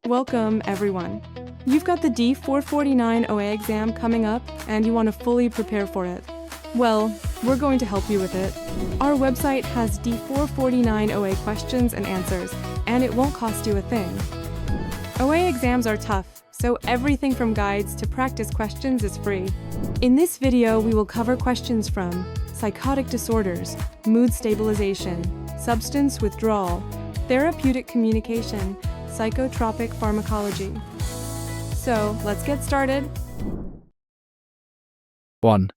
Welcome, everyone. You've got the D449 OA exam coming up, and you want to fully prepare for it. Well, we're going to help you with it. Our website has D449 OA questions and answers, and it won't cost you a thing. OA exams are tough, so everything from guides to practice questions is free. In this video, we will cover questions from psychotic disorders, mood stabilization, substance withdrawal, therapeutic communication, psychotropic pharmacology. So, let's get started. 1.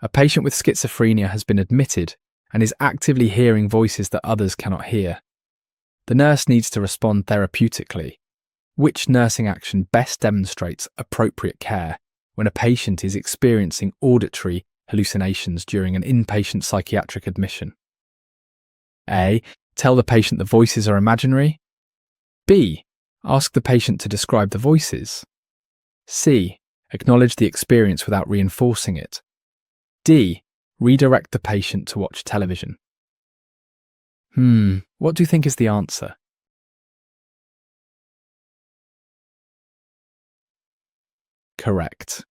A patient with schizophrenia has been admitted and is actively hearing voices that others cannot hear. The nurse needs to respond therapeutically. Which nursing action best demonstrates appropriate care when a patient is experiencing auditory hallucinations during an inpatient psychiatric admission? A. Tell the patient the voices are imaginary. B. Ask the patient to describe the voices. C. Acknowledge the experience without reinforcing it. D. Redirect the patient to watch television. What do you think is the answer? Correct.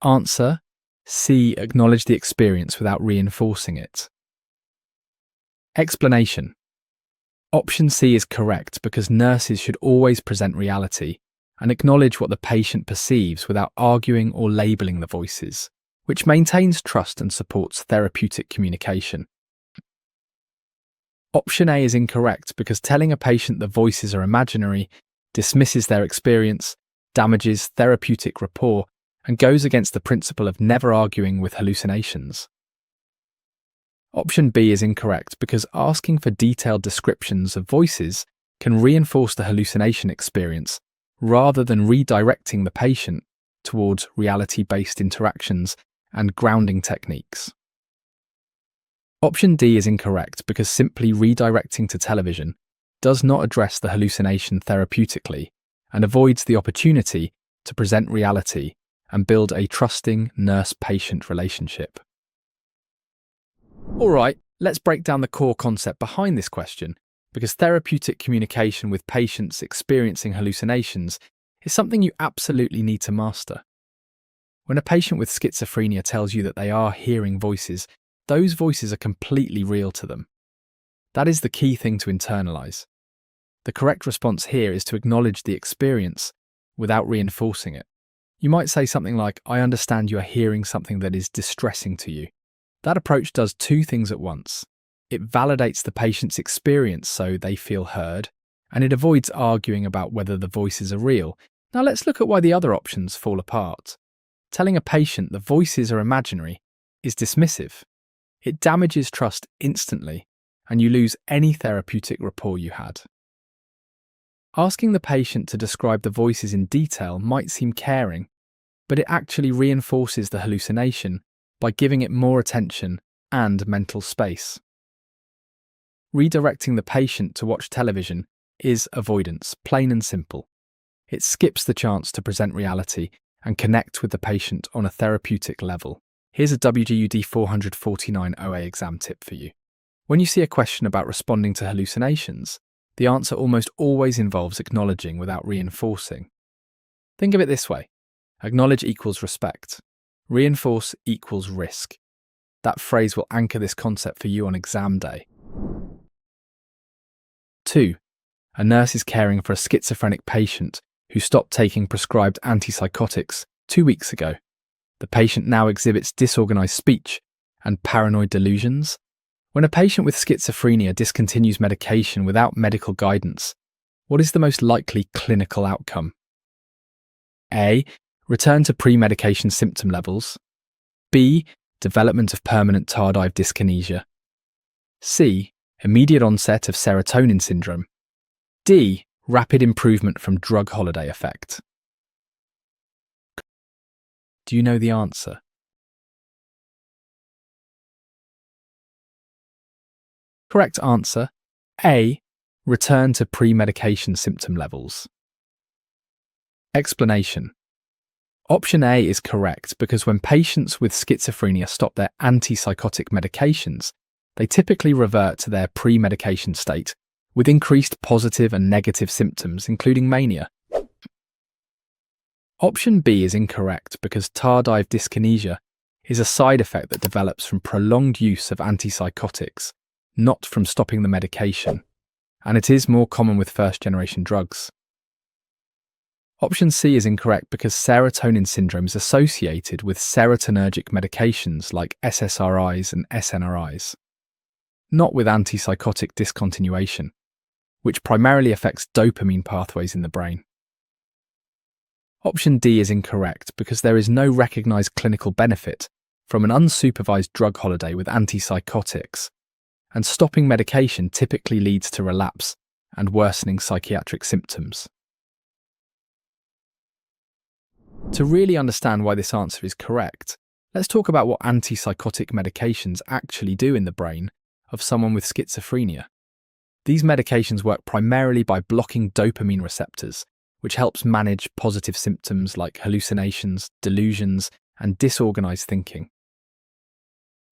Answer: C. Acknowledge the experience without reinforcing it. Explanation: Option C is correct because nurses should always present reality and acknowledge what the patient perceives without arguing or labelling the voices, which maintains trust and supports therapeutic communication. Option A is incorrect because telling a patient the voices are imaginary dismisses their experience, damages therapeutic rapport, and goes against the principle of never arguing with hallucinations. Option B is incorrect because asking for detailed descriptions of voices can reinforce the hallucination experience rather than redirecting the patient towards reality-based interactions and grounding techniques. Option D is incorrect because simply redirecting to television does not address the hallucination therapeutically and avoids the opportunity to present reality and build a trusting nurse-patient relationship. Alright, let's break down the core concept behind this question, because therapeutic communication with patients experiencing hallucinations is something you absolutely need to master. When a patient with schizophrenia tells you that they are hearing voices, those voices are completely real to them. That is the key thing to internalize. The correct response here is to acknowledge the experience without reinforcing it. You might say something like, "I understand you are hearing something that is distressing to you." That approach does two things at once. It validates the patient's experience so they feel heard, and it avoids arguing about whether the voices are real. Now let's look at why the other options fall apart. Telling a patient the voices are imaginary is dismissive. It damages trust instantly, and you lose any therapeutic rapport you had. Asking the patient to describe the voices in detail might seem caring, but it actually reinforces the hallucination by giving it more attention and mental space. Redirecting the patient to watch television is avoidance, plain and simple. It skips the chance to present reality and connect with the patient on a therapeutic level. Here's a WGU D449 OA exam tip for you. When you see a question about responding to hallucinations, the answer almost always involves acknowledging without reinforcing. Think of it this way: acknowledge equals respect. Reinforce equals risk. That phrase will anchor this concept for you on exam day. 2. A nurse is caring for a schizophrenic patient who stopped taking prescribed antipsychotics 2 weeks ago. The patient now exhibits disorganized speech and paranoid delusions. When a patient with schizophrenia discontinues medication without medical guidance, what is the most likely clinical outcome? A. Return to pre-medication symptom levels. B. Development of permanent tardive dyskinesia. C. Immediate onset of serotonin syndrome. D. Rapid improvement from drug holiday effect. Do you know the answer? Correct answer: A. Return to pre-medication symptom levels. Explanation: Option A is correct because when patients with schizophrenia stop their antipsychotic medications, they typically revert to their pre-medication state with increased positive and negative symptoms, including mania. Option B is incorrect because tardive dyskinesia is a side effect that develops from prolonged use of antipsychotics, not from stopping the medication, and it is more common with first-generation drugs. Option C is incorrect because serotonin syndrome is associated with serotonergic medications like SSRIs and SNRIs, not with antipsychotic discontinuation, which primarily affects dopamine pathways in the brain. Option D is incorrect because there is no recognized clinical benefit from an unsupervised drug holiday with antipsychotics, and stopping medication typically leads to relapse and worsening psychiatric symptoms. To really understand why this answer is correct, let's talk about what antipsychotic medications actually do in the brain of someone with schizophrenia. These medications work primarily by blocking dopamine receptors, which helps manage positive symptoms like hallucinations, delusions, and disorganized thinking.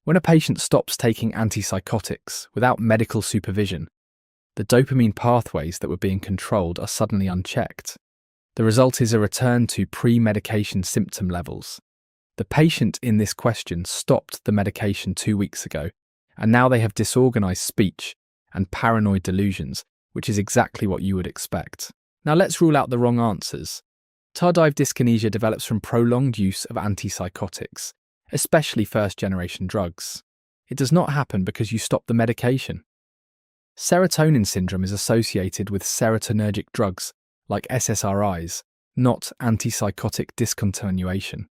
When a patient stops taking antipsychotics without medical supervision, the dopamine pathways that were being controlled are suddenly unchecked. The result is a return to pre-medication symptom levels. The patient in this question stopped the medication 2 weeks ago, and now they have disorganized speech and paranoid delusions, which is exactly what you would expect. Now let's rule out the wrong answers. Tardive dyskinesia develops from prolonged use of antipsychotics, especially first-generation drugs. It does not happen because you stop the medication. Serotonin syndrome is associated with serotonergic drugs like SSRIs, not antipsychotic discontinuation.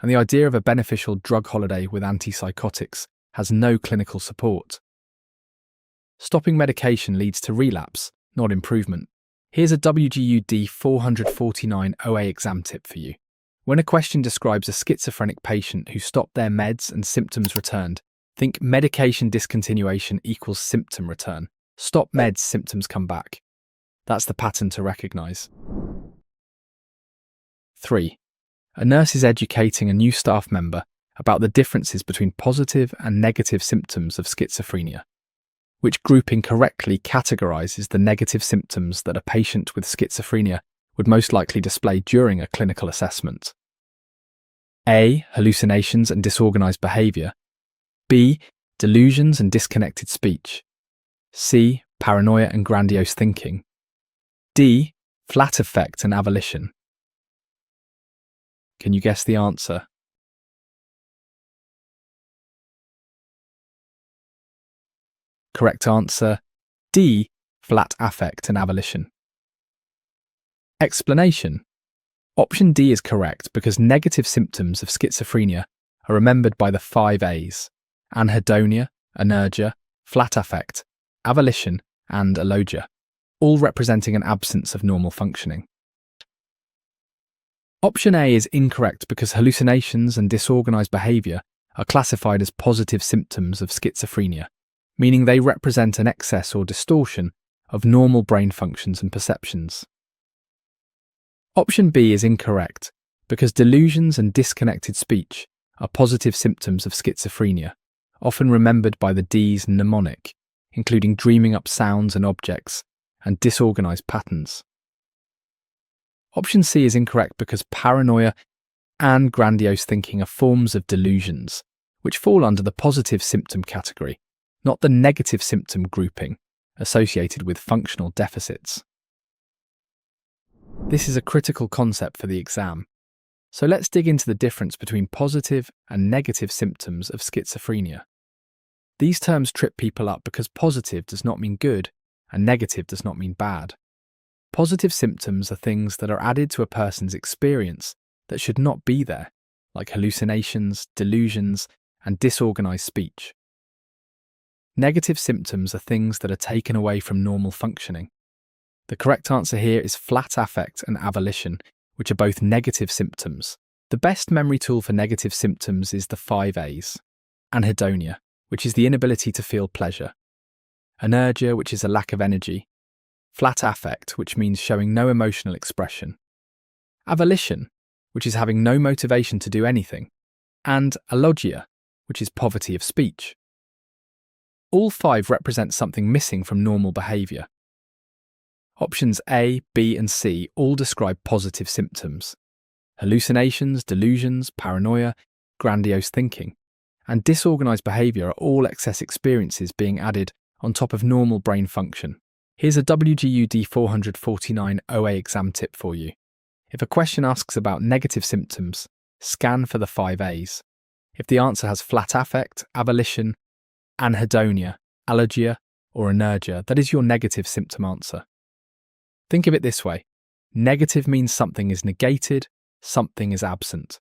And the idea of a beneficial drug holiday with antipsychotics has no clinical support. Stopping medication leads to relapse, not improvement. Here's a WGU D449 OA exam tip for you. When a question describes a schizophrenic patient who stopped their meds and symptoms returned, think medication discontinuation equals symptom return. Stop meds, symptoms come back. That's the pattern to recognize. 3. A nurse is educating a new staff member about the differences between positive and negative symptoms of schizophrenia, which grouping correctly categorizes the negative symptoms that a patient with schizophrenia would most likely display during a clinical assessment. A. Hallucinations and disorganized behavior. B. Delusions and disconnected speech. C. Paranoia and grandiose thinking. D. Flat affect and avolition. Can you guess the answer? Correct answer, D. Flat affect and avolition. Explanation. Option D is correct because negative symptoms of schizophrenia are remembered by the 5 A's: anhedonia, anergia, flat affect, avolition, and alogia, all representing an absence of normal functioning. Option A is incorrect because hallucinations and disorganized behavior are classified as positive symptoms of schizophrenia, meaning they represent an excess or distortion of normal brain functions and perceptions. Option B is incorrect because delusions and disconnected speech are positive symptoms of schizophrenia, often remembered by the D's mnemonic, including dreaming up sounds and objects and disorganized patterns. Option C is incorrect because paranoia and grandiose thinking are forms of delusions, which fall under the positive symptom category, not the negative symptom grouping associated with functional deficits. This is a critical concept for the exam, so let's dig into the difference between positive and negative symptoms of schizophrenia. These terms trip people up because positive does not mean good and negative does not mean bad. Positive symptoms are things that are added to a person's experience that should not be there, like hallucinations, delusions, and disorganized speech. Negative symptoms are things that are taken away from normal functioning. The correct answer here is flat affect and avolition, which are both negative symptoms. The best memory tool for negative symptoms is the 5 A's. Anhedonia, which is the inability to feel pleasure. Anergia, which is a lack of energy. Flat affect, which means showing no emotional expression. Avolition, which is having no motivation to do anything. And alogia, which is poverty of speech. all 5 represent something missing from normal behaviour. Options A, B and C all describe positive symptoms: hallucinations, delusions, paranoia, grandiose thinking, and disorganised behaviour are all excess experiences being added on top of normal brain function. Here's a WGU D449 OA exam tip for you. If a question asks about negative symptoms, scan for the 5 A's. If the answer has flat affect, avolition, anhedonia, allergia, or anergia, that is your negative symptom answer. Think of it this way: negative means something is negated, something is absent.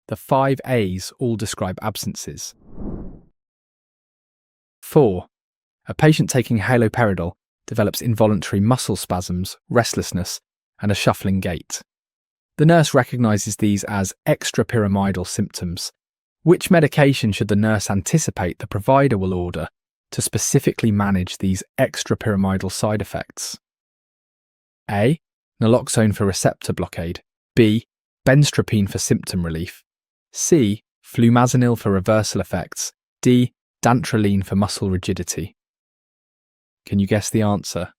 The 5 A's all describe absences. 4. A patient taking haloperidol develops involuntary muscle spasms, restlessness, and a shuffling gait. The nurse recognises these as extrapyramidal symptoms. Which medication should the nurse anticipate the provider will order to specifically manage these extrapyramidal side effects? A. Naloxone for receptor blockade. B. Benztropine for symptom relief. C. Flumazenil for reversal effects. D. Dantrolene for muscle rigidity. Can you guess the answer?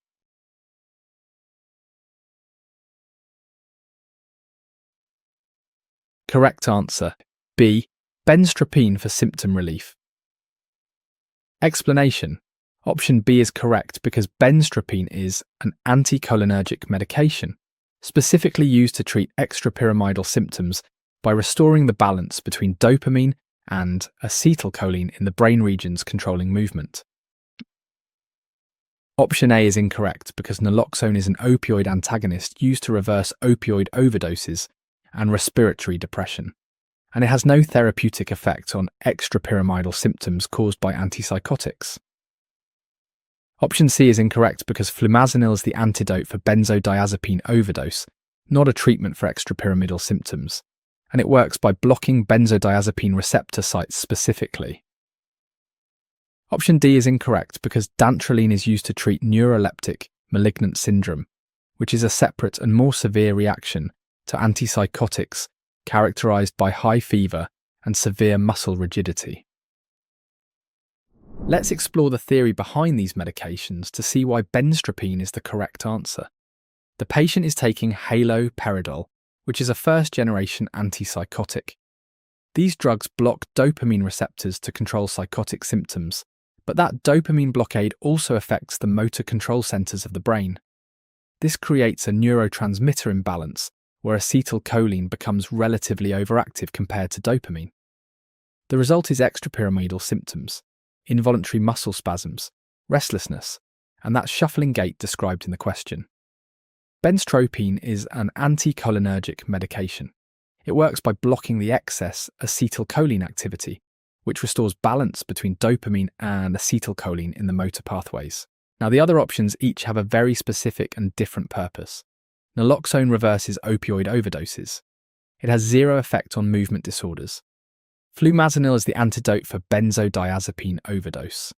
Correct answer: B. Benztropine for symptom relief. Explanation: Option B is correct because benztropine is an anticholinergic medication, specifically used to treat extrapyramidal symptoms by restoring the balance between dopamine and acetylcholine in the brain regions controlling movement. Option A is incorrect because naloxone is an opioid antagonist used to reverse opioid overdoses and respiratory depression, and it has no therapeutic effect on extrapyramidal symptoms caused by antipsychotics. Option C is incorrect because flumazenil is the antidote for benzodiazepine overdose, not a treatment for extrapyramidal symptoms, and it works by blocking benzodiazepine receptor sites specifically. Option D is incorrect because dantrolene is used to treat neuroleptic malignant syndrome, which is a separate and more severe reaction to antipsychotics characterized by high fever and severe muscle rigidity. Let's explore the theory behind these medications to see why benztropine is the correct answer. The patient is taking haloperidol, which is a first-generation antipsychotic. These drugs block dopamine receptors to control psychotic symptoms, but that dopamine blockade also affects the motor control centers of the brain. This creates a neurotransmitter imbalance where acetylcholine becomes relatively overactive compared to dopamine. The result is extrapyramidal symptoms, involuntary muscle spasms, restlessness, and that shuffling gait described in the question. Benztropine is an anticholinergic medication. It works by blocking the excess acetylcholine activity, which restores balance between dopamine and acetylcholine in the motor pathways. Now, the other options each have a very specific and different purpose. Naloxone reverses opioid overdoses. It has zero effect on movement disorders. Flumazenil is the antidote for benzodiazepine overdose.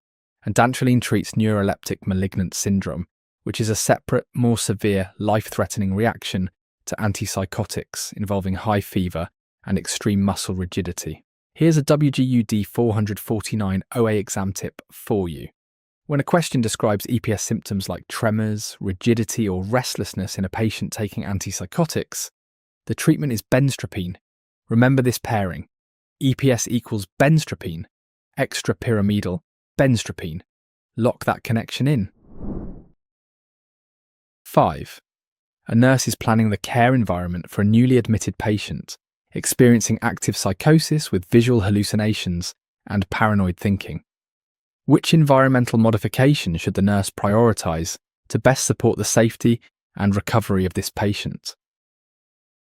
And dantrolene treats neuroleptic malignant syndrome, which is a separate, more severe, life-threatening reaction to antipsychotics involving high fever and extreme muscle rigidity. Here's a WGU D449 OA exam tip for you. When a question describes EPS symptoms like tremors, rigidity, or restlessness in a patient taking antipsychotics, the treatment is benztropine. Remember this pairing: EPS equals benztropine, extrapyramidal, benztropine. Lock that connection in. 5. A nurse is planning the care environment for a newly admitted patient experiencing active psychosis with visual hallucinations and paranoid thinking. Which environmental modification should the nurse prioritise to best support the safety and recovery of this patient?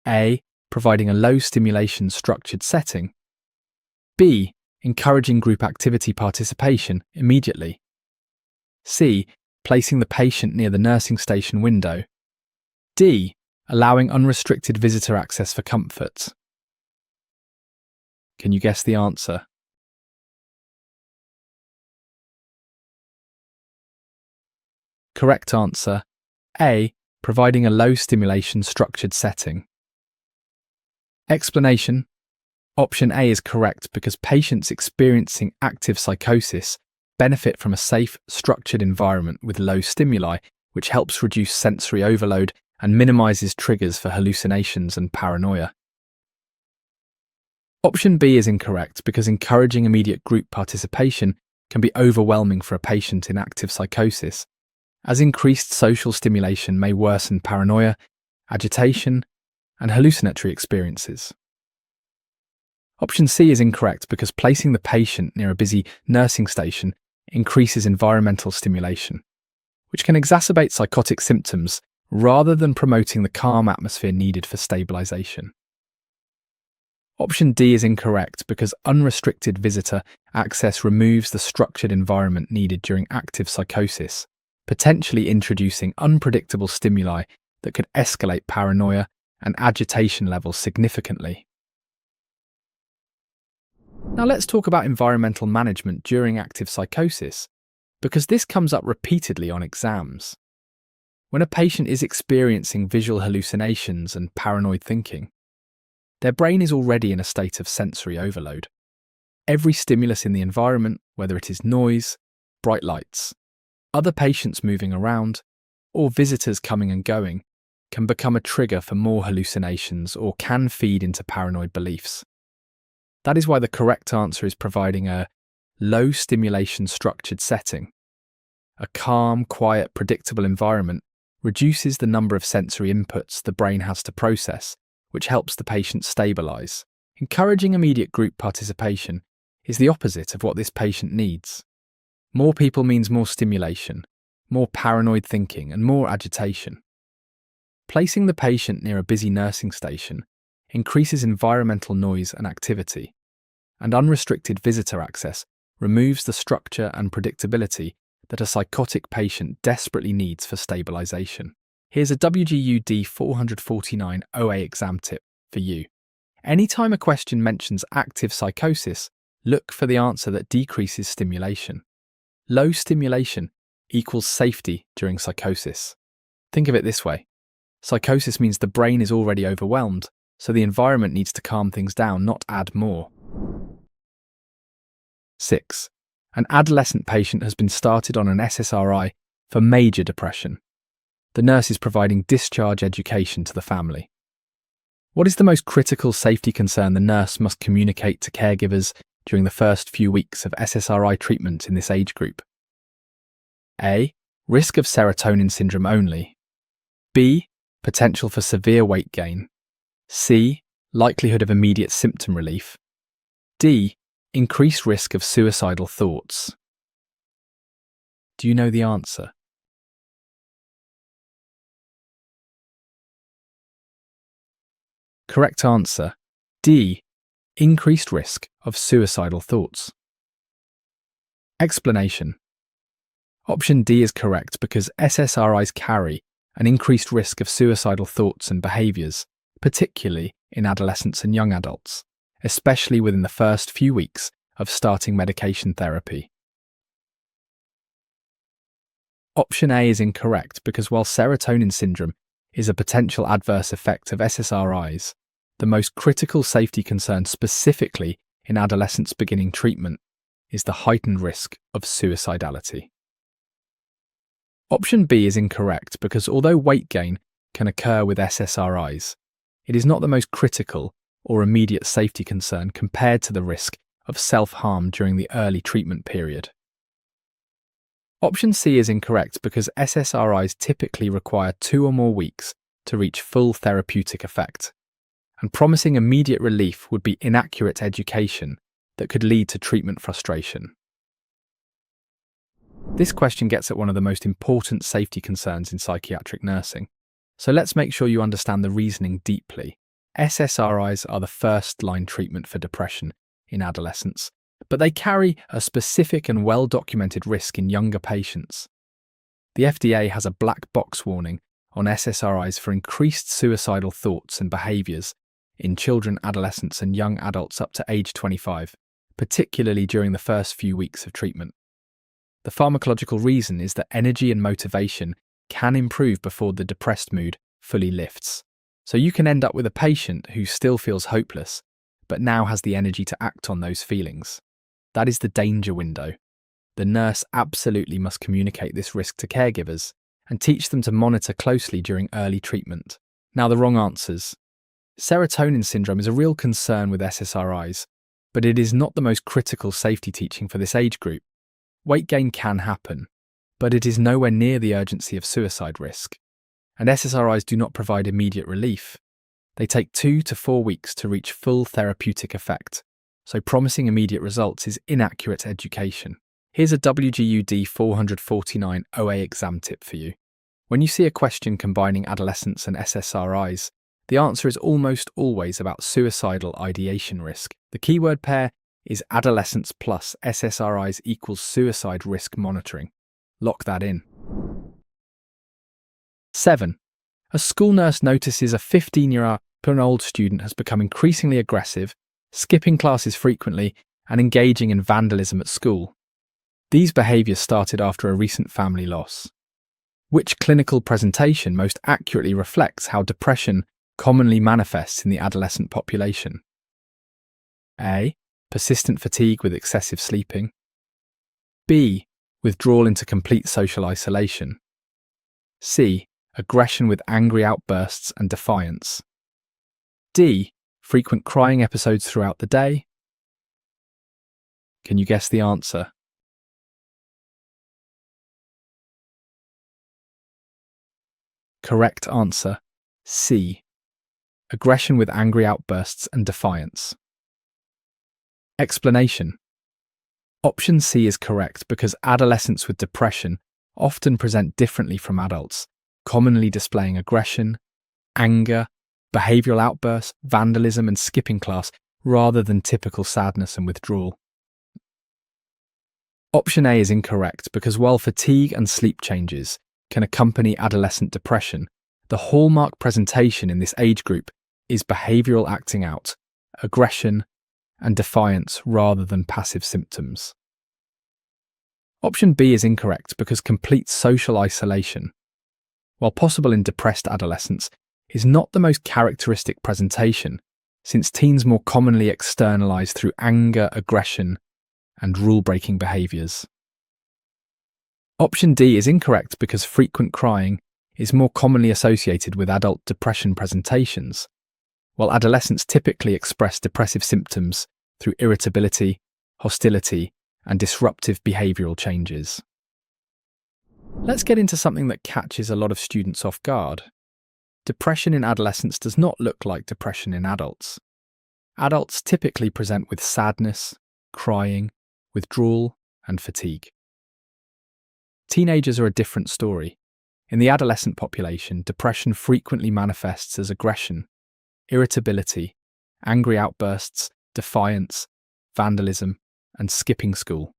A. Providing a low-stimulation structured setting. B. Encouraging group activity participation immediately. C. Placing the patient near the nursing station window. D. Allowing unrestricted visitor access for comfort. Can you guess the answer? Correct answer: A. Providing a low-stimulation structured setting. Explanation: Option A is correct because patients experiencing active psychosis benefit from a safe, structured environment with low stimuli, which helps reduce sensory overload and minimizes triggers for hallucinations and paranoia. Option B is incorrect because encouraging immediate group participation can be overwhelming for a patient in active psychosis, as increased social stimulation may worsen paranoia, agitation, and hallucinatory experiences. Option C is incorrect because placing the patient near a busy nursing station increases environmental stimulation, which can exacerbate psychotic symptoms rather than promoting the calm atmosphere needed for stabilization. Option D is incorrect because unrestricted visitor access removes the structured environment needed during active psychosis, potentially introducing unpredictable stimuli that could escalate paranoia and agitation levels significantly. Now let's talk about environmental management during active psychosis, because this comes up repeatedly on exams. When a patient is experiencing visual hallucinations and paranoid thinking, their brain is already in a state of sensory overload. Every stimulus in the environment, whether it is noise, bright lights, other patients moving around, or visitors coming and going, can become a trigger for more hallucinations or can feed into paranoid beliefs. That is why the correct answer is providing a low stimulation structured setting. A calm, quiet, predictable environment reduces the number of sensory inputs the brain has to process, which helps the patient stabilize. Encouraging immediate group participation is the opposite of what this patient needs. More people means more stimulation, more paranoid thinking, and more agitation. Placing the patient near a busy nursing station increases environmental noise and activity, and unrestricted visitor access removes the structure and predictability that a psychotic patient desperately needs for stabilization. Here's a WGU D449 OA exam tip for you. Anytime a question mentions active psychosis, look for the answer that decreases stimulation. Low stimulation equals safety during psychosis. Think of it this way. Psychosis means the brain is already overwhelmed, so the environment needs to calm things down, not add more. 6. An adolescent patient has been started on an SSRI for major depression. The nurse is providing discharge education to the family. What is the most critical safety concern the nurse must communicate to caregivers during the first few weeks of SSRI treatment in this age group? A. Risk of serotonin syndrome only. B. Potential for severe weight gain. C. Likelihood of immediate symptom relief. D. Increased risk of suicidal thoughts. Do you know the answer? Correct answer, D. Increased risk of suicidal thoughts. Explanation. Option D is correct because SSRIs carry an increased risk of suicidal thoughts and behaviours, particularly in adolescents and young adults, especially within the first few weeks of starting medication therapy. Option A is incorrect because while serotonin syndrome is a potential adverse effect of SSRIs, the most critical safety concern specifically in adolescents beginning treatment is the heightened risk of suicidality. Option B is incorrect because although weight gain can occur with SSRIs, it is not the most critical or immediate safety concern compared to the risk of self-harm during the early treatment period. Option C is incorrect because SSRIs typically require 2 or more weeks to reach full therapeutic effect, and promising immediate relief would be inaccurate education that could lead to treatment frustration. This question gets at one of the most important safety concerns in psychiatric nursing, so let's make sure you understand the reasoning deeply. SSRIs are the first-line treatment for depression in adolescents, but they carry a specific and well-documented risk in younger patients. The FDA has a black box warning on SSRIs for increased suicidal thoughts and behaviours in children, adolescents, and young adults up to age 25, particularly during the first few weeks of treatment. The pharmacological reason is that energy and motivation can improve before the depressed mood fully lifts. So you can end up with a patient who still feels hopeless, but now has the energy to act on those feelings. That is the danger window. the nurse absolutely must communicate this risk to caregivers and teach them to monitor closely during early treatment. Now, the wrong answers. Serotonin syndrome is a real concern with SSRIs, but it is not the most critical safety teaching for this age group. Weight gain can happen, but it is nowhere near the urgency of suicide risk. And SSRIs do not provide immediate relief. They take 2 to 4 weeks to reach full therapeutic effect, so promising immediate results is inaccurate education. Here's a WGU D449 OA exam tip for you. When you see a question combining adolescents and SSRIs, the answer is almost always about suicidal ideation risk. The keyword pair is adolescents plus SSRIs equals suicide risk monitoring. Lock that in. 7. A school nurse notices a 15-year-old student has become increasingly aggressive, skipping classes frequently, and engaging in vandalism at school. These behaviours started after a recent family loss. Which clinical presentation most accurately reflects how depression commonly manifests in the adolescent population? A. Persistent fatigue with excessive sleeping. B. Withdrawal into complete social isolation. C. Aggression with angry outbursts and defiance. D. Frequent crying episodes throughout the day. Can you guess the answer? Correct answer, C. Aggression with angry outbursts and defiance. Explanation. Option C is correct because adolescents with depression often present differently from adults, commonly displaying aggression, anger, behavioural outbursts, vandalism and skipping class rather than typical sadness and withdrawal. Option A is incorrect because while fatigue and sleep changes can accompany adolescent depression, the hallmark presentation in this age group is behavioural acting out, aggression, and defiance rather than passive symptoms. Option B is incorrect because complete social isolation, while possible in depressed adolescents, is not the most characteristic presentation, since teens more commonly externalise through anger, aggression, and rule-breaking behaviours. Option D is incorrect because frequent crying is more commonly associated with adult depression presentations, while adolescents typically express depressive symptoms through irritability, hostility, and disruptive behavioural changes. Let's get into something that catches a lot of students off guard. Depression in adolescents does not look like depression in adults. Adults typically present with sadness, crying, withdrawal, and fatigue. Teenagers are a different story. In the adolescent population, depression frequently manifests as aggression, irritability, angry outbursts, defiance, vandalism, and skipping school.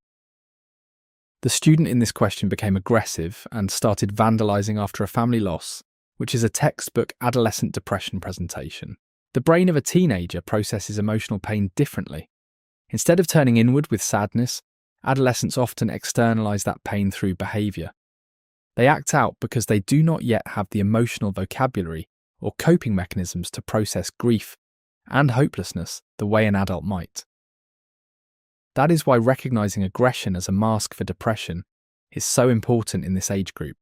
The student in this question became aggressive and started vandalising after a family loss, which is a textbook adolescent depression presentation. The brain of a teenager processes emotional pain differently. Instead of turning inward with sadness, adolescents often externalise that pain through behaviour. They act out because they do not yet have the emotional vocabulary or coping mechanisms to process grief and hopelessness the way an adult might. That is why recognising aggression as a mask for depression is so important in this age group.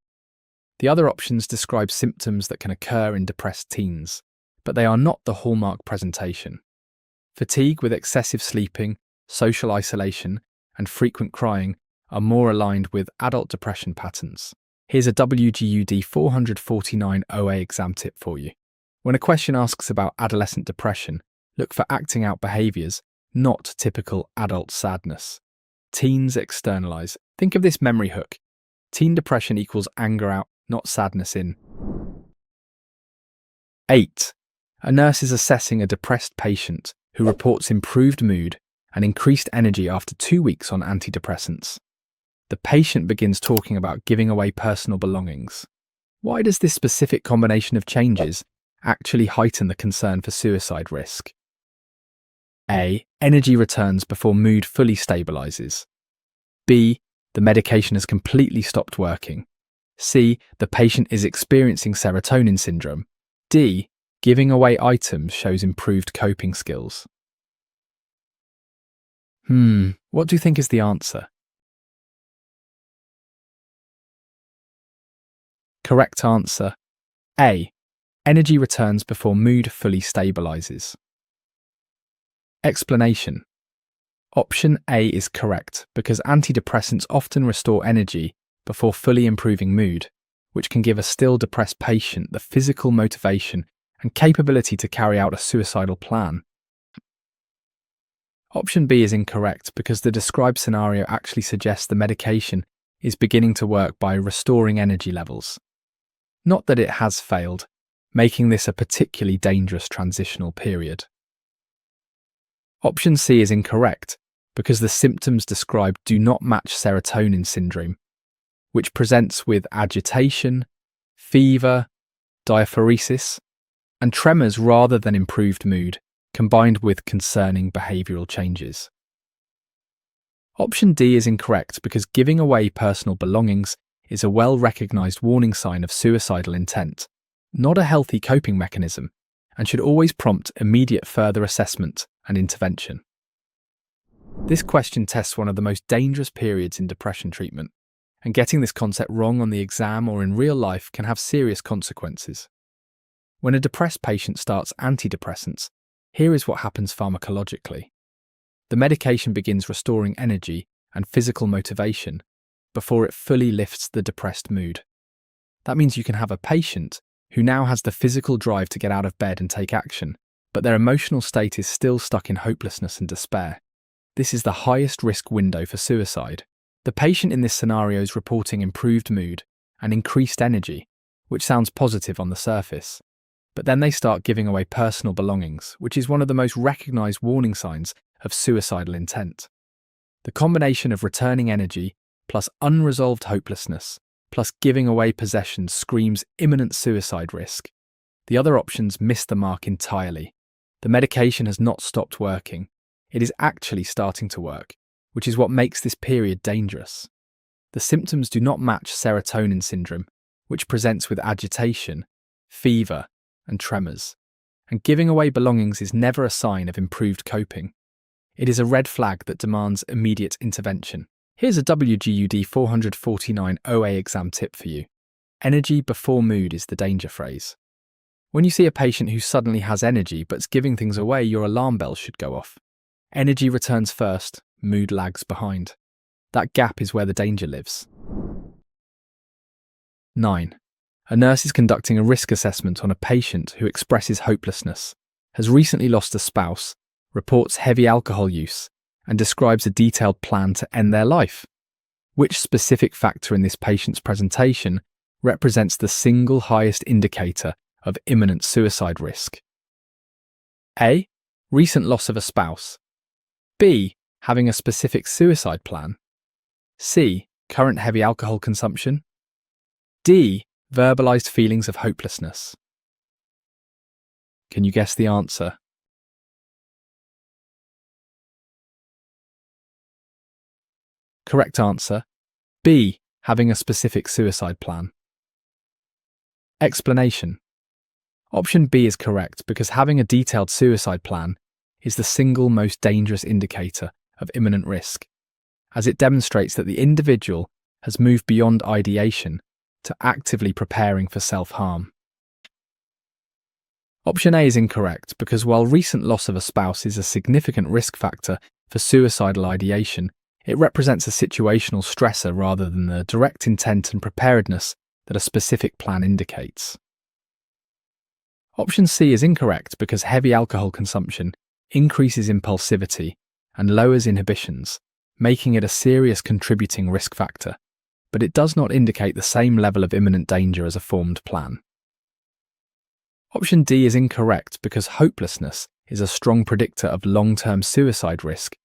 The other options describe symptoms that can occur in depressed teens, but they are not the hallmark presentation. Fatigue with excessive sleeping, social isolation, and frequent crying are more aligned with adult depression patterns. Here's a WGU D449 OA exam tip for you. When a question asks about adolescent depression, look for acting out behaviours, not typical adult sadness. Teens externalise. Think of this memory hook. Teen depression equals anger out, not sadness in. 8. A nurse is assessing a depressed patient who reports improved mood and increased energy after 2 weeks on antidepressants. The patient begins talking about giving away personal belongings. Why does this specific combination of changes actually heighten the concern for suicide risk? A. Energy returns before mood fully stabilises. B. The medication has completely stopped working. C. The patient is experiencing serotonin syndrome. D. Giving away items shows improved coping skills. What do you think is the answer? Correct answer. A. Energy returns before mood fully stabilizes. Explanation. Option A is correct because antidepressants often restore energy before fully improving mood, which can give a still depressed patient the physical motivation and capability to carry out a suicidal plan. Option B is incorrect because the described scenario actually suggests the medication is beginning to work by restoring energy levels. Not that it has failed, making this a particularly dangerous transitional period. Option C is incorrect because the symptoms described do not match serotonin syndrome, which presents with agitation, fever, diaphoresis, and tremors rather than improved mood, combined with concerning behavioural changes. Option D is incorrect because giving away personal belongings is a well-recognised warning sign of suicidal intent, not a healthy coping mechanism, and should always prompt immediate further assessment and intervention. This question tests one of the most dangerous periods in depression treatment, and getting this concept wrong on the exam or in real life can have serious consequences. When a depressed patient starts antidepressants, here is what happens pharmacologically. The medication begins restoring energy and physical motivation before it fully lifts the depressed mood. That means you can have a patient who now has the physical drive to get out of bed and take action, but their emotional state is still stuck in hopelessness and despair. This is the highest risk window for suicide. The patient in this scenario is reporting improved mood and increased energy, which sounds positive on the surface. But then they start giving away personal belongings, which is one of the most recognised warning signs of suicidal intent. The combination of returning energy plus unresolved hopelessness plus giving away possessions screams imminent suicide risk. The other options miss the mark entirely. The medication has not stopped working. It is actually starting to work, which is what makes this period dangerous. The symptoms do not match serotonin syndrome, which presents with agitation, fever, and tremors. And giving away belongings is never a sign of improved coping. It is a red flag that demands immediate intervention. Here's a WGU D449 OA exam tip for you. Energy before mood is the danger phrase. When you see a patient who suddenly has energy but's giving things away, your alarm bells should go off. Energy returns first, mood lags behind. That gap is where the danger lives. 9. A nurse is conducting a risk assessment on a patient who expresses hopelessness, has recently lost a spouse, reports heavy alcohol use, and describes a detailed plan to end their life. Which specific factor in this patient's presentation represents the single highest indicator of imminent suicide risk? A. Recent loss of a spouse. B. Having a specific suicide plan. C. Current heavy alcohol consumption. D. Verbalized feelings of hopelessness. Can you guess the answer? Correct answer. B. Having a specific suicide plan. Explanation. Option B is correct because having a detailed suicide plan is the single most dangerous indicator of imminent risk, as it demonstrates that the individual has moved beyond ideation to actively preparing for self-harm. Option A is incorrect because while recent loss of a spouse is a significant risk factor for suicidal ideation, it represents a situational stressor rather than the direct intent and preparedness that a specific plan indicates. Option C is incorrect because heavy alcohol consumption increases impulsivity and lowers inhibitions, making it a serious contributing risk factor, but it does not indicate the same level of imminent danger as a formed plan. Option D is incorrect because hopelessness is a strong predictor of long-term suicide risk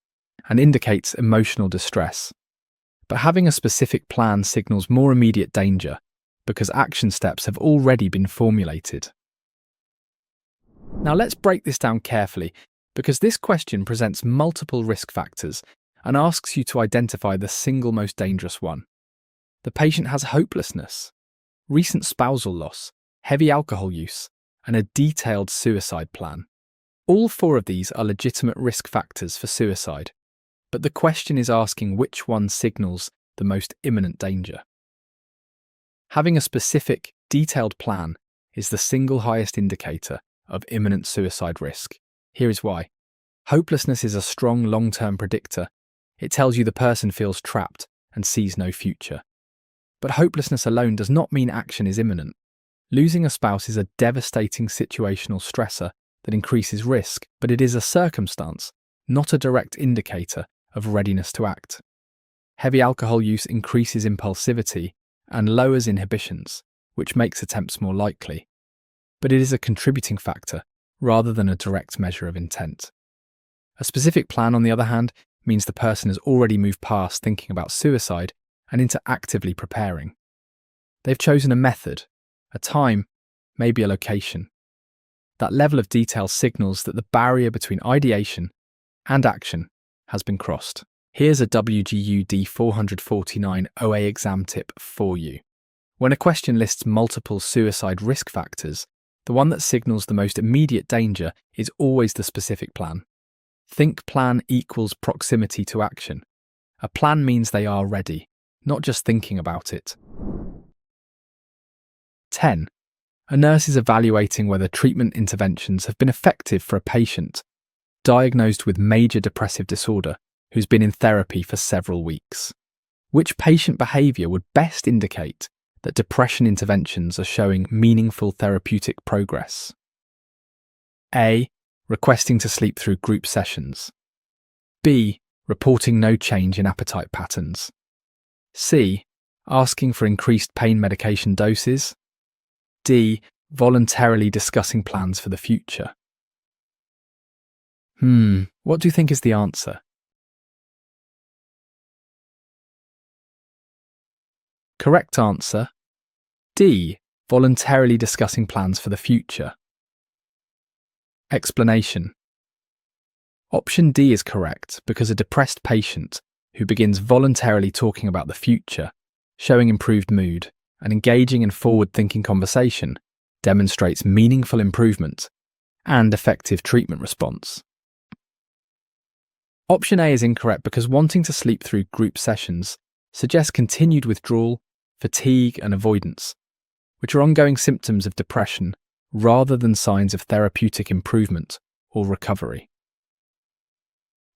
and indicates emotional distress. But having a specific plan signals more immediate danger because action steps have already been formulated. Now let's break this down carefully because this question presents multiple risk factors and asks you to identify the single most dangerous one. The patient has hopelessness, recent spousal loss, heavy alcohol use, and a detailed suicide plan. All four of these are legitimate risk factors for suicide, but the question is asking which one signals the most imminent danger. Having a specific, detailed plan is the single highest indicator of imminent suicide risk. Here is why. Hopelessness is a strong long-term predictor. It tells you the person feels trapped and sees no future. But hopelessness alone does not mean action is imminent. Losing a spouse is a devastating situational stressor that increases risk, but it is a circumstance, not a direct indicator of readiness to act. Heavy alcohol use increases impulsivity and lowers inhibitions, which makes attempts more likely. But it is a contributing factor rather than a direct measure of intent. A specific plan, on the other hand, means the person has already moved past thinking about suicide and into actively preparing. They've chosen a method, a time, maybe a location. That level of detail signals that the barrier between ideation and action has been crossed. Here's a WGU D449 OA exam tip for you. When a question lists multiple suicide risk factors, the one that signals the most immediate danger is always the specific plan. Think plan equals proximity to action. A plan means they are ready, not just thinking about it. 10. A nurse is evaluating whether treatment interventions have been effective for a patient diagnosed with major depressive disorder who's been in therapy for several weeks. Which patient behaviour would best indicate that depression interventions are showing meaningful therapeutic progress? A. Requesting to sleep through group sessions. B. Reporting no change in appetite patterns. C. Asking for increased pain medication doses. D. Voluntarily discussing plans for the future. What do you think is the answer? Correct answer: D. Voluntarily discussing plans for the future. Explanation. Option D is correct because a depressed patient who begins voluntarily talking about the future, showing improved mood, and engaging in forward-thinking conversation demonstrates meaningful improvement and effective treatment response. Option A is incorrect because wanting to sleep through group sessions suggests continued withdrawal, fatigue, and avoidance, which are ongoing symptoms of depression rather than signs of therapeutic improvement or recovery.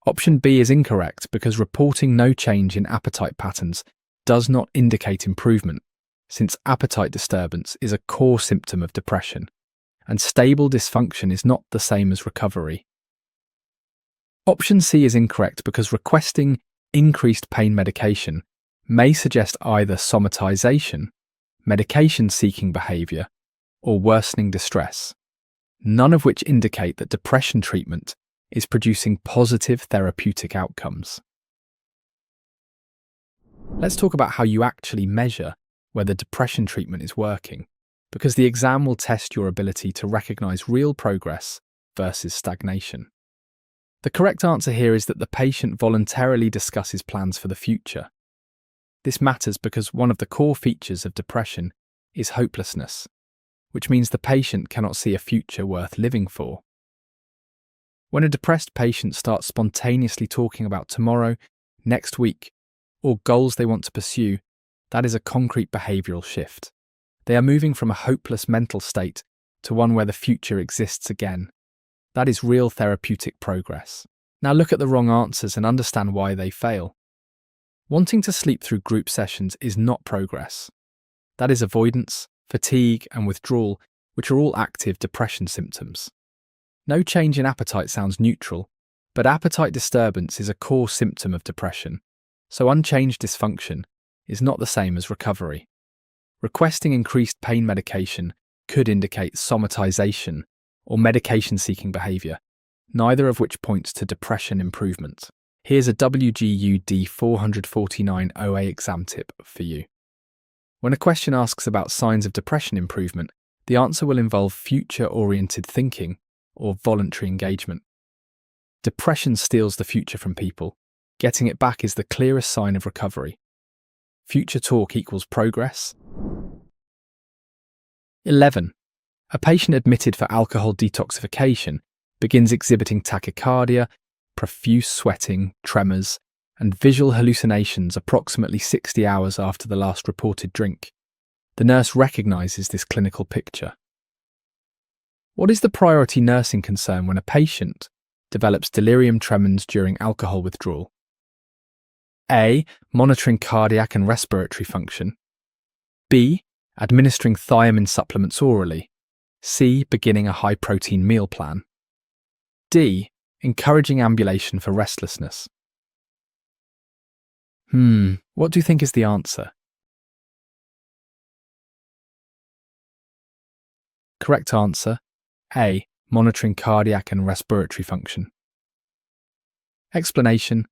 Option B is incorrect because reporting no change in appetite patterns does not indicate improvement, since appetite disturbance is a core symptom of depression, and stable dysfunction is not the same as recovery. Option C is incorrect because requesting increased pain medication may suggest either somatization, medication-seeking behaviour, or worsening distress, none of which indicate that depression treatment is producing positive therapeutic outcomes. Let's talk about how you actually measure whether depression treatment is working, because the exam will test your ability to recognise real progress versus stagnation. The correct answer here is that the patient voluntarily discusses plans for the future. This matters because one of the core features of depression is hopelessness, which means the patient cannot see a future worth living for. When a depressed patient starts spontaneously talking about tomorrow, next week, or goals they want to pursue, that is a concrete behavioural shift. They are moving from a hopeless mental state to one where the future exists again. That is real therapeutic progress. Now look at the wrong answers and understand why they fail. Wanting to sleep through group sessions is not progress. That is avoidance, fatigue, and withdrawal, which are all active depression symptoms. No change in appetite sounds neutral, but appetite disturbance is a core symptom of depression, so unchanged dysfunction is not the same as recovery. Requesting increased pain medication could indicate somatization or medication-seeking behaviour, neither of which points to depression improvement. Here's a WGU D449 OA exam tip for you. When a question asks about signs of depression improvement, the answer will involve future-oriented thinking or voluntary engagement. Depression steals the future from people. Getting it back is the clearest sign of recovery. Future talk equals progress. 11. A patient admitted for alcohol detoxification begins exhibiting tachycardia, profuse sweating, tremors, and visual hallucinations approximately 60 hours after the last reported drink. The nurse recognises this clinical picture. What is the priority nursing concern when a patient develops delirium tremens during alcohol withdrawal? A. Monitoring cardiac and respiratory function. B. Administering thiamine supplements orally. C. Beginning a high-protein meal plan. D. Encouraging ambulation for restlessness. What do you think is the answer? Correct answer, A. Monitoring cardiac and respiratory function. Explanation.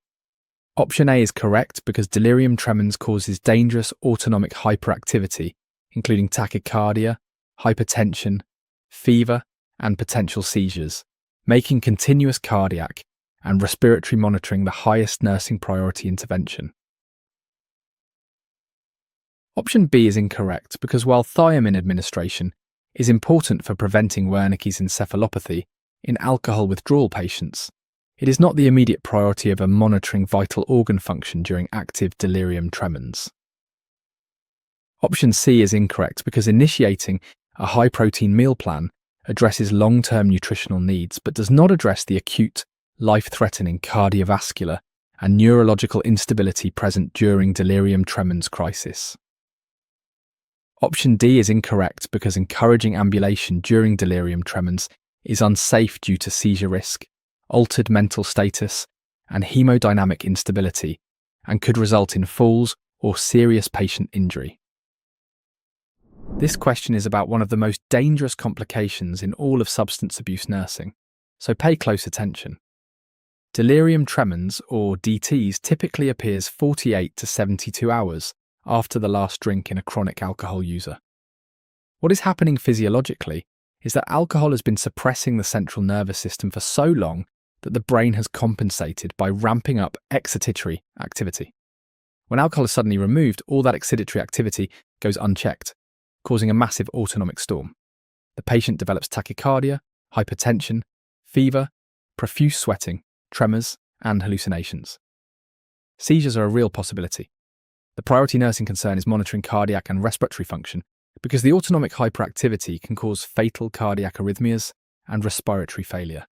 Option A is correct because delirium tremens causes dangerous autonomic hyperactivity, including tachycardia, hypertension, fever, and potential seizures, making continuous cardiac and respiratory monitoring the highest nursing priority intervention. Option B is incorrect because while thiamine administration is important for preventing Wernicke's encephalopathy in alcohol withdrawal patients, it is not the immediate priority of monitoring vital organ function during active delirium tremens. Option C is incorrect because initiating a high-protein meal plan addresses long-term nutritional needs but does not address the acute, life-threatening cardiovascular and neurological instability present during delirium tremens crisis. Option D is incorrect because encouraging ambulation during delirium tremens is unsafe due to seizure risk, altered mental status, and hemodynamic instability, and could result in falls or serious patient injury. This question is about one of the most dangerous complications in all of substance abuse nursing, so pay close attention. Delirium tremens, or DTs, typically appears 48 to 72 hours after the last drink in a chronic alcohol user. What is happening physiologically is that alcohol has been suppressing the central nervous system for so long that the brain has compensated by ramping up excitatory activity. When alcohol is suddenly removed, all that excitatory activity goes unchecked, causing a massive autonomic storm. The patient develops tachycardia, hypertension, fever, profuse sweating, tremors, and hallucinations. Seizures are a real possibility. The priority nursing concern is monitoring cardiac and respiratory function because the autonomic hyperactivity can cause fatal cardiac arrhythmias and respiratory failure.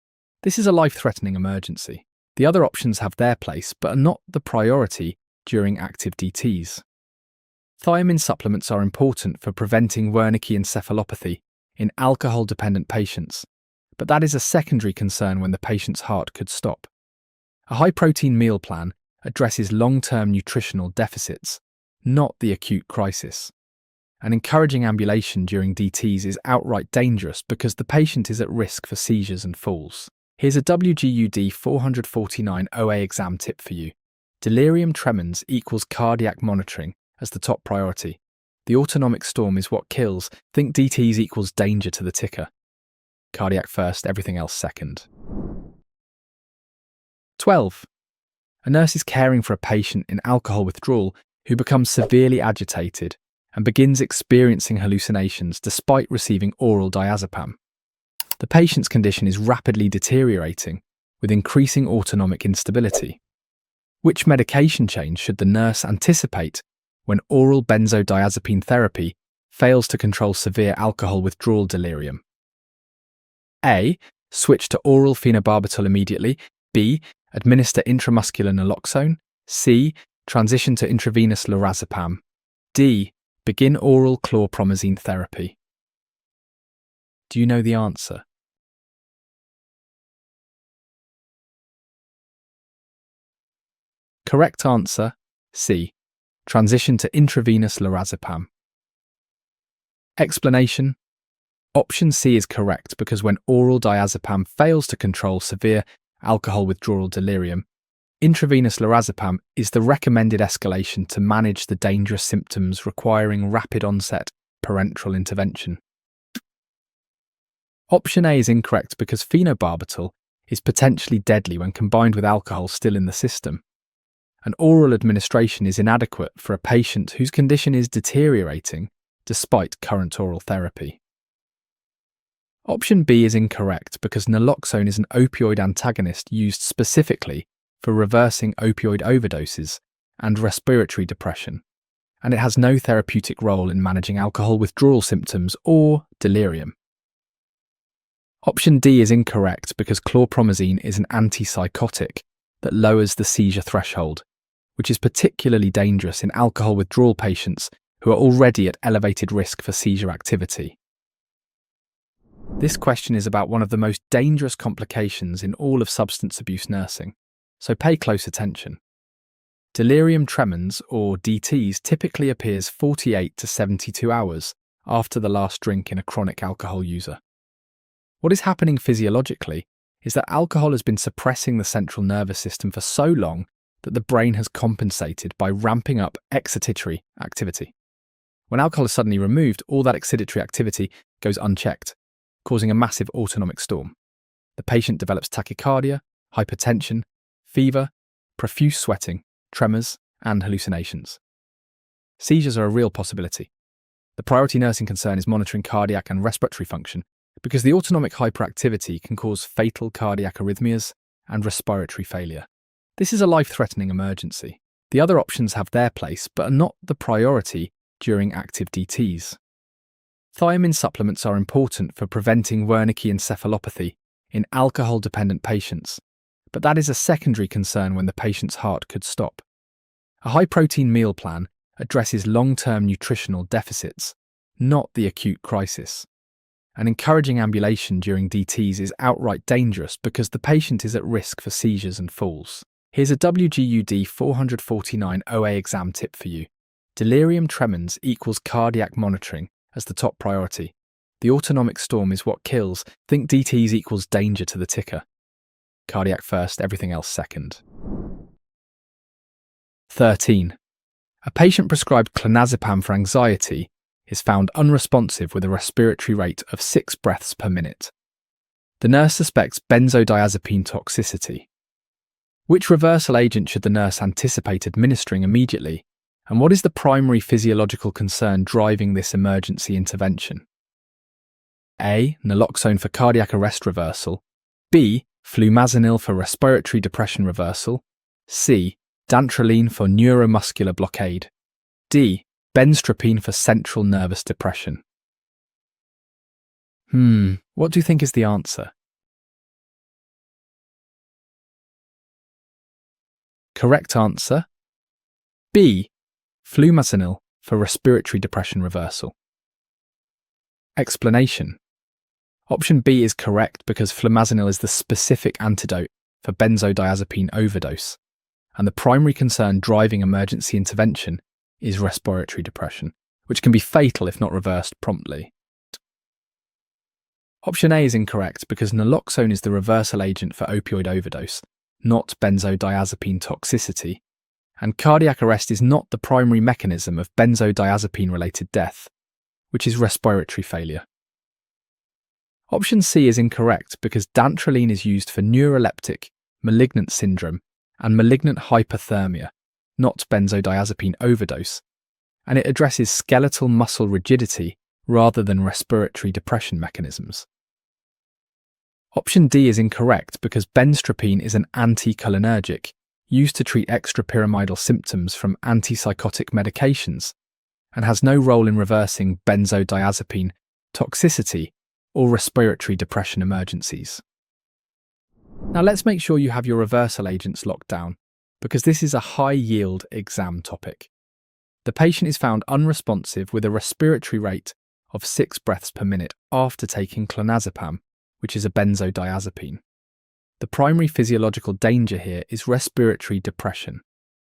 This is a life-threatening emergency. The other options have their place but are not the priority during active DTs. Thiamine supplements are important for preventing Wernicke encephalopathy in alcohol-dependent patients, but that is a secondary concern when the patient's heart could stop. A high-protein meal plan addresses long-term nutritional deficits, not the acute crisis. And encouraging ambulation during DTs is outright dangerous because the patient is at risk for seizures and falls. Here's a WGU D449 OA exam tip for you. Delirium tremens equals cardiac monitoring as the top priority. The autonomic storm is what kills. Think DTs equals danger to the ticker. Cardiac first, everything else second. 12. A nurse is caring for a patient in alcohol withdrawal who becomes severely agitated and begins experiencing hallucinations despite receiving oral diazepam. The patient's condition is rapidly deteriorating with increasing autonomic instability. Which medication change should the nurse anticipate when oral benzodiazepine therapy fails to control severe alcohol withdrawal delirium? A. Switch to oral phenobarbital immediately. B. Administer intramuscular naloxone. C. Transition to intravenous lorazepam. D. Begin oral chlorpromazine therapy. Do you know the answer? Correct answer, C. Transition to intravenous lorazepam. Explanation. Option C is correct because when oral diazepam fails to control severe alcohol withdrawal delirium, intravenous lorazepam is the recommended escalation to manage the dangerous symptoms requiring rapid onset parenteral intervention. Option A is incorrect because phenobarbital is potentially deadly when combined with alcohol still in the system, and oral administration is inadequate for a patient whose condition is deteriorating despite current oral therapy. Option B is incorrect because naloxone is an opioid antagonist used specifically for reversing opioid overdoses and respiratory depression, and it has no therapeutic role in managing alcohol withdrawal symptoms or delirium. Option D is incorrect because chlorpromazine is an antipsychotic that lowers the seizure threshold, which is particularly dangerous in alcohol withdrawal patients who are already at elevated risk for seizure activity. This question is about one of the most dangerous complications in all of substance abuse nursing, so pay close attention. Delirium tremens, or DTs, typically appears 48 to 72 hours after the last drink in a chronic alcohol user. What is happening physiologically is that alcohol has been suppressing the central nervous system for so long that the brain has compensated by ramping up excitatory activity. When alcohol is suddenly removed, all that excitatory activity goes unchecked, causing a massive autonomic storm. The patient develops tachycardia, hypertension, fever, profuse sweating, tremors, and hallucinations. Seizures are a real possibility. The priority nursing concern is monitoring cardiac and respiratory function because the autonomic hyperactivity can cause fatal cardiac arrhythmias and respiratory failure. This is a life-threatening emergency. The other options have their place, but are not the priority during active DTs. Thiamine supplements are important for preventing Wernicke encephalopathy in alcohol-dependent patients, but that is a secondary concern when the patient's heart could stop. A high-protein meal plan addresses long-term nutritional deficits, not the acute crisis. And encouraging ambulation during DTs is outright dangerous because the patient is at risk for seizures and falls. Here's a WGU D449 OA exam tip for you. Delirium tremens equals cardiac monitoring as the top priority. The autonomic storm is what kills. Think DTs equals danger to the ticker. Cardiac first, everything else second. 13. A patient prescribed clonazepam for anxiety is found unresponsive with a respiratory rate of 6 breaths per minute. The nurse suspects benzodiazepine toxicity. Which reversal agent should the nurse anticipate administering immediately, and what is the primary physiological concern driving this emergency intervention? A. Naloxone for cardiac arrest reversal. B. Flumazenil for respiratory depression reversal. C. Dantrolene for neuromuscular blockade. D. Benztropine for central nervous depression. What do you think is the answer? Correct answer, B. Flumazenil for respiratory depression reversal. Explanation. Option B is correct because flumazenil is the specific antidote for benzodiazepine overdose, and the primary concern driving emergency intervention is respiratory depression, which can be fatal if not reversed promptly. Option A is incorrect because naloxone is the reversal agent for opioid overdose, not benzodiazepine toxicity, and cardiac arrest is not the primary mechanism of benzodiazepine-related death, which is respiratory failure. Option C is incorrect because dantrolene is used for neuroleptic, malignant syndrome, and malignant hyperthermia, not benzodiazepine overdose, and it addresses skeletal muscle rigidity rather than respiratory depression mechanisms. Option D is incorrect because benztropine is an anticholinergic used to treat extrapyramidal symptoms from antipsychotic medications and has no role in reversing benzodiazepine toxicity or respiratory depression emergencies. Now let's make sure you have your reversal agents locked down, because this is a high-yield exam topic. The patient is found unresponsive with a respiratory rate of 6 breaths per minute after taking clonazepam, which is a benzodiazepine. The primary physiological danger here is respiratory depression.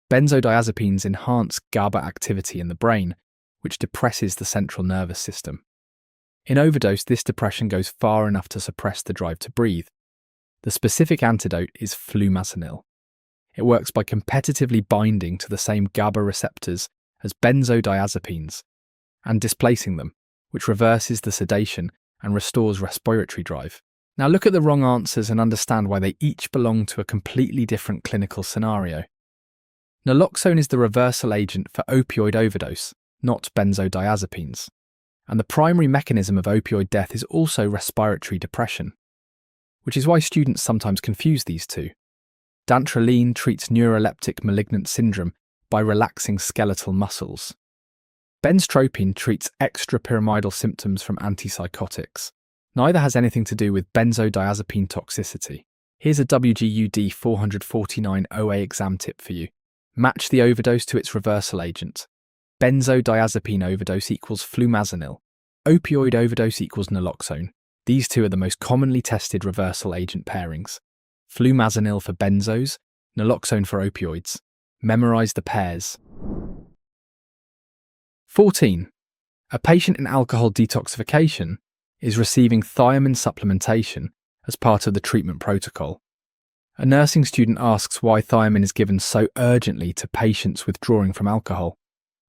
Benzodiazepines enhance GABA activity in the brain, which depresses the central nervous system. In overdose, this depression goes far enough to suppress the drive to breathe. The specific antidote is flumazenil. It works by competitively binding to the same GABA receptors as benzodiazepines and displacing them, which reverses the sedation and restores respiratory drive. Now look at the wrong answers and understand why they each belong to a completely different clinical scenario. Naloxone is the reversal agent for opioid overdose, not benzodiazepines. And the primary mechanism of opioid death is also respiratory depression, which is why students sometimes confuse these two. Dantrolene treats neuroleptic malignant syndrome by relaxing skeletal muscles, Benztropine treats extrapyramidal symptoms from antipsychotics. Neither has anything to do with benzodiazepine toxicity. Here's a WGU D449 OA exam tip for you. Match the overdose to its reversal agent. Benzodiazepine overdose equals flumazenil. Opioid overdose equals naloxone. These two are the most commonly tested reversal agent pairings. Flumazenil for benzos, naloxone for opioids. Memorize the pairs. 14. A patient in alcohol detoxification is receiving thiamine supplementation as part of the treatment protocol. A nursing student asks why thiamine is given so urgently to patients withdrawing from alcohol.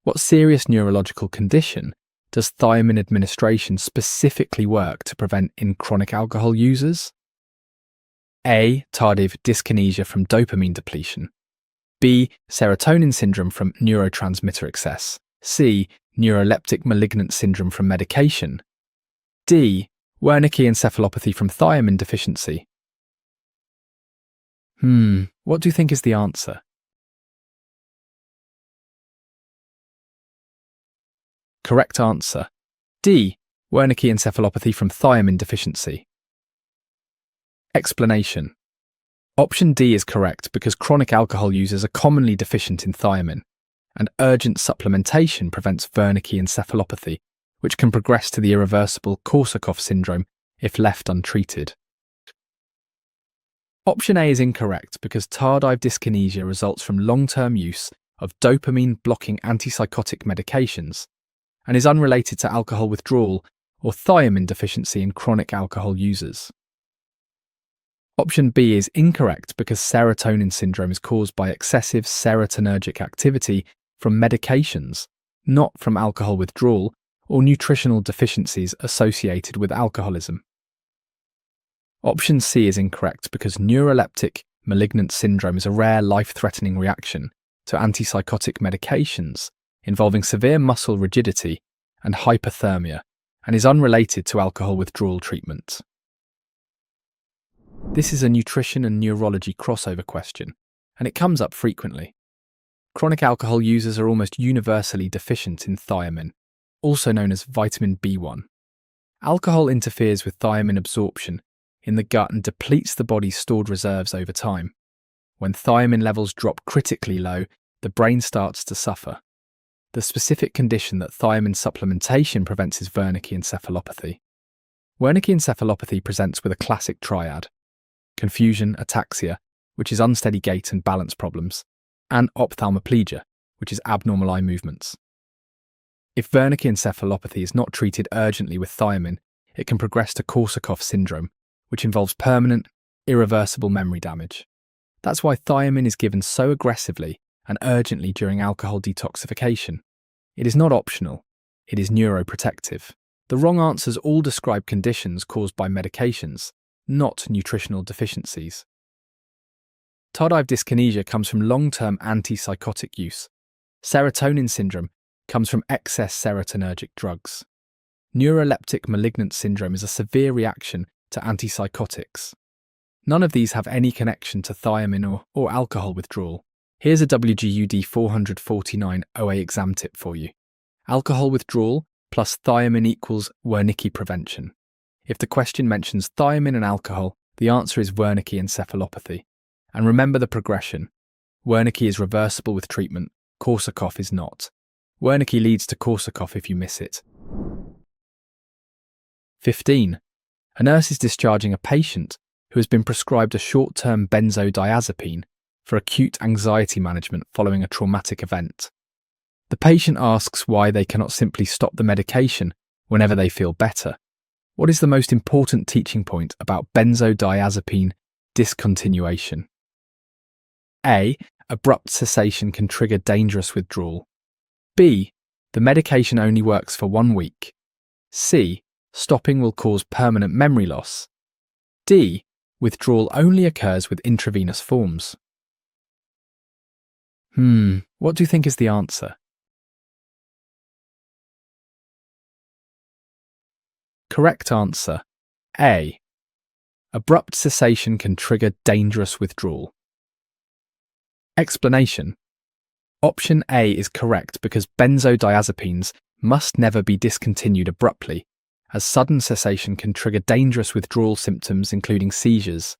What serious neurological condition does thiamine administration specifically work to prevent in chronic alcohol users? A. Tardive dyskinesia from dopamine depletion. B. Serotonin syndrome from neurotransmitter excess. C. Neuroleptic malignant syndrome from medication. D. Wernicke encephalopathy from thiamine deficiency. What do you think is the answer? Correct answer. D. Wernicke encephalopathy from thiamine deficiency. Explanation. Option D is correct because chronic alcohol users are commonly deficient in thiamine, and urgent supplementation prevents Wernicke encephalopathy, which can progress to the irreversible Korsakoff syndrome if left untreated. Option A is incorrect because tardive dyskinesia results from long-term use of dopamine-blocking antipsychotic medications and is unrelated to alcohol withdrawal or thiamine deficiency in chronic alcohol users. Option B is incorrect because serotonin syndrome is caused by excessive serotonergic activity from medications, not from alcohol withdrawal or nutritional deficiencies associated with alcoholism. Option C is incorrect because neuroleptic malignant syndrome is a rare life-threatening reaction to antipsychotic medications involving severe muscle rigidity and hypothermia and is unrelated to alcohol withdrawal treatment. This is a nutrition and neurology crossover question, and it comes up frequently. Chronic alcohol users are almost universally deficient in thiamine, also known as vitamin B1. Alcohol interferes with thiamine absorption in the gut and depletes the body's stored reserves over time. When thiamine levels drop critically low, the brain starts to suffer. The specific condition that thiamine supplementation prevents is Wernicke encephalopathy. Wernicke encephalopathy presents with a classic triad: confusion, ataxia, which is unsteady gait and balance problems, and ophthalmoplegia, which is abnormal eye movements. If Wernicke encephalopathy is not treated urgently with thiamine, it can progress to Korsakoff syndrome, which involves permanent, irreversible memory damage. That's why thiamine is given so aggressively and urgently during alcohol detoxification. It is not optional, it is neuroprotective. The wrong answers all describe conditions caused by medications, not nutritional deficiencies. Tardive dyskinesia comes from long-term antipsychotic use. Serotonin syndrome comes from excess serotonergic drugs. Neuroleptic malignant syndrome is a severe reaction to antipsychotics. None of these have any connection to thiamine or alcohol withdrawal. Here's a WGU D449 OA exam tip for you. Alcohol withdrawal plus thiamine equals Wernicke prevention. If the question mentions thiamine and alcohol, the answer is Wernicke encephalopathy. And remember the progression. Wernicke is reversible with treatment, Korsakoff is not. Wernicke leads to Korsakoff if you miss it. 15. A nurse is discharging a patient who has been prescribed a short-term benzodiazepine for acute anxiety management following a traumatic event. The patient asks why they cannot simply stop the medication whenever they feel better. What is the most important teaching point about benzodiazepine discontinuation? A. Abrupt cessation can trigger dangerous withdrawal. B. The medication only works for 1 week. C. Stopping will cause permanent memory loss. D. Withdrawal only occurs with intravenous forms. What do you think is the answer? Correct answer. A. Abrupt cessation can trigger dangerous withdrawal. Explanation. Option A is correct because benzodiazepines must never be discontinued abruptly, as sudden cessation can trigger dangerous withdrawal symptoms including seizures,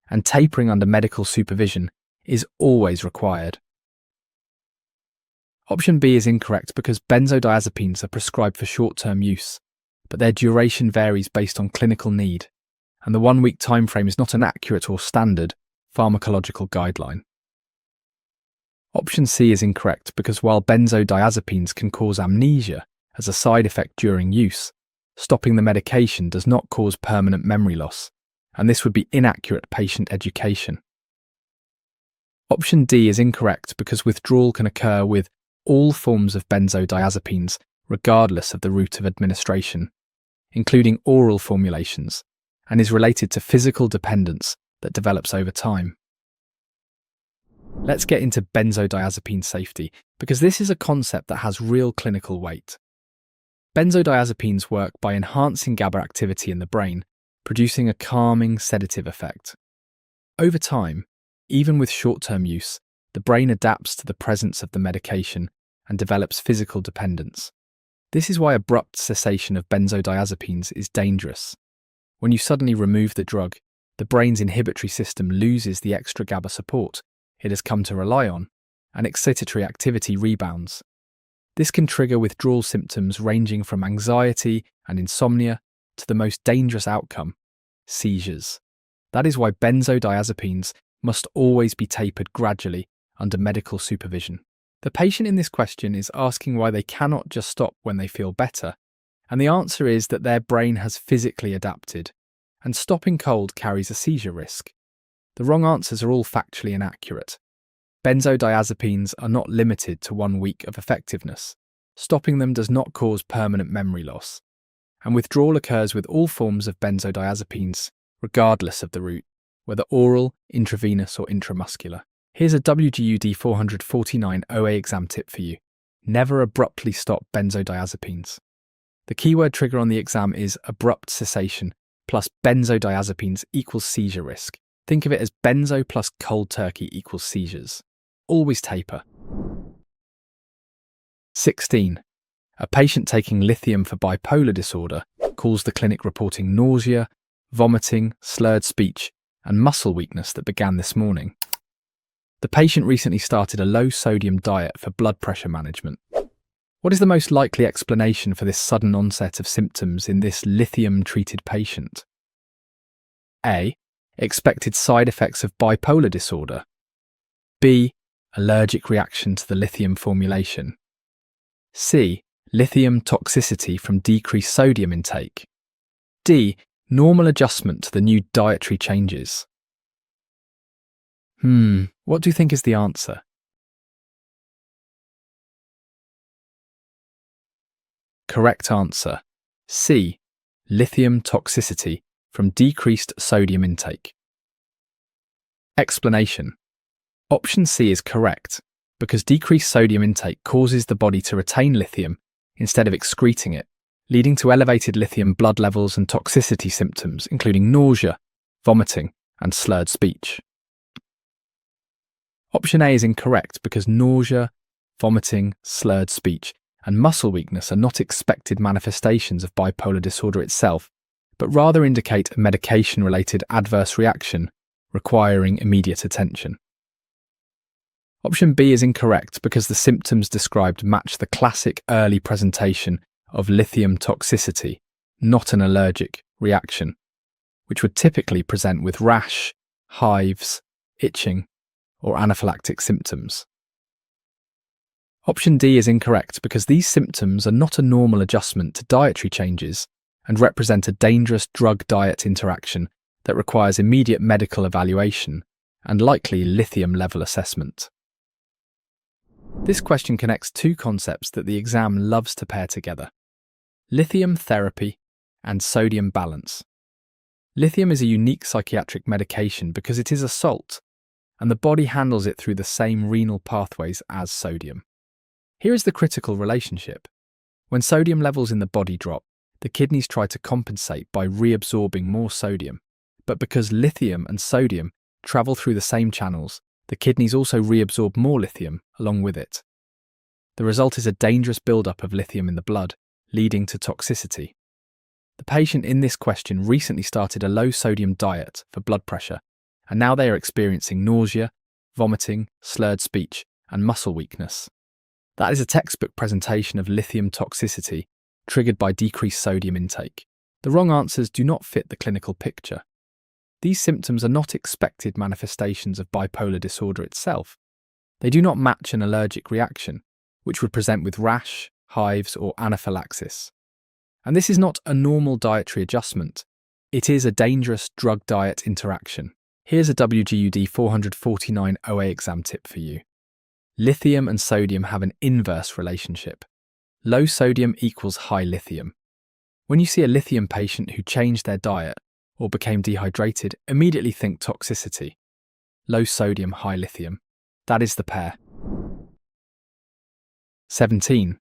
and tapering under medical supervision is always required. Option B is incorrect because benzodiazepines are prescribed for short-term use, but their duration varies based on clinical need, and the 1-week timeframe is not an accurate or standard pharmacological guideline. Option C is incorrect because while benzodiazepines can cause amnesia as a side effect during use, stopping the medication does not cause permanent memory loss, and this would be inaccurate patient education. Option D is incorrect because withdrawal can occur with all forms of benzodiazepines regardless of the route of administration, including oral formulations, and is related to physical dependence that develops over time. Let's get into benzodiazepine safety, because this is a concept that has real clinical weight. Benzodiazepines work by enhancing GABA activity in the brain, producing a calming sedative effect. Over time, even with short-term use, the brain adapts to the presence of the medication and develops physical dependence. This is why abrupt cessation of benzodiazepines is dangerous. When you suddenly remove the drug, the brain's inhibitory system loses the extra GABA support it has come to rely on, and excitatory activity rebounds. This can trigger withdrawal symptoms ranging from anxiety and insomnia to the most dangerous outcome, seizures. That is why benzodiazepines must always be tapered gradually under medical supervision. The patient in this question is asking why they cannot just stop when they feel better, and the answer is that their brain has physically adapted, and stopping cold carries a seizure risk. The wrong answers are all factually inaccurate. Benzodiazepines are not limited to 1 week of effectiveness. Stopping them does not cause permanent memory loss, and withdrawal occurs with all forms of benzodiazepines, regardless of the route, whether oral, intravenous or intramuscular. Here's a WGU D449 OA exam tip for you. Never abruptly stop benzodiazepines. The keyword trigger on the exam is abrupt cessation plus benzodiazepines equals seizure risk. Think of it as benzo plus cold turkey equals seizures. Always taper. 16. A patient taking lithium for bipolar disorder calls the clinic reporting nausea, vomiting, slurred speech, and muscle weakness that began this morning. The patient recently started a low-sodium diet for blood pressure management. What is the most likely explanation for this sudden onset of symptoms in this lithium-treated patient? A. Expected side effects of bipolar disorder. B. Allergic reaction to the lithium formulation. C. Lithium toxicity from decreased sodium intake. D. Normal adjustment to the new dietary changes. What do you think is the answer? Correct answer. C. Lithium toxicity from decreased sodium intake. Explanation. Option C is correct, because decreased sodium intake causes the body to retain lithium instead of excreting it, leading to elevated lithium blood levels and toxicity symptoms, including nausea, vomiting, and slurred speech. Option A is incorrect because nausea, vomiting, slurred speech, and muscle weakness are not expected manifestations of bipolar disorder itself, but rather indicate a medication-related adverse reaction requiring immediate attention. Option B is incorrect because the symptoms described match the classic early presentation of lithium toxicity, not an allergic reaction, which would typically present with rash, hives, itching, or anaphylactic symptoms. Option D is incorrect because these symptoms are not a normal adjustment to dietary changes and represent a dangerous drug-diet interaction that requires immediate medical evaluation and likely lithium level assessment. This question connects two concepts that the exam loves to pair together: lithium therapy and sodium balance. Lithium is a unique psychiatric medication because it is a salt, and the body handles it through the same renal pathways as sodium. Here is the critical relationship. When sodium levels in the body drop, the kidneys try to compensate by reabsorbing more sodium, but because lithium and sodium travel through the same channels, the kidneys also reabsorb more lithium along with it. The result is a dangerous buildup of lithium in the blood, leading to toxicity. The patient in this question recently started a low-sodium diet for blood pressure, and now they are experiencing nausea, vomiting, slurred speech, and muscle weakness. That is a textbook presentation of lithium toxicity triggered by decreased sodium intake. The wrong answers do not fit the clinical picture. These symptoms are not expected manifestations of bipolar disorder itself. They do not match an allergic reaction, which would present with rash, hives, or anaphylaxis. And this is not a normal dietary adjustment. It is a dangerous drug-diet interaction. Here's a WGU D449 OA exam tip for you. Lithium and sodium have an inverse relationship. Low sodium equals high lithium. When you see a lithium patient who changed their diet or became dehydrated, immediately think toxicity. Low sodium, high lithium. That is the pair. 17.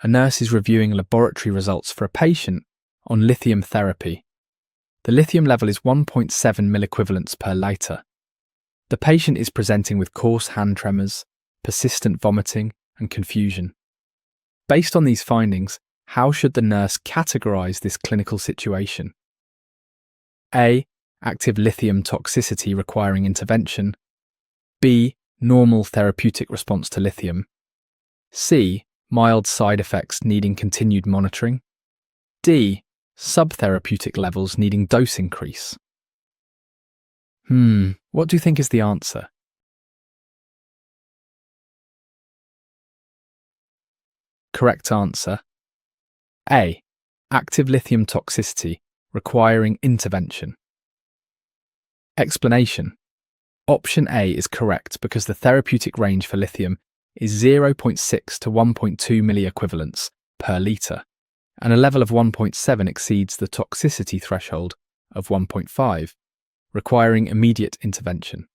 A nurse is reviewing laboratory results for a patient on lithium therapy. The lithium level is 1.7 milliequivalents per litre. The patient is presenting with coarse hand tremors, persistent vomiting, and confusion. Based on these findings, how should the nurse categorize this clinical situation? A. Active lithium toxicity requiring intervention. B. Normal therapeutic response to lithium. C. Mild side effects needing continued monitoring. D. Subtherapeutic levels needing dose increase. What do you think is the answer? Correct answer. A. Active lithium toxicity requiring intervention. Explanation. Option A is correct because the therapeutic range for lithium is 0.6 to 1.2 milliequivalents per litre, and a level of 1.7 exceeds the toxicity threshold of 1.5, requiring immediate intervention.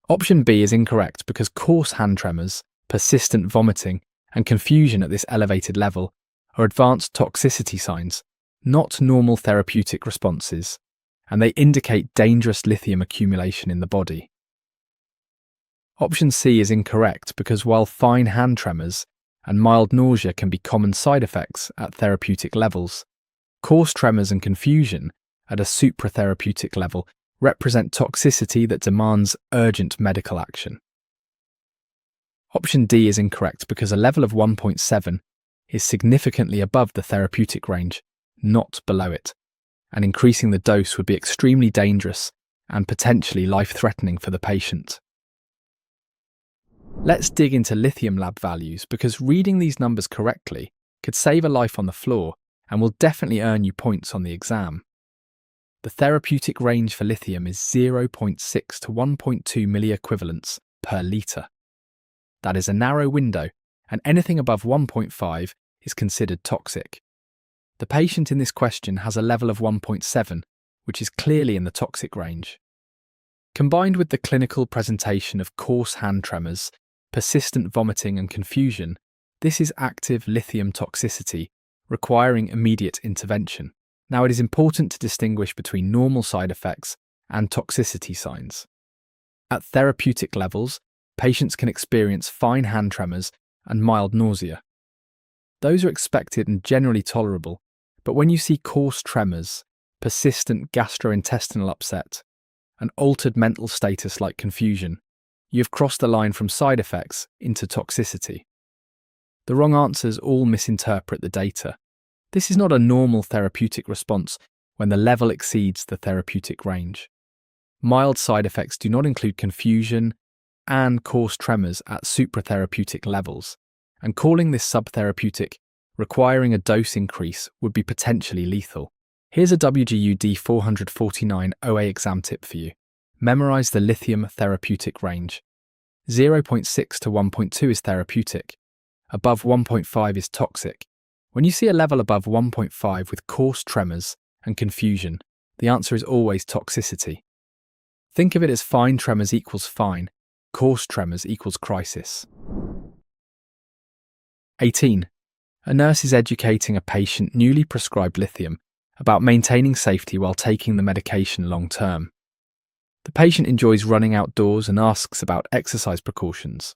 Option B is incorrect because coarse hand tremors, persistent vomiting, and confusion at this elevated level are advanced toxicity signs, not normal therapeutic responses, and they indicate dangerous lithium accumulation in the body. Option C is incorrect because while fine hand tremors and mild nausea can be common side effects at therapeutic levels, coarse tremors and confusion at a supratherapeutic level represent toxicity that demands urgent medical action. Option D is incorrect because a level of 1.7 is significantly above the therapeutic range, not below it, and increasing the dose would be extremely dangerous and potentially life-threatening for the patient. Let's dig into lithium lab values because reading these numbers correctly could save a life on the floor and will definitely earn you points on the exam. The therapeutic range for lithium is 0.6 to 1.2 milliequivalents per litre. That is a narrow window, and anything above 1.5 is considered toxic. The patient in this question has a level of 1.7, which is clearly in the toxic range. Combined with the clinical presentation of coarse hand tremors, persistent vomiting and confusion, this is active lithium toxicity requiring immediate intervention. Now, it is important to distinguish between normal side effects and toxicity signs. At therapeutic levels, patients can experience fine hand tremors and mild nausea. Those are expected and generally tolerable, but when you see coarse tremors, persistent gastrointestinal upset, and altered mental status like confusion, you have crossed the line from side effects into toxicity. The wrong answers all misinterpret the data. This is not a normal therapeutic response when the level exceeds the therapeutic range. Mild side effects do not include confusion and coarse tremors at supratherapeutic levels, and calling this subtherapeutic, requiring a dose increase, would be potentially lethal. Here's a WGU D449 OA exam tip for you. Memorize the lithium therapeutic range. 0.6 to 1.2 is therapeutic. Above 1.5 is toxic. When you see a level above 1.5 with coarse tremors and confusion, the answer is always toxicity. Think of it as fine tremors equals fine, coarse tremors equals crisis. 18. A nurse is educating a patient newly prescribed lithium about maintaining safety while taking the medication long term. The patient enjoys running outdoors and asks about exercise precautions.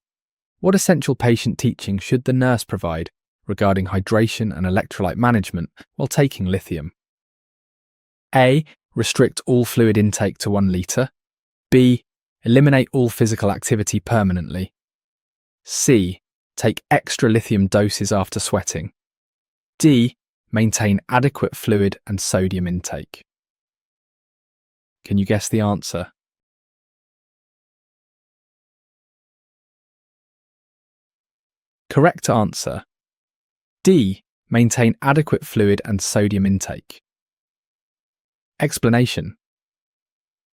What essential patient teaching should the nurse provide regarding hydration and electrolyte management while taking lithium? A. Restrict all fluid intake to 1 litre. B. Eliminate all physical activity permanently. C. Take extra lithium doses after sweating. D. Maintain adequate fluid and sodium intake. Can you guess the answer? Correct answer. D. Maintain adequate fluid and sodium intake. Explanation.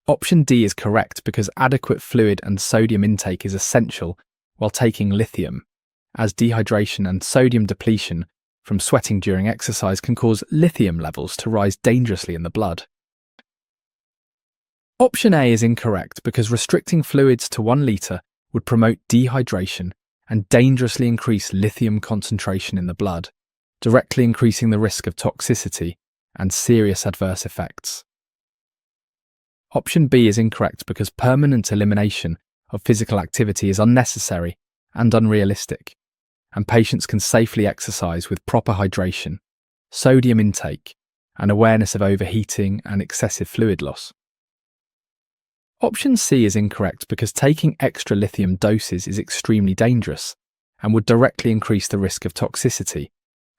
Option D is correct because adequate fluid and sodium intake is essential while taking lithium, as dehydration and sodium depletion from sweating during exercise can cause lithium levels to rise dangerously in the blood. Option A is incorrect because restricting fluids to 1 litre would promote dehydration and dangerously increase lithium concentration in the blood, directly increasing the risk of toxicity and serious adverse effects. Option B is incorrect because permanent elimination of physical activity is unnecessary and unrealistic, and patients can safely exercise with proper hydration, sodium intake, and awareness of overheating and excessive fluid loss. Option C is incorrect because taking extra lithium doses is extremely dangerous and would directly increase the risk of toxicity,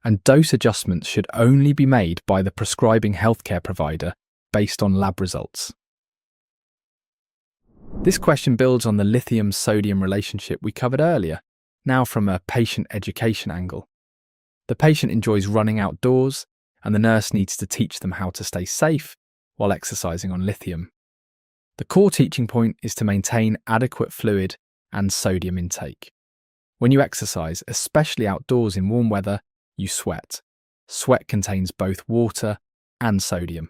and dose adjustments should only be made by the prescribing healthcare provider based on lab results. This question builds on the lithium-sodium relationship we covered earlier, now from a patient education angle. The patient enjoys running outdoors, and the nurse needs to teach them how to stay safe while exercising on lithium. The core teaching point is to maintain adequate fluid and sodium intake. When you exercise, especially outdoors in warm weather, you sweat. Sweat contains both water and sodium.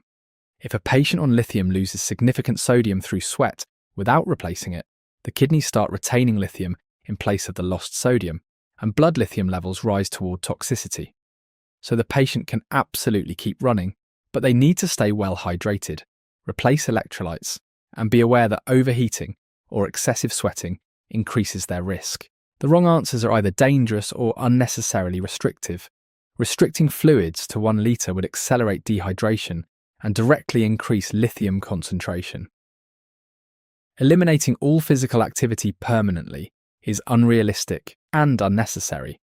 If a patient on lithium loses significant sodium through sweat without replacing it, the kidneys start retaining lithium in place of the lost sodium, and blood lithium levels rise toward toxicity. So the patient can absolutely keep running, but they need to stay well hydrated, replace electrolytes, and be aware that overheating or excessive sweating increases their risk. The wrong answers are either dangerous or unnecessarily restrictive. Restricting fluids to 1 litre would accelerate dehydration and directly increase lithium concentration. Eliminating all physical activity permanently is unrealistic and unnecessary,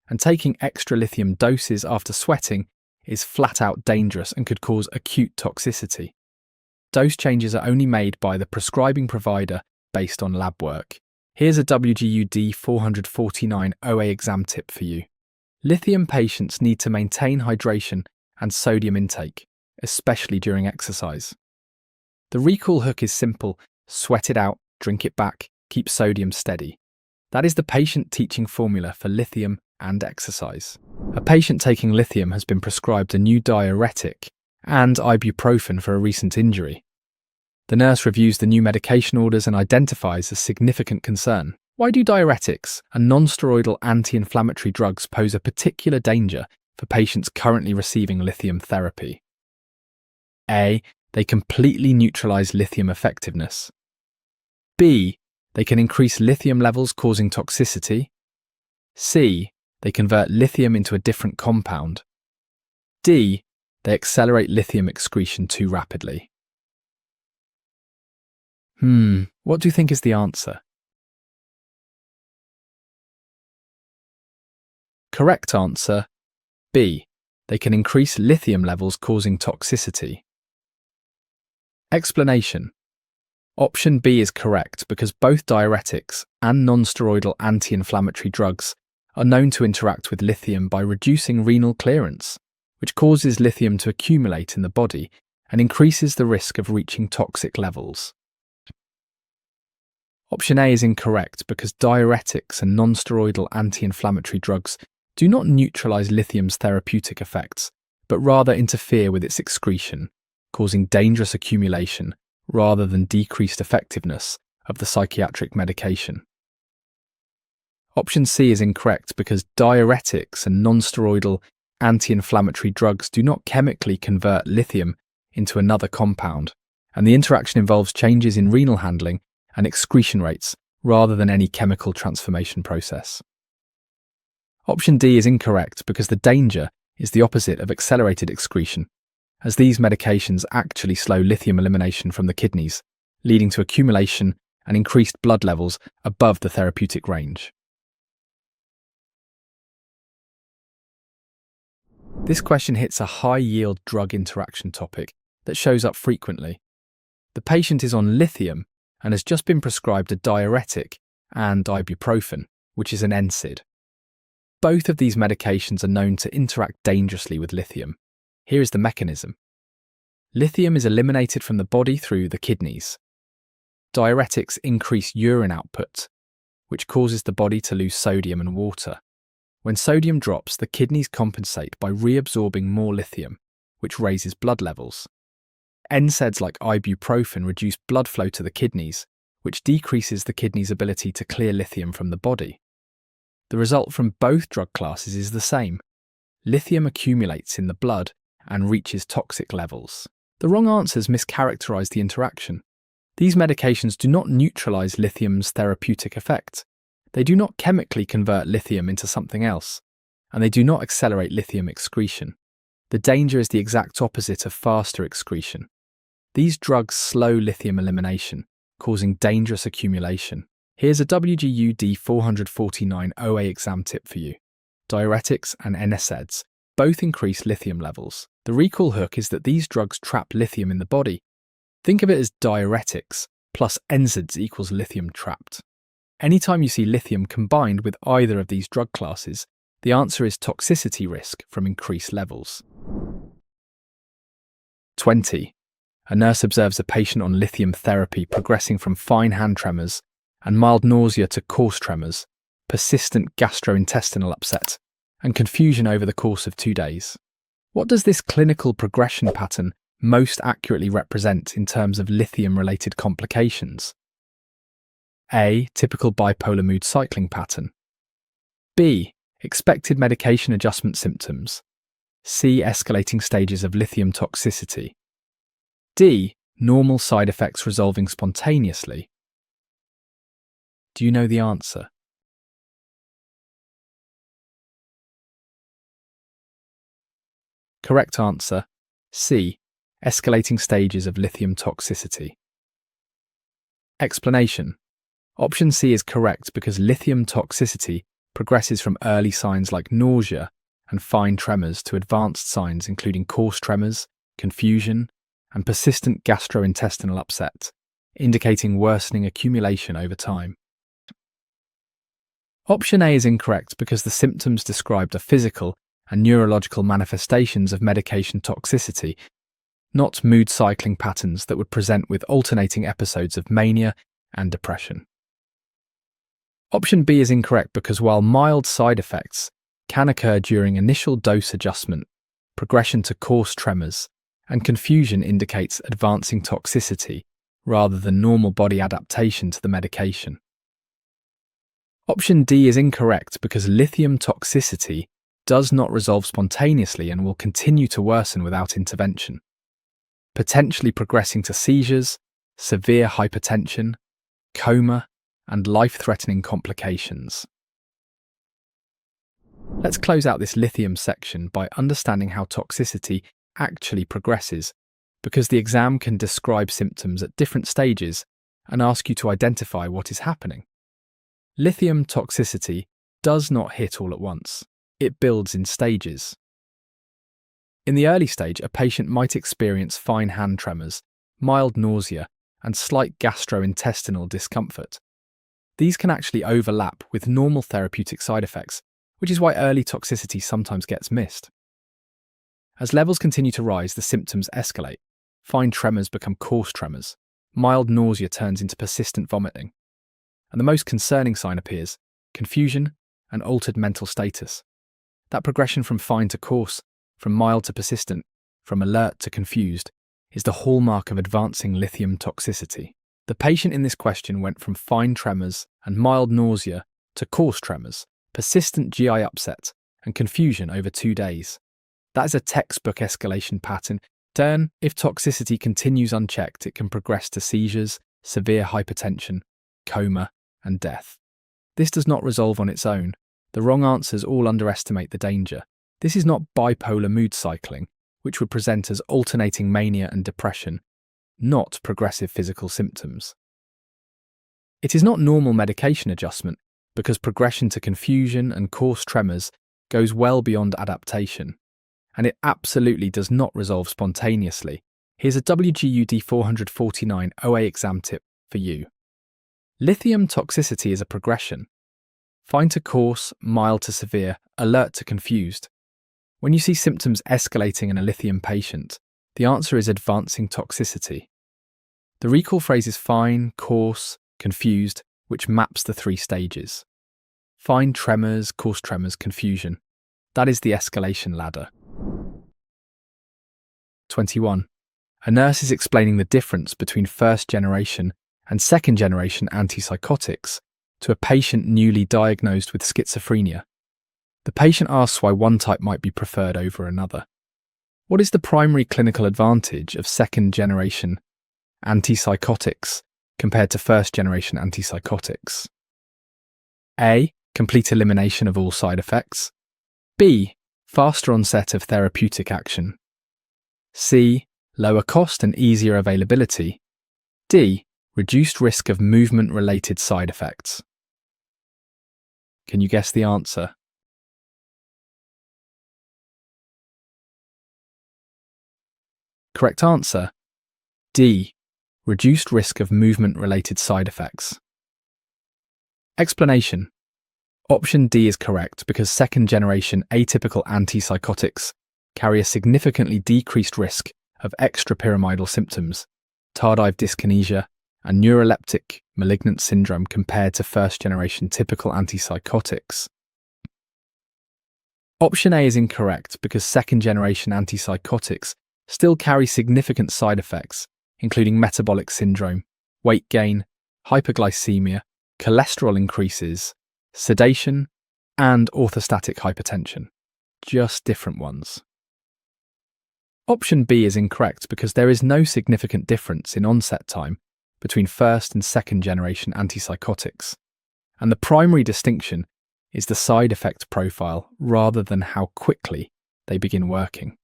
and taking extra lithium doses after sweating is flat out dangerous and could cause acute toxicity. Dose changes are only made by the prescribing provider based on lab work. Here's a WGU D449 OA exam tip for you. Lithium patients need to maintain hydration and sodium intake, especially during exercise. The recall hook is simple: sweat it out, drink it back, keep sodium steady. That is the patient teaching formula for lithium and exercise. A patient taking lithium has been prescribed a new diuretic and ibuprofen for a recent injury. The nurse reviews the new medication orders and identifies a significant concern. Why do diuretics and non-steroidal anti-inflammatory drugs pose a particular danger for patients currently receiving lithium therapy? A. They completely neutralize lithium effectiveness. B. They can increase lithium levels, causing toxicity. C. They convert lithium into a different compound. D. They accelerate lithium excretion too rapidly. What do you think is the answer? Correct answer, B. They can increase lithium levels, causing toxicity. Explanation. Option B is correct because both diuretics and non-steroidal anti-inflammatory drugs are known to interact with lithium by reducing renal clearance, which causes lithium to accumulate in the body and increases the risk of reaching toxic levels. Option A is incorrect because diuretics and non-steroidal anti-inflammatory drugs do not neutralize lithium's therapeutic effects, but rather interfere with its excretion, causing dangerous accumulation rather than decreased effectiveness of the psychiatric medication. Option C is incorrect because diuretics and non-steroidal anti-inflammatory drugs do not chemically convert lithium into another compound, and the interaction involves changes in renal handling and excretion rates rather than any chemical transformation process. Option D is incorrect because the danger is the opposite of accelerated excretion, as these medications actually slow lithium elimination from the kidneys, leading to accumulation and increased blood levels above the therapeutic range. This question hits a high-yield drug interaction topic that shows up frequently. The patient is on lithium and has just been prescribed a diuretic and ibuprofen, which is an NSAID. Both of these medications are known to interact dangerously with lithium. Here is the mechanism. Lithium is eliminated from the body through the kidneys. Diuretics increase urine output, which causes the body to lose sodium and water. When sodium drops, the kidneys compensate by reabsorbing more lithium, which raises blood levels. NSAIDs like ibuprofen reduce blood flow to the kidneys, which decreases the kidney's ability to clear lithium from the body. The result from both drug classes is the same. Lithium accumulates in the blood and reaches toxic levels. The wrong answers mischaracterize the interaction. These medications do not neutralize lithium's therapeutic effect. They do not chemically convert lithium into something else, and they do not accelerate lithium excretion. The danger is the exact opposite of faster excretion. These drugs slow lithium elimination, causing dangerous accumulation. Here's a WGU D449 OA exam tip for you. Diuretics and NSAIDs both increase lithium levels. The recall hook is that these drugs trap lithium in the body. Think of it as diuretics plus NSAIDs equals lithium trapped. Anytime you see lithium combined with either of these drug classes, the answer is toxicity risk from increased levels. 20. A nurse observes a patient on lithium therapy progressing from fine hand tremors and mild nausea to coarse tremors, persistent gastrointestinal upset, and confusion over the course of 2 days. What does this clinical progression pattern most accurately represent in terms of lithium-related complications? A. Typical bipolar mood cycling pattern. B. Expected medication adjustment symptoms. C. Escalating stages of lithium toxicity. D. Normal side effects resolving spontaneously. Do you know the answer? Correct answer, C. Escalating stages of lithium toxicity. Explanation. Option C is correct because lithium toxicity progresses from early signs like nausea and fine tremors to advanced signs including coarse tremors, confusion, and persistent gastrointestinal upset, indicating worsening accumulation over time. Option A is incorrect because the symptoms described are physical and neurological manifestations of medication toxicity, not mood cycling patterns that would present with alternating episodes of mania and depression. Option B is incorrect because while mild side effects can occur during initial dose adjustment, progression to coarse tremors and confusion indicates advancing toxicity rather than normal body adaptation to the medication. Option D is incorrect because lithium toxicity does not resolve spontaneously and will continue to worsen without intervention, potentially progressing to seizures, severe hypertension, coma, and life-threatening complications. Let's close out this lithium section by understanding how toxicity actually progresses, because the exam can describe symptoms at different stages and ask you to identify what is happening. Lithium toxicity does not hit all at once. It builds in stages. In the early stage, a patient might experience fine hand tremors, mild nausea, and slight gastrointestinal discomfort. These can actually overlap with normal therapeutic side effects, which is why early toxicity sometimes gets missed. As levels continue to rise, the symptoms escalate. Fine tremors become coarse tremors. Mild nausea turns into persistent vomiting. And the most concerning sign appears: confusion and altered mental status. That progression from fine to coarse, from mild to persistent, from alert to confused, is the hallmark of advancing lithium toxicity. The patient in this question went from fine tremors and mild nausea to coarse tremors, persistent GI upset, and confusion over 2 days. That is a textbook escalation pattern. If toxicity continues unchecked, it can progress to seizures, severe hypertension, coma, and death. This does not resolve on its own. The wrong answers all underestimate the danger. This is not bipolar mood cycling, which would present as alternating mania and depression, not progressive physical symptoms. It is not normal medication adjustment because progression to confusion and coarse tremors goes well beyond adaptation, and it absolutely does not resolve spontaneously. Here's a WGU D449 OA exam tip for you. Lithium toxicity is a progression. Fine to coarse, mild to severe, alert to confused. When you see symptoms escalating in a lithium patient, the answer is advancing toxicity. The recall phrase is fine, coarse, confused, which maps the three stages. Fine tremors, coarse tremors, confusion. That is the escalation ladder. 21. A nurse is explaining the difference between first-generation and second-generation antipsychotics to a patient newly diagnosed with schizophrenia. The patient asks why one type might be preferred over another. What is the primary clinical advantage of second-generation antipsychotics compared to first-generation antipsychotics? A. Complete elimination of all side effects. B. Faster onset of therapeutic action. C. Lower cost and easier availability. D. Reduced risk of movement-related side effects. Can you guess the answer? Correct answer, D. Reduced risk of movement-related side effects. Explanation. Option D is correct because second-generation atypical antipsychotics carry a significantly decreased risk of extrapyramidal symptoms, tardive dyskinesia, and neuroleptic malignant syndrome compared to first-generation typical antipsychotics. Option A is incorrect because second-generation antipsychotics still carry significant side effects, including metabolic syndrome, weight gain, hyperglycemia, cholesterol increases, sedation, and orthostatic hypertension. Just different ones. Option B is incorrect because there is no significant difference in onset time between first and second generation antipsychotics, and the primary distinction is the side effect profile rather than how quickly they begin working.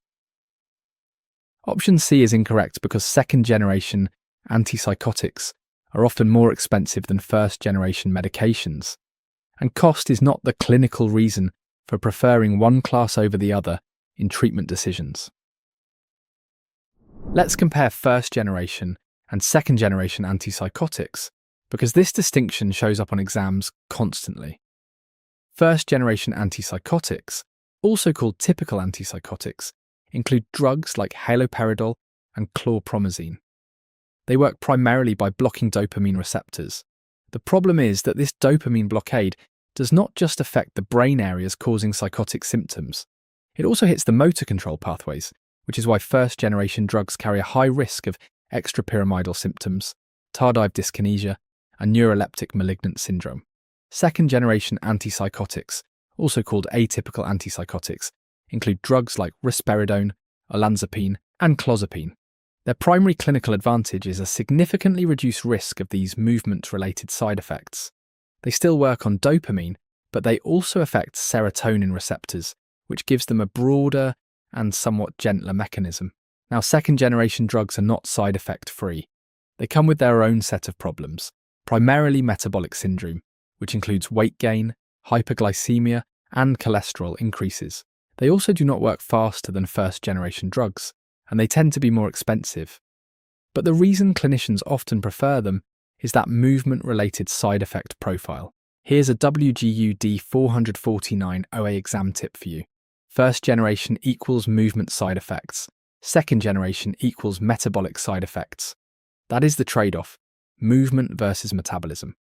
Option C is incorrect because second generation antipsychotics are often more expensive than first generation medications, and cost is not the clinical reason for preferring one class over the other in treatment decisions. Let's compare first generation and second generation antipsychotics because this distinction shows up on exams constantly. First generation antipsychotics, also called typical antipsychotics, include drugs like haloperidol and chlorpromazine. They work primarily by blocking dopamine receptors. The problem is that this dopamine blockade does not just affect the brain areas causing psychotic symptoms. It also hits the motor control pathways, which is why first-generation drugs carry a high risk of extrapyramidal symptoms, tardive dyskinesia, and neuroleptic malignant syndrome. Second-generation antipsychotics, also called atypical antipsychotics, include drugs like risperidone, olanzapine, and clozapine. Their primary clinical advantage is a significantly reduced risk of these movement-related side effects. They still work on dopamine, but they also affect serotonin receptors, which gives them a broader and somewhat gentler mechanism. Now, second-generation drugs are not side effect-free. They come with their own set of problems, primarily metabolic syndrome, which includes weight gain, hyperglycemia, and cholesterol increases. They also do not work faster than first-generation drugs, and they tend to be more expensive. But the reason clinicians often prefer them is that movement-related side effect profile. Here's a WGU D449 OA exam tip for you. First generation equals movement side effects. Second generation equals metabolic side effects. That is the trade-off, movement versus metabolism.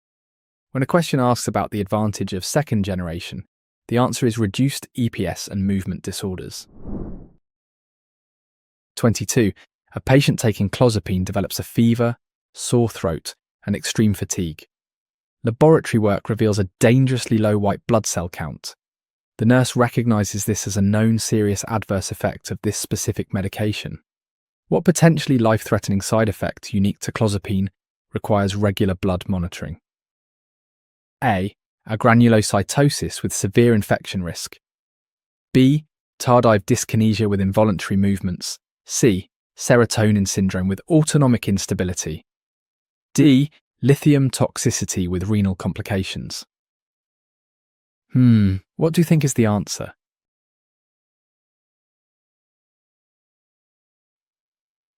When a question asks about the advantage of second generation, the answer is reduced EPS and movement disorders. 22. A patient taking clozapine develops a fever, sore throat, and extreme fatigue. Laboratory work reveals a dangerously low white blood cell count. The nurse recognizes this as a known serious adverse effect of this specific medication. What potentially life-threatening side effect unique to clozapine requires regular blood monitoring? A. Agranulocytosis with severe infection risk. B. Tardive dyskinesia with involuntary movements. C. Serotonin syndrome with autonomic instability. D. Lithium toxicity with renal complications. What do you think is the answer?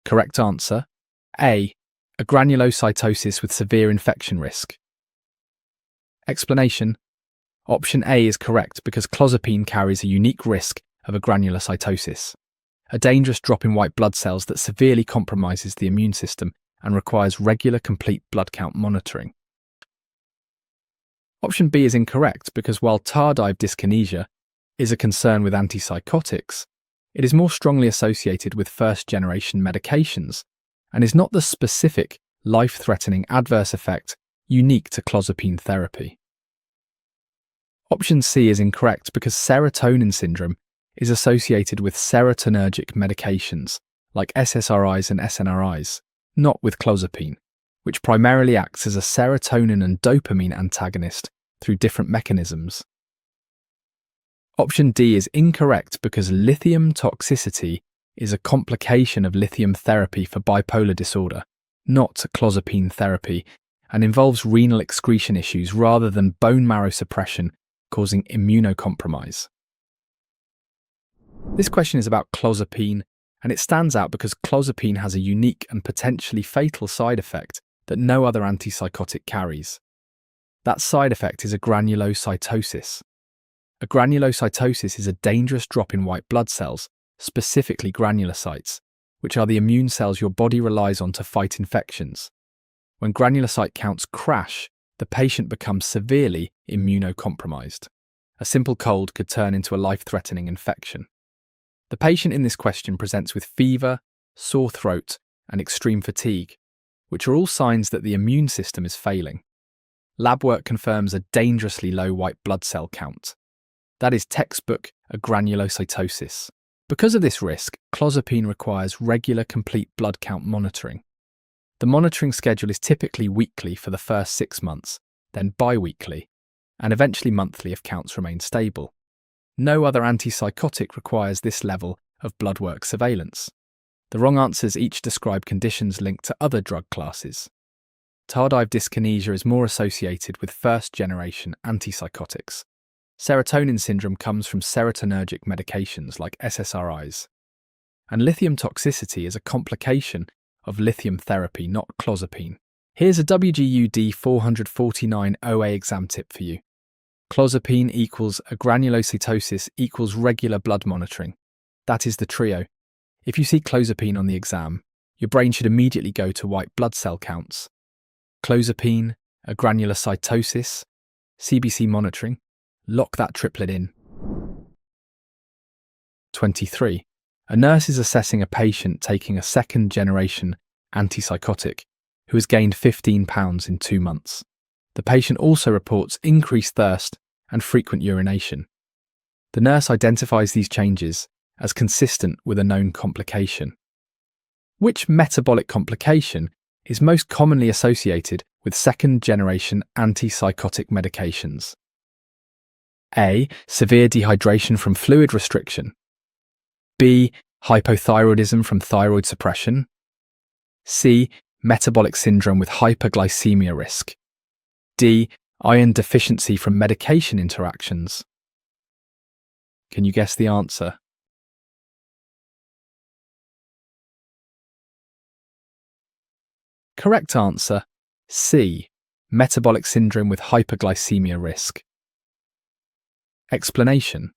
Correct answer, A. Agranulocytosis with severe infection risk. Explanation. Option A is correct because clozapine carries a unique risk of agranulocytosis, a dangerous drop in white blood cells that severely compromises the immune system and requires regular complete blood count monitoring. Option B is incorrect because while tardive dyskinesia is a concern with antipsychotics, it is more strongly associated with first-generation medications and is not the specific, life-threatening adverse effect unique to clozapine therapy. Option C is incorrect because serotonin syndrome is associated with serotonergic medications like SSRIs and SNRIs, not with clozapine, which primarily acts as a serotonin and dopamine antagonist through different mechanisms. Option D is incorrect because lithium toxicity is a complication of lithium therapy for bipolar disorder, not clozapine therapy, and involves renal excretion issues rather than bone marrow suppression causing immunocompromise. This question is about clozapine, and it stands out because clozapine has a unique and potentially fatal side effect that no other antipsychotic carries. That side effect is agranulocytosis. Agranulocytosis is a dangerous drop in white blood cells, specifically granulocytes, which are the immune cells your body relies on to fight infections. When granulocyte counts crash, the patient becomes severely immunocompromised. A simple cold could turn into a life-threatening infection. The patient in this question presents with fever, sore throat, and extreme fatigue, which are all signs that the immune system is failing. Lab work confirms a dangerously low white blood cell count. That is textbook agranulocytosis. Because of this risk, clozapine requires regular complete blood count monitoring. The monitoring schedule is typically weekly for the first 6 months, then bi-weekly, and eventually monthly if counts remain stable. No other antipsychotic requires this level of blood work surveillance. The wrong answers each describe conditions linked to other drug classes. Tardive dyskinesia is more associated with first-generation antipsychotics. Serotonin syndrome comes from serotonergic medications like SSRIs. And lithium toxicity is a complication of lithium therapy, not clozapine. Here's a WGU D449 OA exam tip for you. Clozapine equals agranulocytosis equals regular blood monitoring. That is the trio. If you see clozapine on the exam, your brain should immediately go to white blood cell counts. Clozapine, agranulocytosis, CBC monitoring. Lock that triplet in. 23. A nurse is assessing a patient taking a second-generation antipsychotic who has gained 15 pounds in 2 months. The patient also reports increased thirst and frequent urination. The nurse identifies these changes as consistent with a known complication. Which metabolic complication is most commonly associated with second-generation antipsychotic medications? A. Severe dehydration from fluid restriction. B. Hypothyroidism from thyroid suppression. C. Metabolic syndrome with hyperglycemia risk. D. Iron deficiency from medication interactions. Can you guess the answer? Correct answer, C. Metabolic syndrome with hyperglycemia risk. Explanation.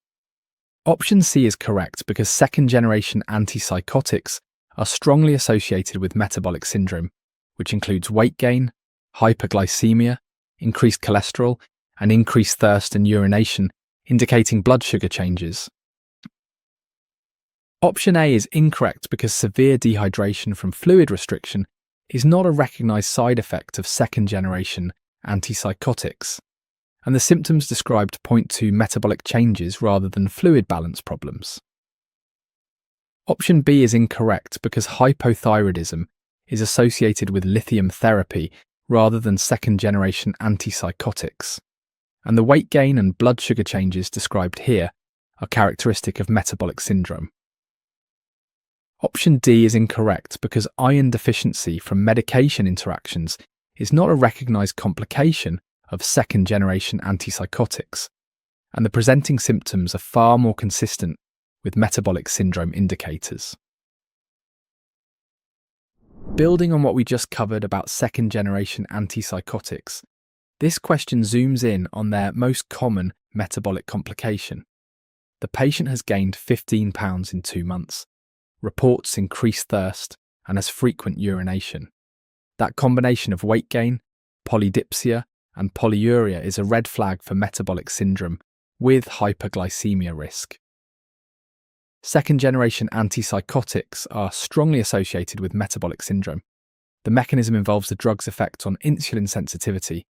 Option C is correct because second-generation antipsychotics are strongly associated with metabolic syndrome, which includes weight gain, hyperglycemia, increased cholesterol, and increased thirst and urination, indicating blood sugar changes. Option A is incorrect because severe dehydration from fluid restriction is not a recognized side effect of second-generation antipsychotics, and the symptoms described point to metabolic changes rather than fluid balance problems. Option B is incorrect because hypothyroidism is associated with lithium therapy rather than second-generation antipsychotics. and the weight gain and blood sugar changes described here are characteristic of metabolic syndrome. Option D is incorrect because iron deficiency from medication interactions is not a recognized complication of second-generation antipsychotics, and the presenting symptoms are far more consistent with metabolic syndrome indicators. Building on what we just covered about second-generation antipsychotics, this question zooms in on their most common metabolic complication. The patient has gained 15 pounds in 2 months, reports increased thirst, and has frequent urination. That combination of weight gain, polydipsia, and polyuria is a red flag for metabolic syndrome with hyperglycemia risk. Second-generation antipsychotics are strongly associated with metabolic syndrome. The mechanism involves the drug's effect on insulin sensitivity,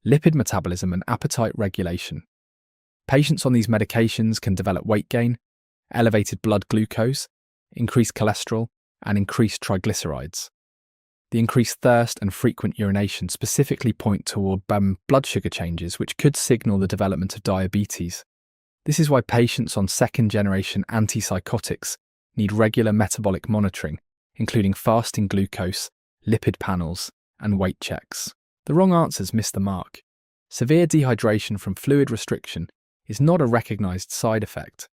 lipid metabolism, and appetite regulation. Patients on these medications can develop weight gain, elevated blood glucose, increased cholesterol, and increased triglycerides. The increased thirst and frequent urination specifically point toward blood sugar changes, which could signal the development of diabetes. This is why patients on second-generation antipsychotics need regular metabolic monitoring, including fasting glucose, lipid panels, and weight checks. The wrong answers miss the mark. Severe dehydration from fluid restriction is not a recognized side effect.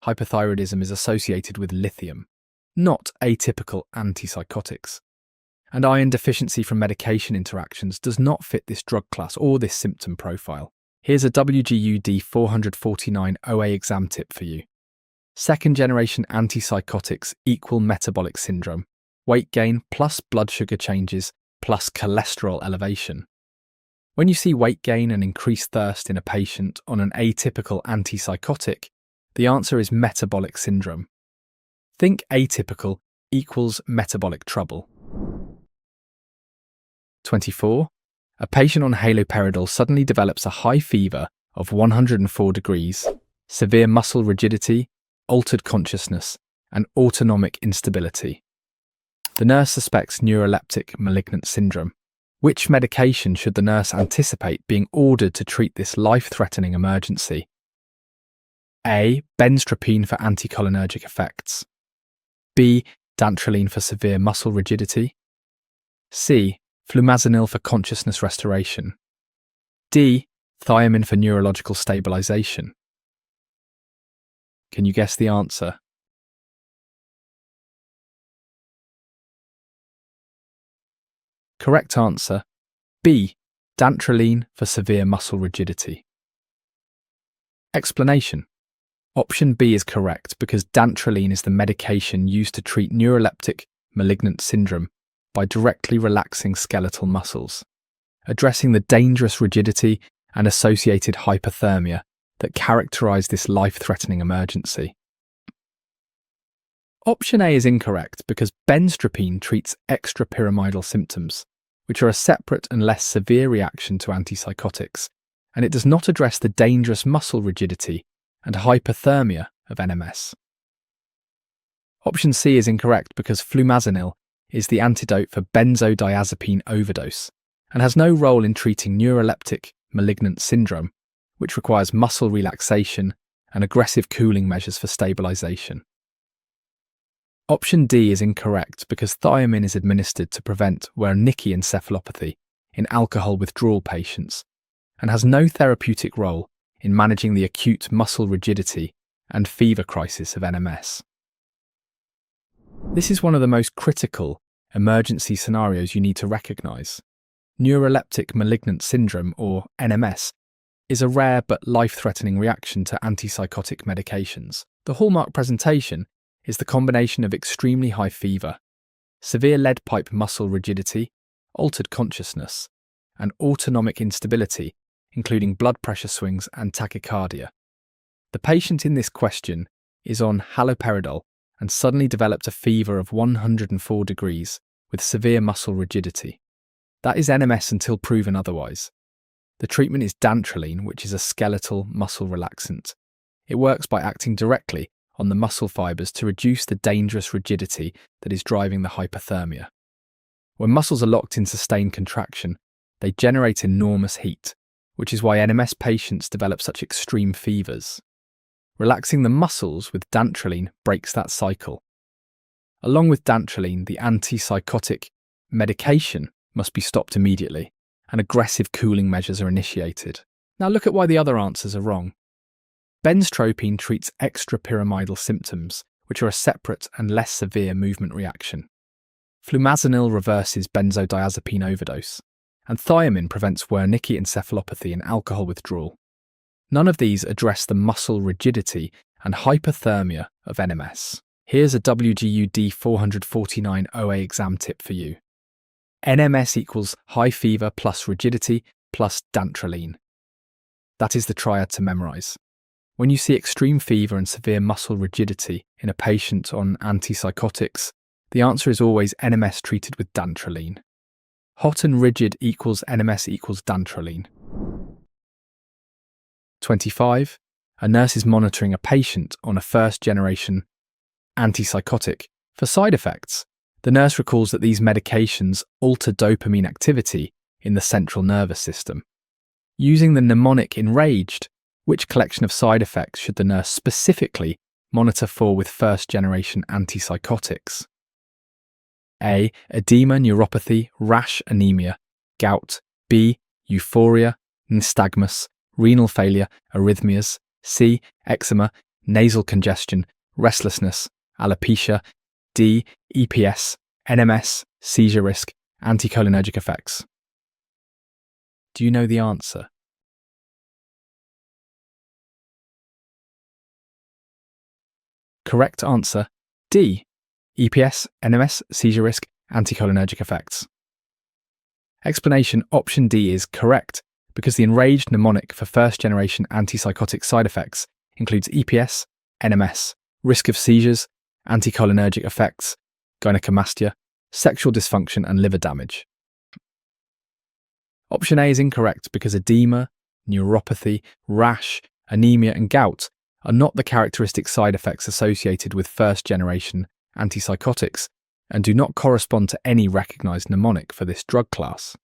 Hypothyroidism is associated with lithium, not atypical antipsychotics. And iron deficiency from medication interactions does not fit this drug class or this symptom profile. Here's a WGU D449 OA exam tip for you. Second-generation antipsychotics equal metabolic syndrome, weight gain plus blood sugar changes plus cholesterol elevation. When you see weight gain and increased thirst in a patient on an atypical antipsychotic, the answer is metabolic syndrome. Think atypical equals metabolic trouble. 24. A patient on haloperidol suddenly develops a high fever of 104 degrees, severe muscle rigidity, altered consciousness, and autonomic instability. The nurse suspects neuroleptic malignant syndrome. Which medication should the nurse anticipate being ordered to treat this life-threatening emergency? A. Benztropine for anticholinergic effects. B. Dantrolene for severe muscle rigidity. C. Flumazenil for consciousness restoration. D. Thiamine for neurological stabilization. Can you guess the answer? Correct answer, B. Dantrolene for severe muscle rigidity. Explanation. Option B is correct because dantrolene is the medication used to treat neuroleptic malignant syndrome by directly relaxing skeletal muscles, addressing the dangerous rigidity and associated hypothermia that characterize this life-threatening emergency. Option A is incorrect because benztropine treats extrapyramidal symptoms, which are a separate and less severe reaction to antipsychotics, and it does not address the dangerous muscle rigidity and hypothermia of NMS. Option C is incorrect because flumazenil is the antidote for benzodiazepine overdose and has no role in treating neuroleptic malignant syndrome, which requires muscle relaxation and aggressive cooling measures for stabilization. Option D is incorrect because thiamine is administered to prevent Wernicke encephalopathy in alcohol withdrawal patients and has no therapeutic role in managing the acute muscle rigidity and fever crisis of NMS. This is one of the most critical emergency scenarios you need to recognize. Neuroleptic malignant syndrome, or NMS, is a rare but life-threatening reaction to antipsychotic medications. The hallmark presentation is the combination of extremely high fever, severe lead pipe muscle rigidity, altered consciousness, and autonomic instability, including blood pressure swings and tachycardia. The patient in this question is on haloperidol and suddenly developed a fever of 104 degrees with severe muscle rigidity. That is NMS until proven otherwise. The treatment is dantrolene, which is a skeletal muscle relaxant. It works by acting directly on the muscle fibers to reduce the dangerous rigidity that is driving the hypothermia. When muscles are locked in sustained contraction, they generate enormous heat, which is why NMS patients develop such extreme fevers. Relaxing the muscles with dantrolene breaks that cycle. Along with dantrolene, the antipsychotic medication must be stopped immediately, and aggressive cooling measures are initiated. Now look at why the other answers are wrong. Benztropine treats extrapyramidal symptoms, which are a separate and less severe movement reaction. Flumazenil reverses benzodiazepine overdose, and thiamine prevents Wernicke encephalopathy and alcohol withdrawal. None of these address the muscle rigidity and hypothermia of NMS. Here's a WGU D449 OA exam tip for you. NMS equals high fever plus rigidity plus dantrolene. That is the triad to memorize. When you see extreme fever and severe muscle rigidity in a patient on antipsychotics, the answer is always NMS treated with dantrolene. Hot and rigid equals NMS equals dantrolene. 25. A nurse is monitoring a patient on a first-generation antipsychotic for side effects. The nurse recalls that these medications alter dopamine activity in the central nervous system. Using the mnemonic enraged, which collection of side effects should the nurse specifically monitor for with first-generation antipsychotics? A. Edema, neuropathy, rash, anemia, gout. B. Euphoria, nystagmus, renal failure, arrhythmias. C. Eczema, nasal congestion, restlessness, alopecia. D. EPS, NMS, seizure risk, anticholinergic effects. Do you know the answer? Correct answer, D. EPS, NMS, seizure risk, anticholinergic effects. Explanation: option D is correct because the enraged mnemonic for first-generation antipsychotic side effects includes EPS, NMS, risk of seizures, anticholinergic effects, gynecomastia, sexual dysfunction and liver damage. Option A is incorrect because edema, neuropathy, rash, anemia and gout are not the characteristic side effects associated with first-generation antipsychotics and do not correspond to any recognised mnemonic for this drug class.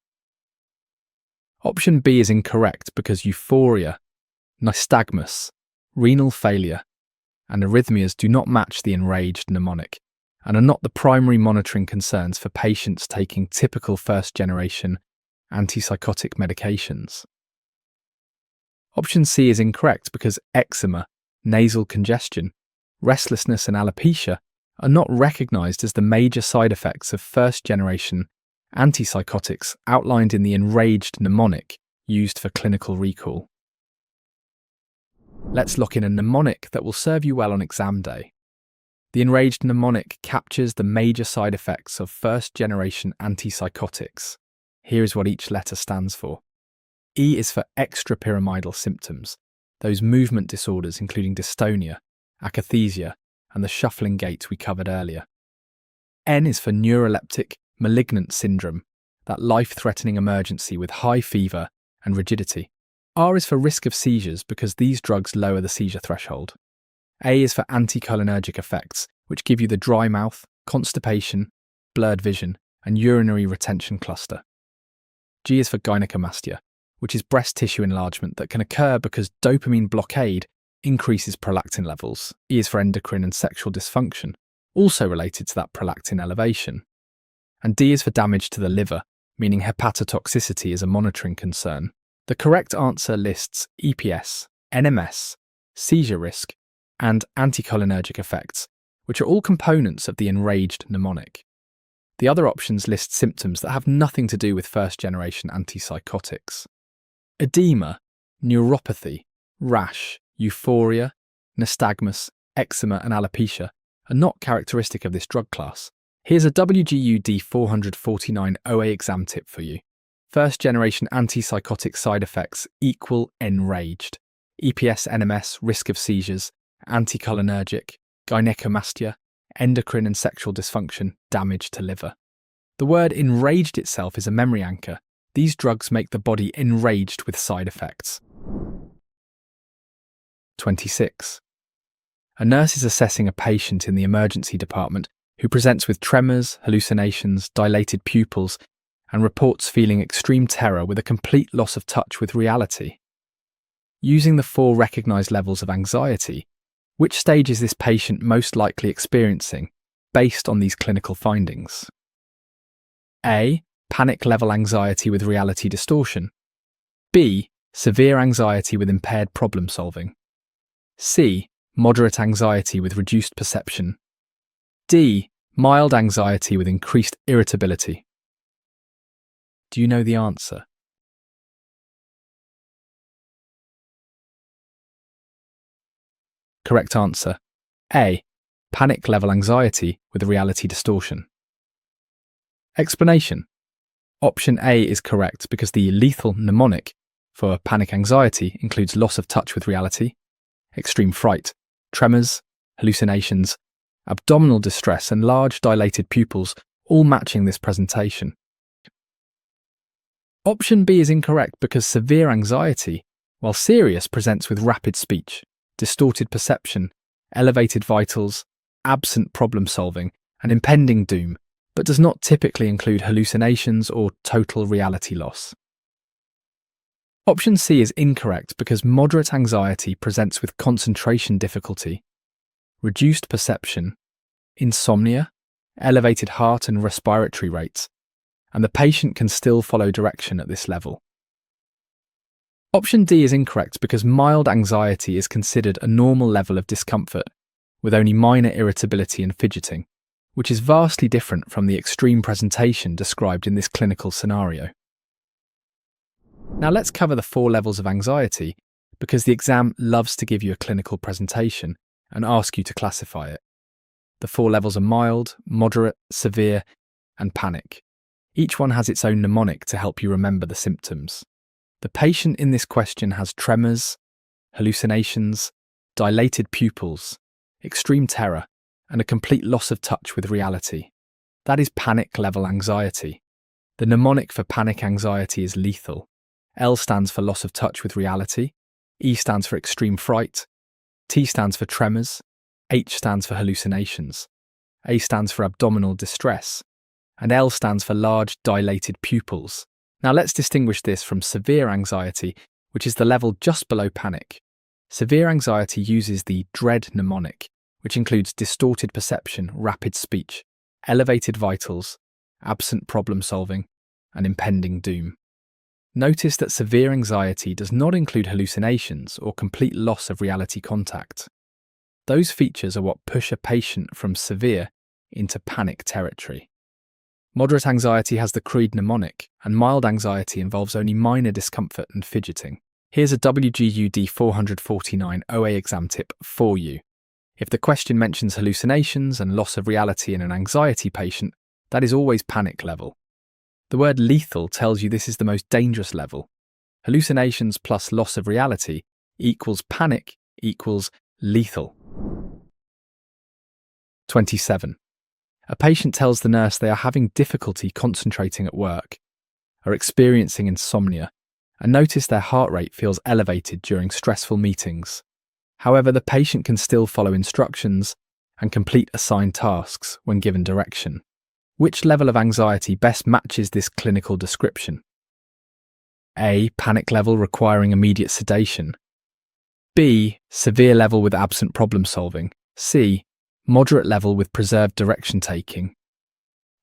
Option B is incorrect because euphoria, nystagmus, renal failure, and arrhythmias do not match the enraged mnemonic and are not the primary monitoring concerns for patients taking typical first-generation antipsychotic medications. Option C is incorrect because eczema, nasal congestion, restlessness and alopecia are not recognised as the major side effects of first-generation antipsychotics outlined in the enraged mnemonic used for clinical recall. Let's lock in a mnemonic that will serve you well on exam day. The enraged mnemonic captures the major side effects of first-generation antipsychotics. Here is what each letter stands for. E is for extrapyramidal symptoms, those movement disorders including dystonia, akathisia, and the shuffling gait we covered earlier. N is for neuroleptic malignant syndrome, that life-threatening emergency with high fever and rigidity. R is for risk of seizures because these drugs lower the seizure threshold. A is for anticholinergic effects, which give you the dry mouth, constipation, blurred vision, and urinary retention cluster. G is for gynecomastia, which is breast tissue enlargement that can occur because dopamine blockade increases prolactin levels. E is for endocrine and sexual dysfunction, also related to that prolactin elevation. And D is for damage to the liver, meaning hepatotoxicity is a monitoring concern. The correct answer lists EPS, NMS, seizure risk, and anticholinergic effects, which are all components of the enraged mnemonic. The other options list symptoms that have nothing to do with first-generation antipsychotics. Edema, neuropathy, rash, euphoria, nystagmus, eczema and alopecia are not characteristic of this drug class. Here's a WGU D449 OA exam tip for you. First-generation antipsychotic side effects equal enraged. EPS, NMS, risk of seizures, anticholinergic, gynecomastia, endocrine and sexual dysfunction, damage to liver. The word enraged itself is a memory anchor. These drugs make the body enraged with side effects. 26. A nurse is assessing a patient in the emergency department who presents with tremors, hallucinations, dilated pupils, and reports feeling extreme terror with a complete loss of touch with reality. Using the 4 recognized levels of anxiety, which stage is this patient most likely experiencing based on these clinical findings? A. Panic level anxiety with reality distortion. B. Severe anxiety with impaired problem solving. C. Moderate anxiety with reduced perception. D. Mild anxiety with increased irritability. Do you know the answer? Correct answer. A. Panic level anxiety with reality distortion. Explanation. Option A is correct because the lethal mnemonic for panic anxiety includes loss of touch with reality, extreme fright, tremors, hallucinations, abdominal distress, and large dilated pupils, all matching this presentation. Option B is incorrect because severe anxiety, while serious, presents with rapid speech, distorted perception, elevated vitals, absent problem solving, and impending doom, but does not typically include hallucinations or total reality loss. Option C is incorrect because moderate anxiety presents with concentration difficulty, reduced perception, insomnia, elevated heart and respiratory rates, and the patient can still follow direction at this level. Option D is incorrect because mild anxiety is considered a normal level of discomfort, with only minor irritability and fidgeting, which is vastly different from the extreme presentation described in this clinical scenario. Now let's cover the 4 levels of anxiety, because the exam loves to give you a clinical presentation and ask you to classify it. The 4 levels are mild, moderate, severe, and panic. Each one has its own mnemonic to help you remember the symptoms. The patient in this question has tremors, hallucinations, dilated pupils, extreme terror, and a complete loss of touch with reality. That is panic level anxiety. The mnemonic for panic anxiety is lethal. L stands for loss of touch with reality, E stands for extreme fright, T stands for tremors, H stands for hallucinations, A stands for abdominal distress, and L stands for large dilated pupils. Now let's distinguish this from severe anxiety, which is the level just below panic. Severe anxiety uses the dread mnemonic, which includes distorted perception, rapid speech, elevated vitals, absent problem solving, and impending doom. Notice that severe anxiety does not include hallucinations or complete loss of reality contact. Those features are what push a patient from severe into panic territory. Moderate anxiety has the Creed mnemonic, and mild anxiety involves only minor discomfort and fidgeting. Here's a WGU D449 OA exam tip for you. If the question mentions hallucinations and loss of reality in an anxiety patient, that is always panic level. The word lethal tells you this is the most dangerous level. Hallucinations plus loss of reality equals panic equals lethal. 27. A patient tells the nurse they are having difficulty concentrating at work, are experiencing insomnia, and notice their heart rate feels elevated during stressful meetings. However, the patient can still follow instructions and complete assigned tasks when given direction. Which level of anxiety best matches this clinical description? A. Panic level requiring immediate sedation. B. Severe level with absent problem solving. C. Moderate level with preserved direction taking.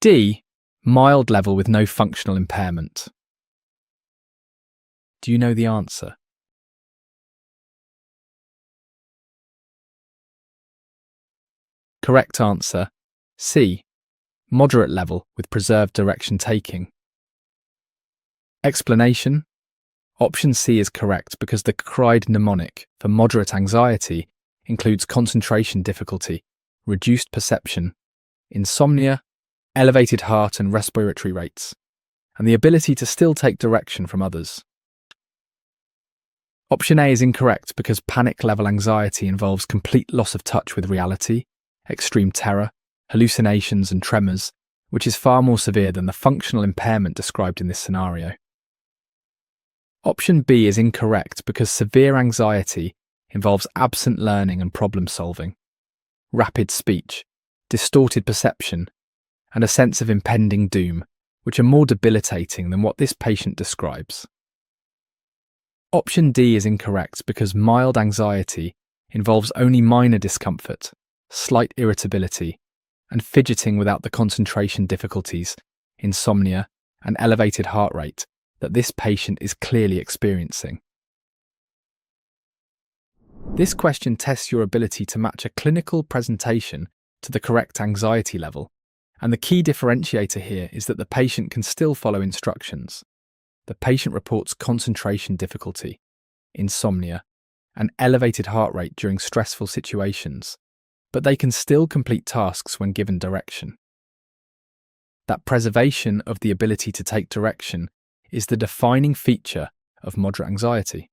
D. Mild level with no functional impairment. Do you know the answer? Correct answer, C. Moderate level with preserved direction taking. Explanation. Option C is correct because the Creed mnemonic for moderate anxiety includes concentration difficulty, reduced perception, insomnia, elevated heart and respiratory rates, and the ability to still take direction from others. Option A is incorrect because panic level anxiety involves complete loss of touch with reality, extreme terror, hallucinations and tremors, which is far more severe than the functional impairment described in this scenario. Option B is incorrect because severe anxiety involves absent learning and problem solving, rapid speech, distorted perception, and a sense of impending doom, which are more debilitating than what this patient describes. Option D is incorrect because mild anxiety involves only minor discomfort, slight irritability, and fidgeting without the concentration difficulties, insomnia, and elevated heart rate that this patient is clearly experiencing. This question tests your ability to match a clinical presentation to the correct anxiety level, and the key differentiator here is that the patient can still follow instructions. The patient reports concentration difficulty, insomnia, and elevated heart rate during stressful situations, but they can still complete tasks when given direction. That preservation of the ability to take direction is the defining feature of moderate anxiety.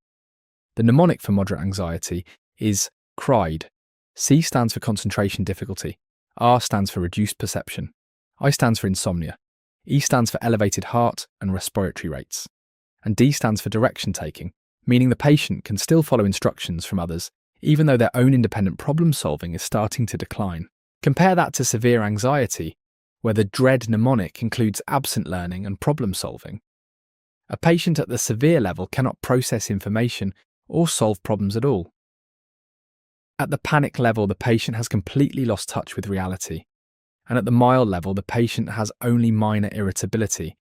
The mnemonic for moderate anxiety is CRIED. C stands for concentration difficulty, R stands for reduced perception, I stands for insomnia, E stands for elevated heart and respiratory rates, and D stands for direction taking, meaning the patient can still follow instructions from others even though their own independent problem solving is starting to decline. Compare that to severe anxiety, where the DREAD mnemonic includes absent learning and problem solving. A patient at the severe level cannot process information or solve problems at all. At the panic level, the patient has completely lost touch with reality, and at the mild level, the patient has only minor irritability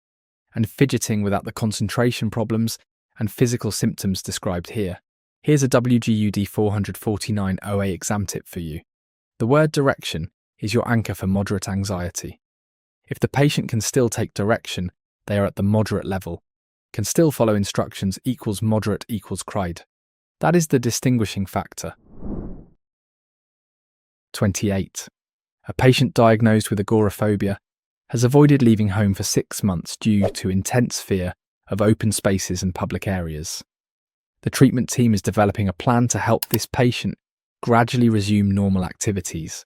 and fidgeting without the concentration problems and physical symptoms described here. Here's a WGU D449 OA exam tip for you. The word direction is your anchor for moderate anxiety. If the patient can still take direction, they are at the moderate level. Can still follow instructions equals moderate equals CRIED. That is the distinguishing factor. 28. A patient diagnosed with agoraphobia has avoided leaving home for 6 months due to intense fear of open spaces and public areas. The treatment team is developing a plan to help this patient gradually resume normal activities.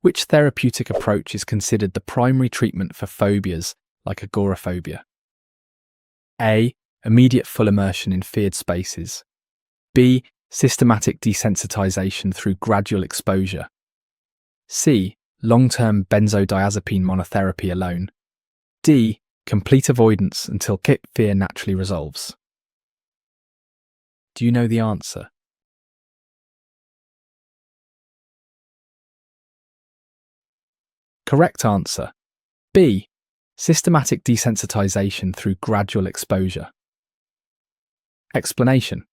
Which therapeutic approach is considered the primary treatment for phobias like agoraphobia? A. Immediate full immersion in feared spaces. B. Systematic desensitization through gradual exposure. C. Long-term benzodiazepine monotherapy alone. D. Complete avoidance until fear naturally resolves. Do you know the answer? Correct answer. B. Systematic desensitization through gradual exposure. Explanation.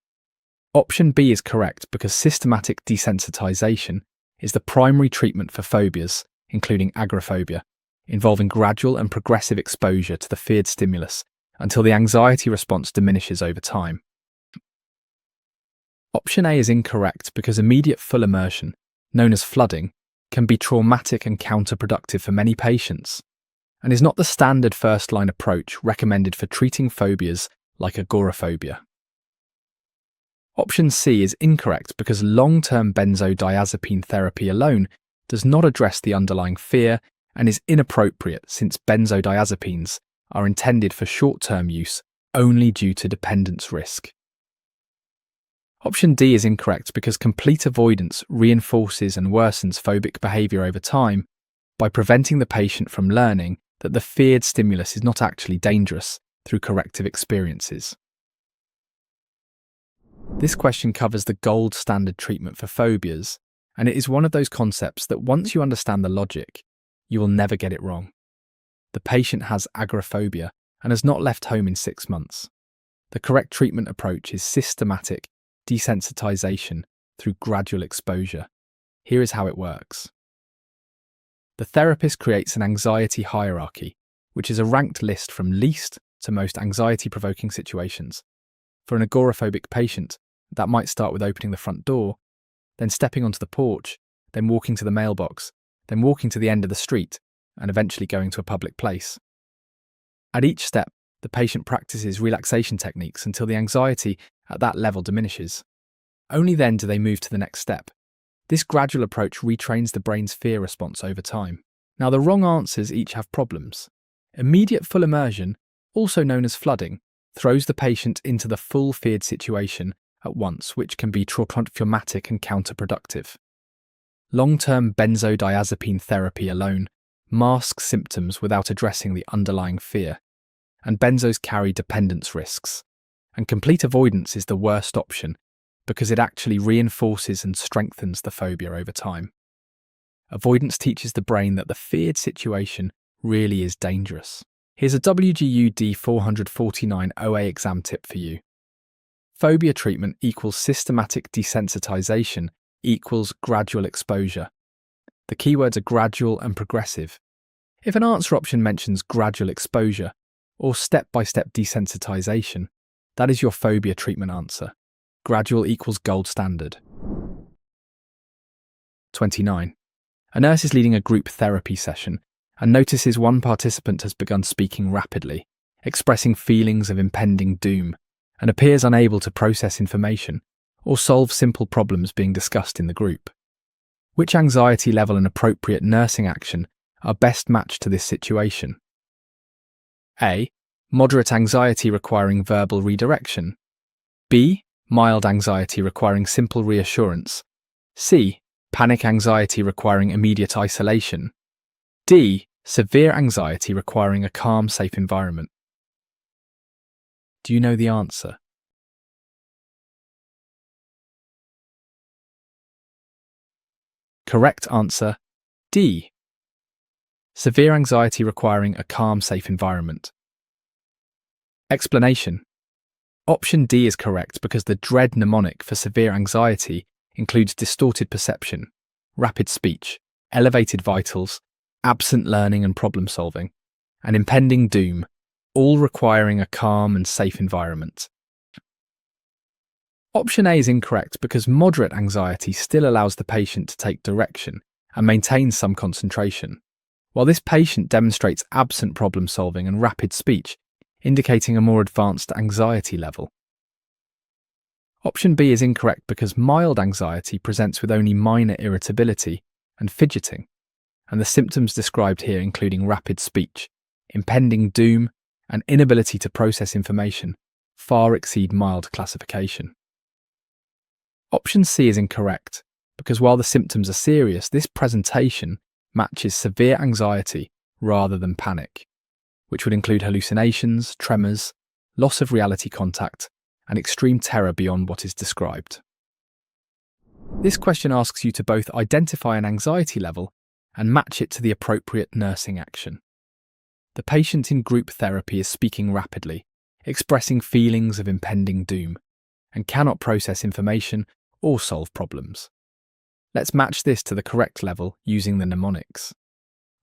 Option B is correct because systematic desensitization is the primary treatment for phobias, including agoraphobia, involving gradual and progressive exposure to the feared stimulus until the anxiety response diminishes over time. Option A is incorrect because immediate full immersion, known as flooding, can be traumatic and counterproductive for many patients, and is not the standard first-line approach recommended for treating phobias like agoraphobia. Option C is incorrect because long-term benzodiazepine therapy alone does not address the underlying fear and is inappropriate since benzodiazepines are intended for short-term use only due to dependence risk. Option D is incorrect because complete avoidance reinforces and worsens phobic behavior over time by preventing the patient from learning that the feared stimulus is not actually dangerous through corrective experiences. This question covers the gold standard treatment for phobias, and it is one of those concepts that once you understand the logic, you will never get it wrong. The patient has agoraphobia and has not left home in 6 months. The correct treatment approach is systematic desensitization through gradual exposure. Here is how it works. The therapist creates an anxiety hierarchy, which is a ranked list from least to most anxiety-provoking situations. For an agoraphobic patient, that might start with opening the front door, then stepping onto the porch, then walking to the mailbox, then walking to the end of the street, and eventually going to a public place. At each step, the patient practices relaxation techniques until the anxiety at that level diminishes. Only then do they move to the next step. This gradual approach retrains the brain's fear response over time. Now, the wrong answers each have problems. Immediate full immersion, also known as flooding, throws the patient into the full feared situation at once, which can be traumatic and counterproductive. Long-term benzodiazepine therapy alone masks symptoms without addressing the underlying fear. and benzos carry dependence risks. And complete avoidance is the worst option because it actually reinforces and strengthens the phobia over time. Avoidance teaches the brain that the feared situation really is dangerous. Here's a WGU D449 OA exam tip for you. Phobia treatment equals systematic desensitization equals gradual exposure. The keywords are gradual and progressive. If an answer option mentions gradual exposure or step-by-step desensitization, that is your phobia treatment answer. Gradual equals gold standard. 29. A nurse is leading a group therapy session and notices one participant has begun speaking rapidly, expressing feelings of impending doom, and appears unable to process information or solve simple problems being discussed in the group. Which anxiety level and appropriate nursing action are best matched to this situation? A. Moderate anxiety requiring verbal redirection. B. Mild anxiety requiring simple reassurance. C. Panic anxiety requiring immediate isolation. D. Severe anxiety requiring a calm, safe environment. Do you know the answer? Correct answer, D. Severe anxiety requiring a calm, safe environment. Explanation. Option D is correct because the dread mnemonic for severe anxiety includes distorted perception, rapid speech, elevated vitals, absent learning and problem solving, and impending doom, all requiring a calm and safe environment. Option A is incorrect because moderate anxiety still allows the patient to take direction and maintain some concentration, while this patient demonstrates absent problem solving and rapid speech, indicating a more advanced anxiety level. Option B is incorrect because mild anxiety presents with only minor irritability and fidgeting, and the symptoms described here including rapid speech, impending doom, and inability to process information far exceed mild classification. Option C is incorrect because while the symptoms are serious, this presentation matches severe anxiety rather than panic, which would include hallucinations, tremors, loss of reality contact, and extreme terror beyond what is described. This question asks you to both identify an anxiety level and match it to the appropriate nursing action. The patient in group therapy is speaking rapidly, expressing feelings of impending doom, and cannot process information or solve problems. Let's match this to the correct level using the mnemonics.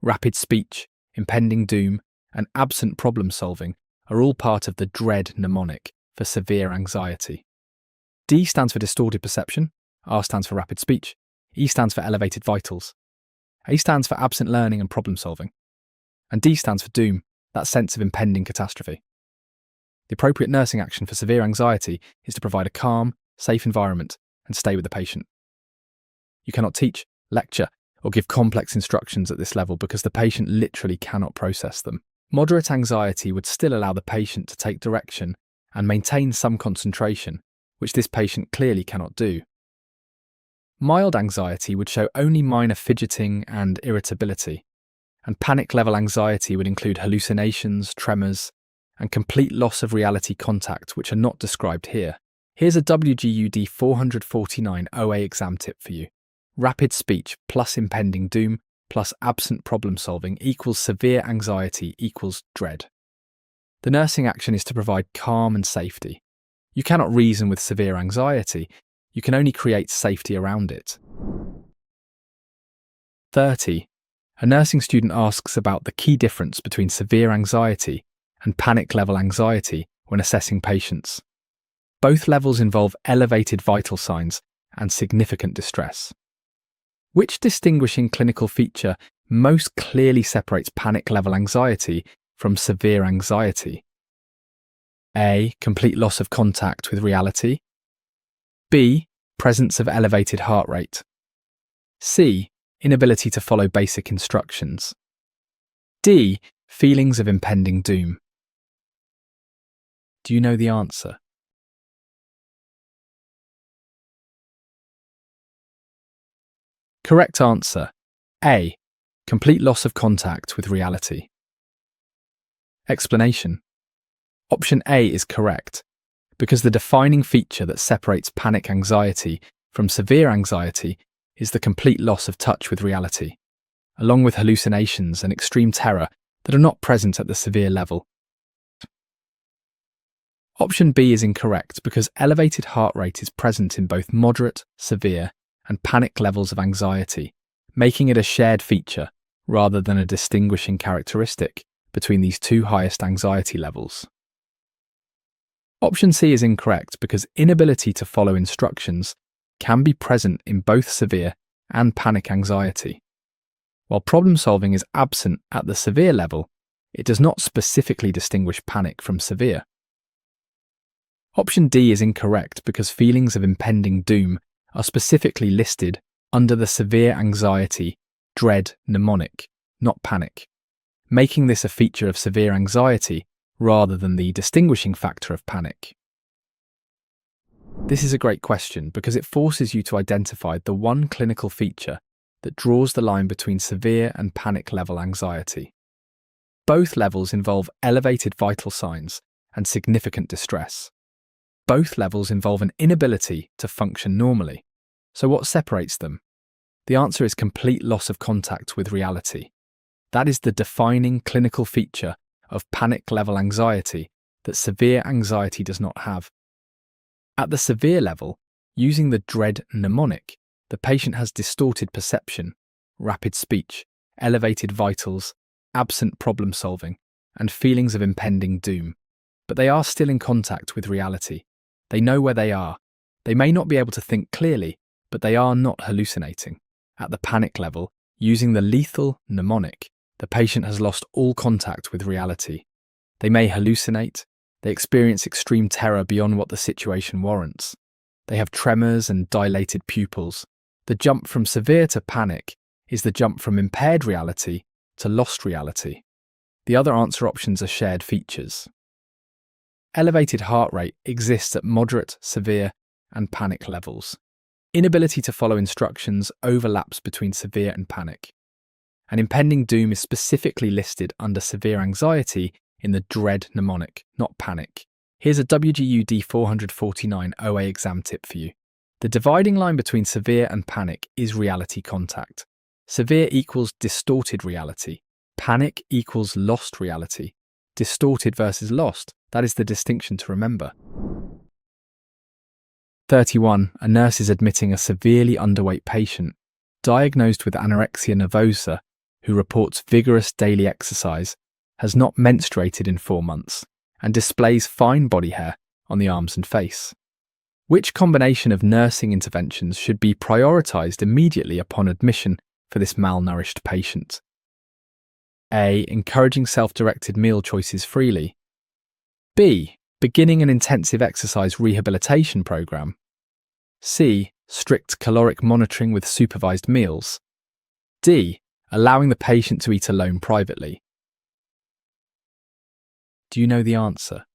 Rapid speech, impending doom, and absent problem solving are all part of the dread mnemonic for severe anxiety. D stands for distorted perception, R stands for rapid speech, E stands for elevated vitals, A stands for absent learning and problem solving, and D stands for doom, that sense of impending catastrophe. The appropriate nursing action for severe anxiety is to provide a calm, safe environment and stay with the patient. You cannot teach, lecture, or give complex instructions at this level because the patient literally cannot process them. Moderate anxiety would still allow the patient to take direction and maintain some concentration, which this patient clearly cannot do. Mild anxiety would show only minor fidgeting and irritability, and panic-level anxiety would include hallucinations, tremors, and complete loss of reality contact, which are not described here. Here's a WGU D449 OA exam tip for you. Rapid speech plus impending doom plus absent problem solving equals severe anxiety equals dread. The nursing action is to provide calm and safety. You cannot reason with severe anxiety, you can only create safety around it. 30. A nursing student asks about the key difference between severe anxiety and panic-level anxiety when assessing patients. Both levels involve elevated vital signs and significant distress. Which distinguishing clinical feature most clearly separates panic-level anxiety from severe anxiety? A. Complete loss of contact with reality. B. Presence of elevated heart rate. C. Inability to follow basic instructions. D. Feelings of impending doom. Do you know the answer? Correct answer, A. Complete loss of contact with reality. Explanation. Option A is correct, because the defining feature that separates panic anxiety from severe anxiety is the complete loss of touch with reality, along with hallucinations and extreme terror that are not present at the severe level. Option B is incorrect because elevated heart rate is present in both moderate, severe, and panic levels of anxiety, making it a shared feature rather than a distinguishing characteristic between these two highest anxiety levels. Option C is incorrect because inability to follow instructions can be present in both severe and panic anxiety. While problem solving is absent at the severe level, it does not specifically distinguish panic from severe. Option D is incorrect because feelings of impending doom are specifically listed under the severe anxiety, dread mnemonic, not panic, making this a feature of severe anxiety rather than the distinguishing factor of panic. This is a great question because it forces you to identify the one clinical feature that draws the line between severe and panic level anxiety. Both levels involve elevated vital signs and significant distress. Both levels involve an inability to function normally. So what separates them? The answer is complete loss of contact with reality. That is the defining clinical feature of panic level anxiety that severe anxiety does not have. At the severe level, using the dread mnemonic, the patient has distorted perception, rapid speech, elevated vitals, absent problem solving, and feelings of impending doom. But they are still in contact with reality. They know where they are. They may not be able to think clearly, but they are not hallucinating. At the panic level, using the lethal mnemonic, the patient has lost all contact with reality. They may hallucinate. They experience extreme terror beyond what the situation warrants. They have tremors and dilated pupils. The jump from severe to panic is the jump from impaired reality to lost reality. The other answer options are shared features. Elevated heart rate exists at moderate, severe, and panic levels. Inability to follow instructions overlaps between severe and panic. And impending doom is specifically listed under severe anxiety in the dread mnemonic, not panic. Here's a WGU D449 OA exam tip for you. The dividing line between severe and panic is reality contact. Severe equals distorted reality. Panic equals lost reality. Distorted versus lost, that is the distinction to remember. 31. A nurse is admitting a severely underweight patient, diagnosed with anorexia nervosa, who reports vigorous daily exercise, has not menstruated in 4 months, and displays fine body hair on the arms and face. Which combination of nursing interventions should be prioritised immediately upon admission for this malnourished patient? A. Encouraging self-directed meal choices freely. B. Beginning an intensive exercise rehabilitation program. C. Strict caloric monitoring with supervised meals. D. Allowing the patient to eat alone privately. Do you know the answer?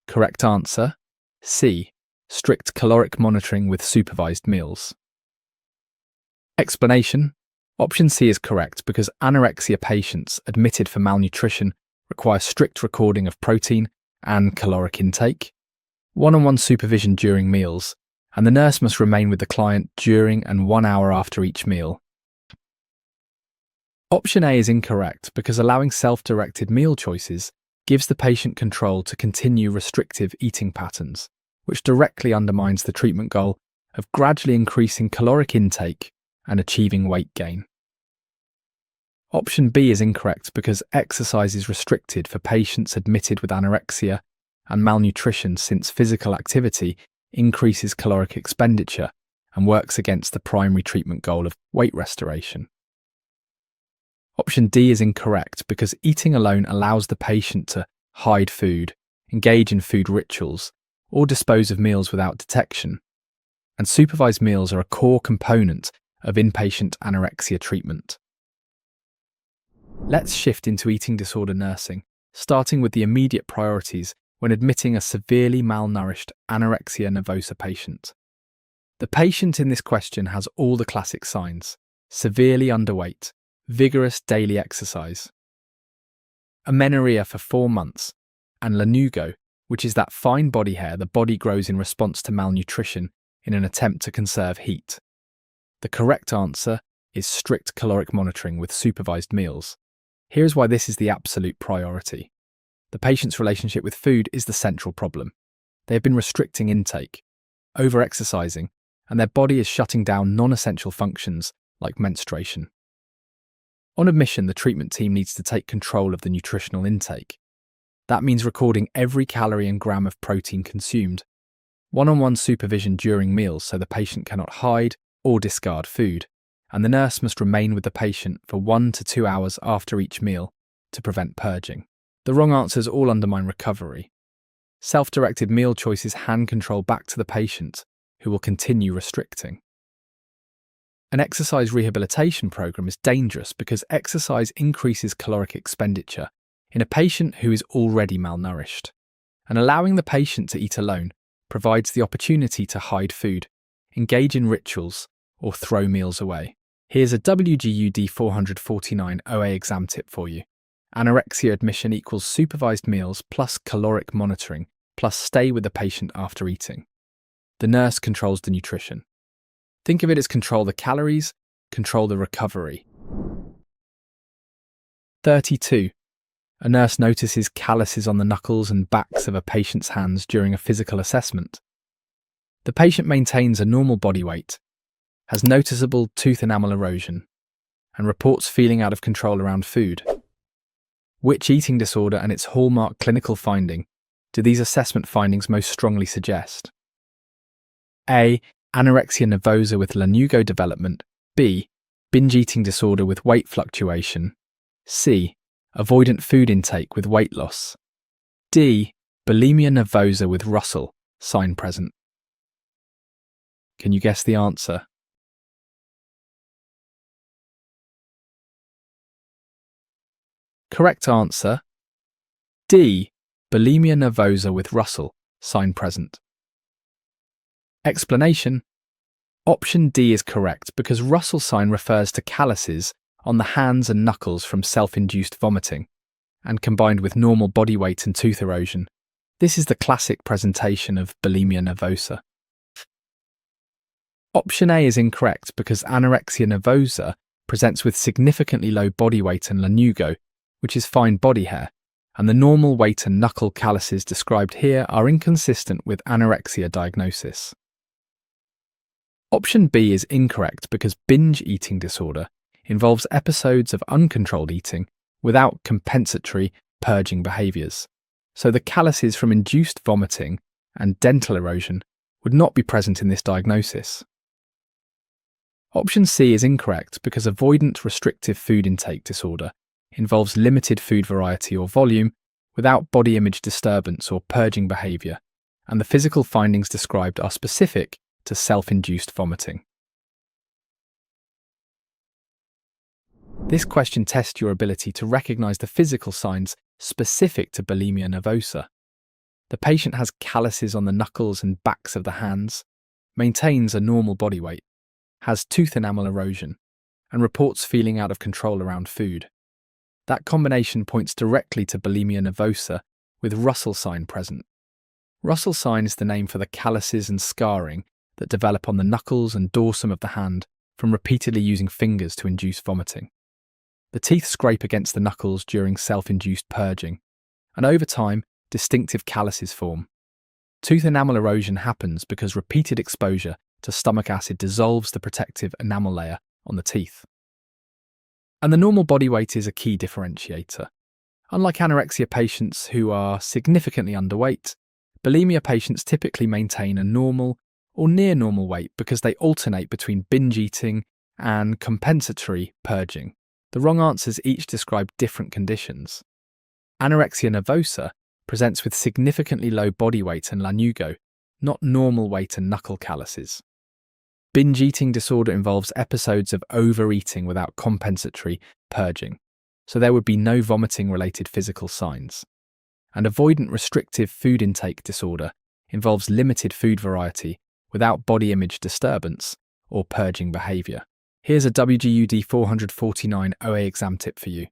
Correct answer, C. Strict caloric monitoring with supervised meals. Explanation. Option C is correct because anorexia patients admitted for malnutrition require strict recording of protein and caloric intake, one-on-one supervision during meals, and the nurse must remain with the client during and 1 hour after each meal. Option A is incorrect because allowing self-directed meal choices gives the patient control to continue restrictive eating patterns, which directly undermines the treatment goal of gradually increasing caloric intake and achieving weight gain. Option B is incorrect because exercise is restricted for patients admitted with anorexia and malnutrition, since physical activity increases caloric expenditure and works against the primary treatment goal of weight restoration. Option D is incorrect because eating alone allows the patient to hide food, engage in food rituals, or dispose of meals without detection. And supervised meals are a core component of inpatient anorexia treatment. Let's shift into eating disorder nursing, starting with the immediate priorities when admitting a severely malnourished anorexia nervosa patient. The patient in this question has all the classic signs: severely underweight, vigorous daily exercise. Amenorrhea for 4 months, and lanugo, which is that fine body hair the body grows in response to malnutrition in an attempt to conserve heat. The correct answer is strict caloric monitoring with supervised meals. Here's why this is the absolute priority. The patient's relationship with food is the central problem. They have been restricting intake, over-exercising, and their body is shutting down non-essential functions like menstruation. On admission, the treatment team needs to take control of the nutritional intake. That means recording every calorie and gram of protein consumed, one-on-one supervision during meals so the patient cannot hide or discard food, and the nurse must remain with the patient for 1 to 2 hours after each meal to prevent purging. The wrong answers all undermine recovery. Self-directed meal choices hand control back to the patient, who will continue restricting. An exercise rehabilitation program is dangerous because exercise increases caloric expenditure in a patient who is already malnourished, and allowing the patient to eat alone provides the opportunity to hide food, engage in rituals, or throw meals away. Here's a WGU D449 OA exam tip for you. Anorexia admission equals supervised meals plus caloric monitoring plus stay with the patient after eating. The nurse controls the nutrition. Think of it as control the calories, control the recovery. 32. A nurse notices calluses on the knuckles and backs of a patient's hands during a physical assessment. The patient maintains a normal body weight, has noticeable tooth enamel erosion, and reports feeling out of control around food. Which eating disorder and its hallmark clinical finding do these assessment findings most strongly suggest? A. Anorexia nervosa with lanugo development. B. Binge eating disorder with weight fluctuation. C. Avoidant food intake with weight loss. D. Bulimia nervosa with Russell, sign present. Can you guess the answer? Correct answer, D. Bulimia nervosa with Russell, sign present. Explanation: option D is correct because Russell sign refers to calluses on the hands and knuckles from self-induced vomiting, and combined with normal body weight and tooth erosion, this is the classic presentation of bulimia nervosa. Option A is incorrect because anorexia nervosa presents with significantly low body weight and lanugo, which is fine body hair, and the normal weight and knuckle calluses described here are inconsistent with anorexia diagnosis. Option B is incorrect because binge eating disorder involves episodes of uncontrolled eating without compensatory purging behaviours, so the calluses from induced vomiting and dental erosion would not be present in this diagnosis. Option C is incorrect because avoidant restrictive food intake disorder involves limited food variety or volume without body image disturbance or purging behaviour, and the physical findings described are specific to self-induced vomiting. This question tests your ability to recognise the physical signs specific to bulimia nervosa. The patient has calluses on the knuckles and backs of the hands, maintains a normal body weight, has tooth enamel erosion, and reports feeling out of control around food. That combination points directly to bulimia nervosa with Russell sign present. Russell sign is the name for the calluses and scarring that develop on the knuckles and dorsum of the hand from repeatedly using fingers to induce vomiting. The teeth scrape against the knuckles during self-induced purging, and over time, distinctive calluses form. Tooth enamel erosion happens because repeated exposure to stomach acid dissolves the protective enamel layer on the teeth. And the normal body weight is a key differentiator. Unlike anorexia patients who are significantly underweight, bulimia patients typically maintain a normal or near normal weight because they alternate between binge eating and compensatory purging. The wrong answers each describe different conditions. Anorexia nervosa presents with significantly low body weight and lanugo, not normal weight and knuckle calluses. Binge eating disorder involves episodes of overeating without compensatory purging, so there would be no vomiting-related physical signs. And avoidant restrictive food intake disorder involves limited food variety without body image disturbance or purging behaviour. Here's a WGU D449 OA exam tip for you.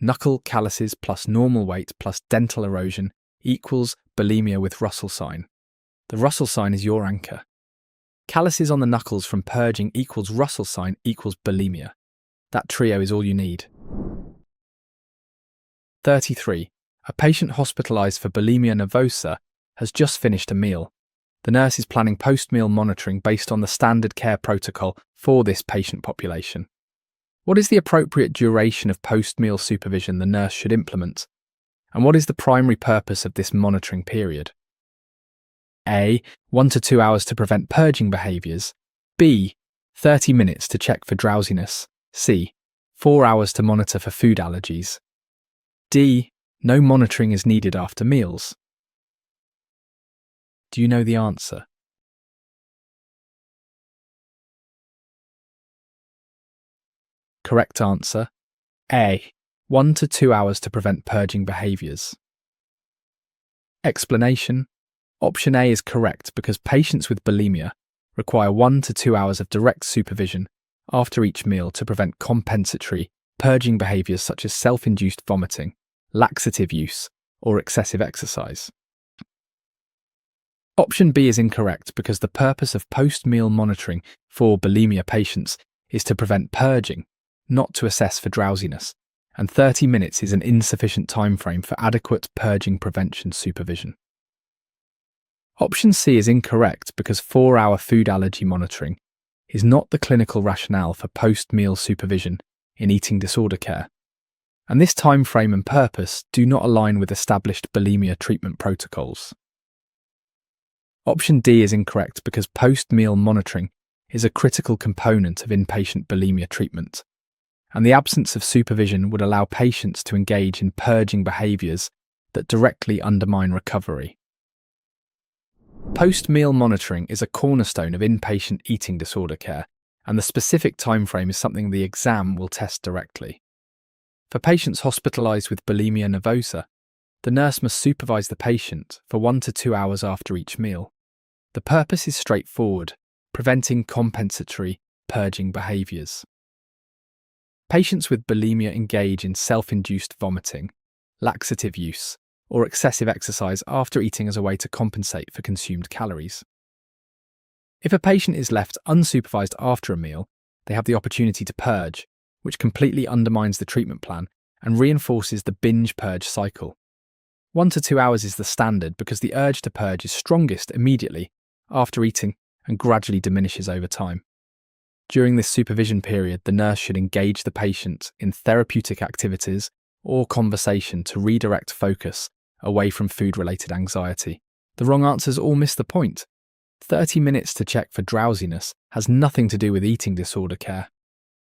Knuckle calluses plus normal weight plus dental erosion equals bulimia with Russell sign. The Russell sign is your anchor. Calluses on the knuckles from purging equals Russell sign equals bulimia. That trio is all you need. 33. A patient hospitalized for bulimia nervosa has just finished a meal. The nurse is planning post-meal monitoring based on the standard care protocol for this patient population. What is the appropriate duration of post-meal supervision the nurse should implement? And what is the primary purpose of this monitoring period? A. 1 to 2 hours to prevent purging behaviours. B. 30 minutes to check for drowsiness. C. 4 hours to monitor for food allergies. D. No monitoring is needed after meals. Do you know the answer? Correct answer. A. 1 to 2 hours to prevent purging behaviours. Explanation. Option A is correct because patients with bulimia require 1 to 2 hours of direct supervision after each meal to prevent compensatory purging behaviours such as self-induced vomiting, laxative use, or excessive exercise. Option B is incorrect because the purpose of post-meal monitoring for bulimia patients is to prevent purging, not to assess for drowsiness, and 30 minutes is an insufficient time frame for adequate purging prevention supervision. Option C is incorrect because 4-hour food allergy monitoring is not the clinical rationale for post-meal supervision in eating disorder care, and this time frame and purpose do not align with established bulimia treatment protocols. Option D is incorrect because post-meal monitoring is a critical component of inpatient bulimia treatment, and the absence of supervision would allow patients to engage in purging behaviours that directly undermine recovery. Post-meal monitoring is a cornerstone of inpatient eating disorder care, and the specific timeframe is something the exam will test directly. For patients hospitalised with bulimia nervosa, the nurse must supervise the patient for 1 to 2 hours after each meal. The purpose is straightforward: preventing compensatory purging behaviours. Patients with bulimia engage in self-induced vomiting, laxative use, or excessive exercise after eating as a way to compensate for consumed calories. If a patient is left unsupervised after a meal, they have the opportunity to purge, which completely undermines the treatment plan and reinforces the binge purge cycle. 1 to 2 hours is the standard because the urge to purge is strongest immediately after eating and gradually diminishes over time. During this supervision period, the nurse should engage the patient in therapeutic activities or conversation to redirect focus away from food-related anxiety. The wrong answers all miss the point. 30 minutes to check for drowsiness has nothing to do with eating disorder care.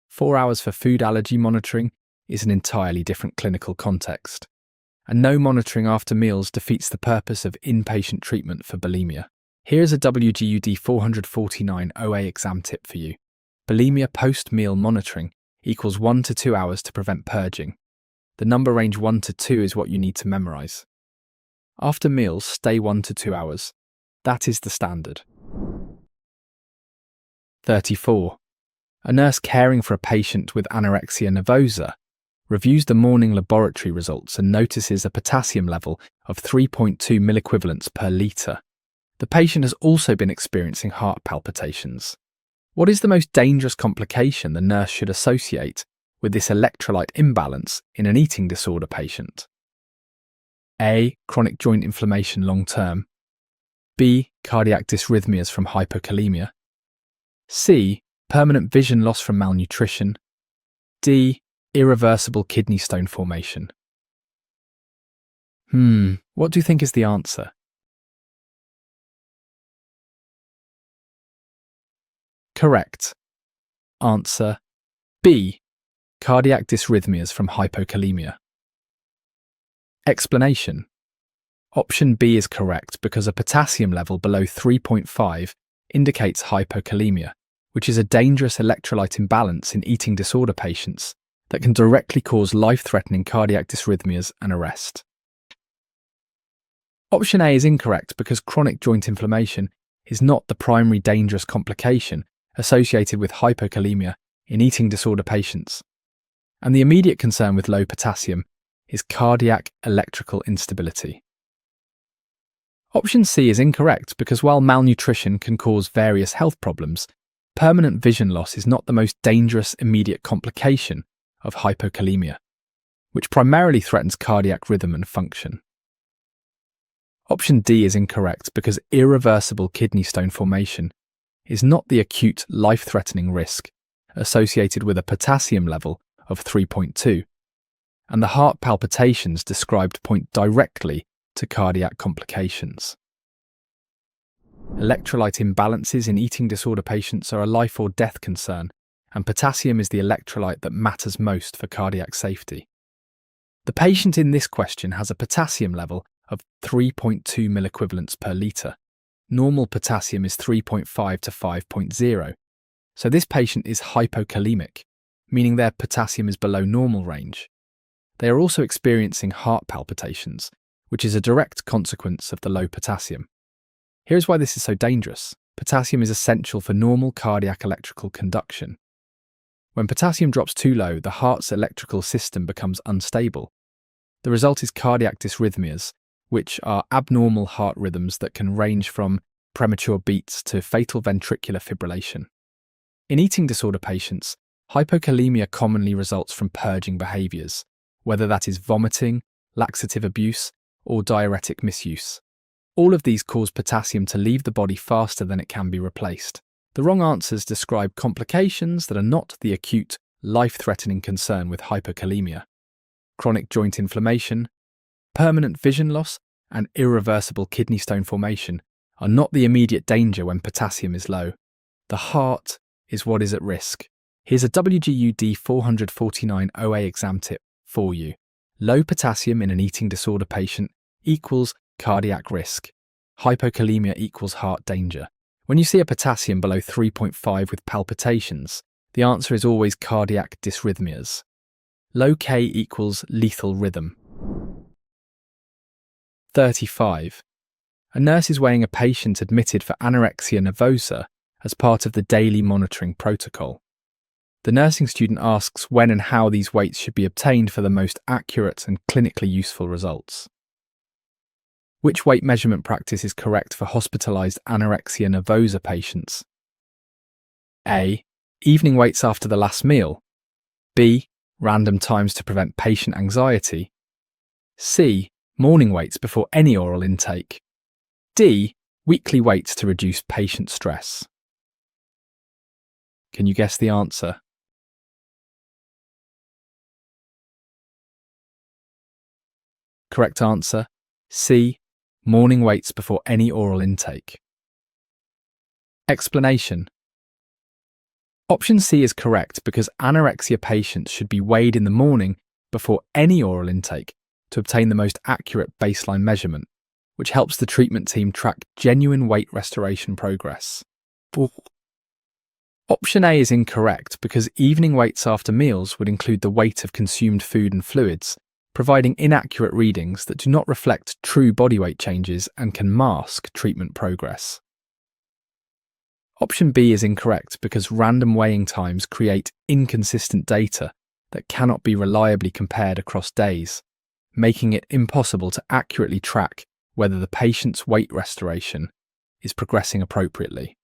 4 hours for food allergy monitoring is an entirely different clinical context. And no monitoring after meals defeats the purpose of inpatient treatment for bulimia. Here's a WGU D449 OA exam tip for you. Bulimia post-meal monitoring equals 1 to 2 hours to prevent purging. The number range 1 to 2 is what you need to memorise. After meals, stay 1 to 2 hours. That is the standard. 34. A nurse caring for a patient with anorexia nervosa reviews the morning laboratory results and notices a potassium level of 3.2 milliequivalents per litre. The patient has also been experiencing heart palpitations. What is the most dangerous complication the nurse should associate with this electrolyte imbalance in an eating disorder patient? A. Chronic joint inflammation long-term. B. Cardiac dysrhythmias from hypokalemia. C. Permanent vision loss from malnutrition. D. Irreversible kidney stone formation. What do you think is the answer? Correct. Answer B. Cardiac dysrhythmias from hypokalemia. Explanation. Option B is correct because a potassium level below 3.5 indicates hypokalemia, which is a dangerous electrolyte imbalance in eating disorder patients that can directly cause life-threatening cardiac dysrhythmias and arrest. Option A is incorrect because chronic joint inflammation is not the primary dangerous complication associated with hypokalemia in eating disorder patients. And the immediate concern with low potassium is cardiac electrical instability. Option C is incorrect because while malnutrition can cause various health problems, permanent vision loss is not the most dangerous immediate complication of hypokalemia, which primarily threatens cardiac rhythm and function. Option D is incorrect because irreversible kidney stone formation is not the acute life-threatening risk associated with a potassium level of 3.2, and the heart palpitations described point directly to cardiac complications. Electrolyte imbalances in eating disorder patients are a life or death concern, and potassium is the electrolyte that matters most for cardiac safety. The patient in this question has a potassium level of 3.2 milliequivalents per litre. Normal potassium is 3.5 to 5.0, so this patient is hypokalemic, meaning their potassium is below normal range. They are also experiencing heart palpitations, which is a direct consequence of the low potassium. Here's why this is so dangerous. Potassium is essential for normal cardiac electrical conduction. When potassium drops too low, the heart's electrical system becomes unstable. The result is cardiac dysrhythmias, which are abnormal heart rhythms that can range from premature beats to fatal ventricular fibrillation. In eating disorder patients, hypokalemia commonly results from purging behaviours, whether that is vomiting, laxative abuse, or diuretic misuse. All of these cause potassium to leave the body faster than it can be replaced. The wrong answers describe complications that are not the acute, life-threatening concern with hypokalemia. Chronic joint inflammation, permanent vision loss, and irreversible kidney stone formation are not the immediate danger when potassium is low. The heart is what is at risk. Here's a WGU D449 OA exam tip for you. Low potassium in an eating disorder patient equals cardiac risk. Hypokalemia equals heart danger. When you see a potassium below 3.5 with palpitations, the answer is always cardiac dysrhythmias. Low K equals lethal rhythm. 35. A nurse is weighing a patient admitted for anorexia nervosa as part of the daily monitoring protocol. The nursing student asks when and how these weights should be obtained for the most accurate and clinically useful results. Which weight measurement practice is correct for hospitalized anorexia nervosa patients? A. Evening weights after the last meal. B. Random times to prevent patient anxiety. C. Morning weights before any oral intake. D. Weekly weights to reduce patient stress. Can you guess the answer? Correct answer, C. Morning weights before any oral intake. Explanation. Option C is correct because anorexia patients should be weighed in the morning before any oral intake to obtain the most accurate baseline measurement, which helps the treatment team track genuine weight restoration progress. Option A is incorrect because evening weights after meals would include the weight of consumed food and fluids, providing inaccurate readings that do not reflect true body weight changes and can mask treatment progress. Option B is incorrect because random weighing times create inconsistent data that cannot be reliably compared across days, making it impossible to accurately track whether the patient's weight restoration is progressing appropriately.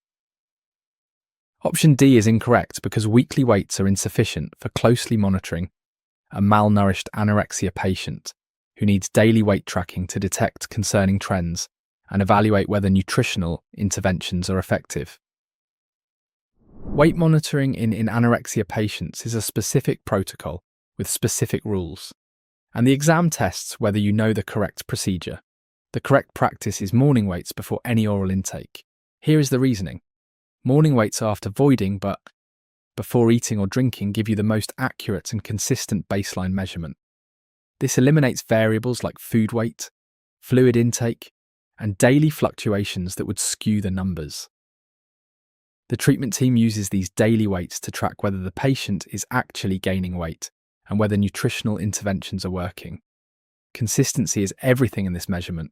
Option D is incorrect because weekly weights are insufficient for closely monitoring a malnourished anorexia patient who needs daily weight tracking to detect concerning trends and evaluate whether nutritional interventions are effective. Weight monitoring in anorexia patients is a specific protocol with specific rules, and the exam tests whether you know the correct procedure. The correct practice is morning weights before any oral intake. Here is the reasoning. Morning weights after voiding but before eating or drinking give you the most accurate and consistent baseline measurement. This eliminates variables like food weight, fluid intake, and daily fluctuations that would skew the numbers. The treatment team uses these daily weights to track whether the patient is actually gaining weight and whether nutritional interventions are working. Consistency is everything in this measurement.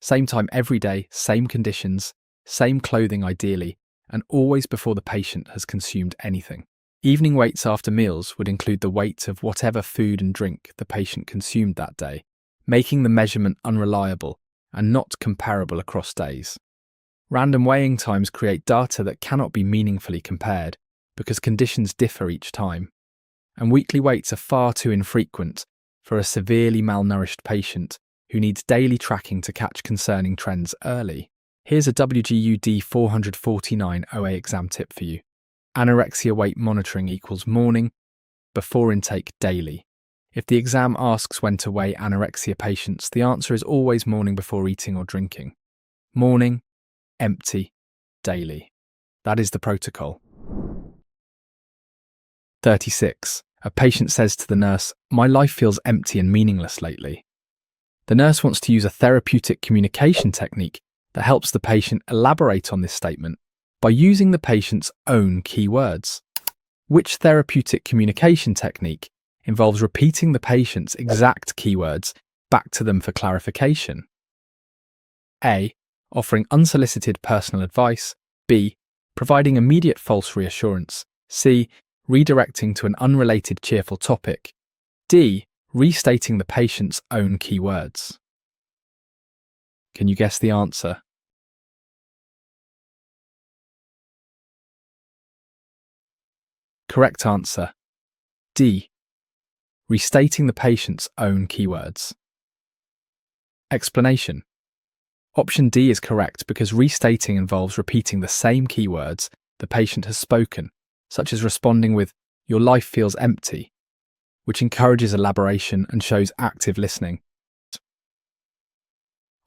Same time every day, same conditions, same clothing ideally, and always before the patient has consumed anything. Evening weights after meals would include the weight of whatever food and drink the patient consumed that day, making the measurement unreliable and not comparable across days. Random weighing times create data that cannot be meaningfully compared because conditions differ each time, and weekly weights are far too infrequent for a severely malnourished patient who needs daily tracking to catch concerning trends early. Here's a WGU D449 OA exam tip for you. Anorexia weight monitoring equals morning, before intake daily. If the exam asks when to weigh anorexia patients, the answer is always morning before eating or drinking. Morning, empty, daily. That is the protocol. 36. A patient says to the nurse, "My life feels empty and meaningless lately." The nurse wants to use a therapeutic communication technique that helps the patient elaborate on this statement by using the patient's own key words. Which therapeutic communication technique involves repeating the patient's exact keywords back to them for clarification? A. Offering unsolicited personal advice. B. Providing immediate false reassurance. C. Redirecting to an unrelated cheerful topic. D. Restating the patient's own keywords. Can you guess the answer? Correct answer, D. Restating the patient's own keywords. Explanation. Option D is correct because restating involves repeating the same keywords the patient has spoken, such as responding with, "Your life feels empty," which encourages elaboration and shows active listening.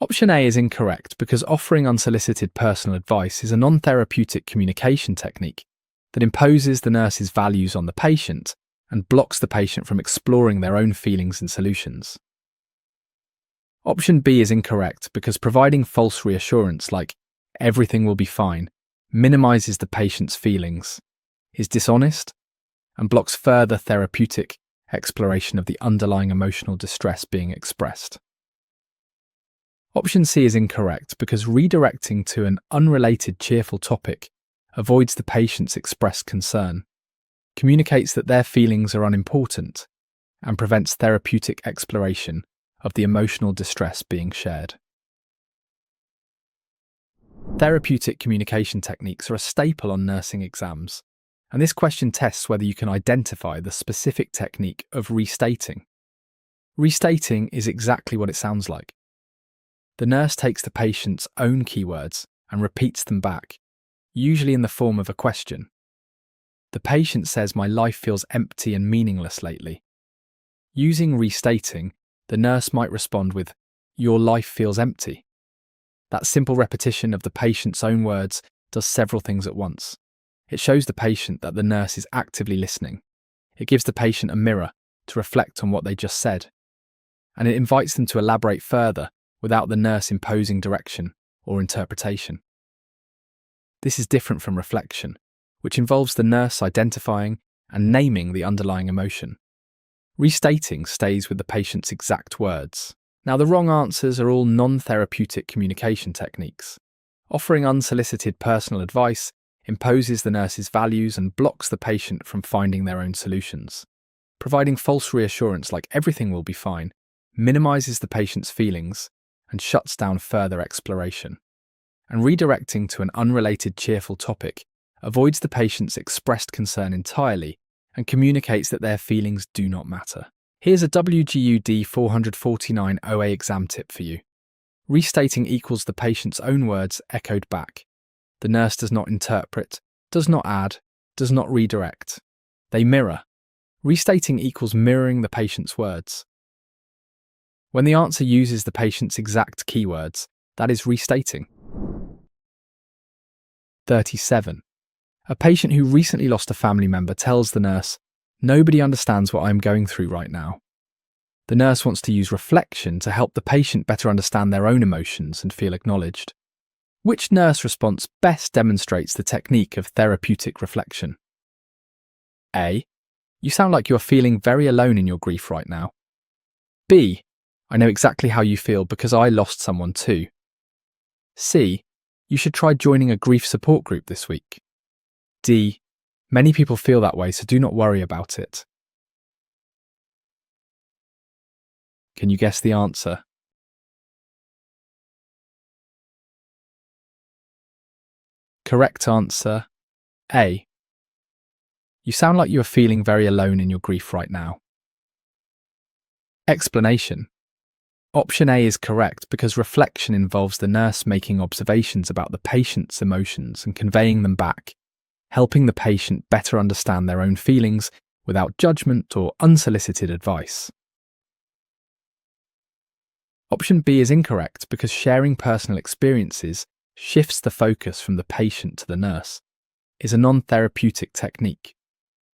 Option A is incorrect because offering unsolicited personal advice is a non-therapeutic communication technique that imposes the nurse's values on the patient and blocks the patient from exploring their own feelings and solutions. Option B is incorrect because providing false reassurance like "everything will be fine" minimizes the patient's feelings, is dishonest, and blocks further therapeutic exploration of the underlying emotional distress being expressed. Option C is incorrect because redirecting to an unrelated cheerful topic avoids the patient's expressed concern, communicates that their feelings are unimportant, and prevents therapeutic exploration of the emotional distress being shared. Therapeutic communication techniques are a staple on nursing exams, and this question tests whether you can identify the specific technique of restating. Restating is exactly what it sounds like. The nurse takes the patient's own keywords and repeats them back, usually in the form of a question. The patient says, "My life feels empty and meaningless lately." Using restating, the nurse might respond with, "Your life feels empty." That simple repetition of the patient's own words does several things at once. It shows the patient that the nurse is actively listening. It gives the patient a mirror to reflect on what they just said. And it invites them to elaborate further without the nurse imposing direction or interpretation. This is different from reflection, which involves the nurse identifying and naming the underlying emotion. Restating stays with the patient's exact words. Now, the wrong answers are all non-therapeutic communication techniques. Offering unsolicited personal advice imposes the nurse's values and blocks the patient from finding their own solutions. Providing false reassurance like "everything will be fine" minimizes the patient's feelings and shuts down further exploration. And redirecting to an unrelated cheerful topic avoids the patient's expressed concern entirely and communicates that their feelings do not matter. Here's a WGU D449 OA exam tip for you. Restating equals the patient's own words echoed back. The nurse does not interpret, does not add, does not redirect. They mirror. Restating equals mirroring the patient's words. When the answer uses the patient's exact keywords, that is restating. 37. A patient who recently lost a family member tells the nurse, "Nobody understands what I'm going through right now." The nurse wants to use reflection to help the patient better understand their own emotions and feel acknowledged. Which nurse response best demonstrates the technique of therapeutic reflection? A. You sound like you are feeling very alone in your grief right now. B. I know exactly how you feel because I lost someone too. C. You should try joining a grief support group this week. D. Many people feel that way, so do not worry about it. Can you guess the answer? Correct answer, A. You sound like you are feeling very alone in your grief right now. Explanation. Option A is correct because reflection involves the nurse making observations about the patient's emotions and conveying them back, helping the patient better understand their own feelings without judgment or unsolicited advice. Option B is incorrect because sharing personal experiences shifts the focus from the patient to the nurse, is a non-therapeutic technique,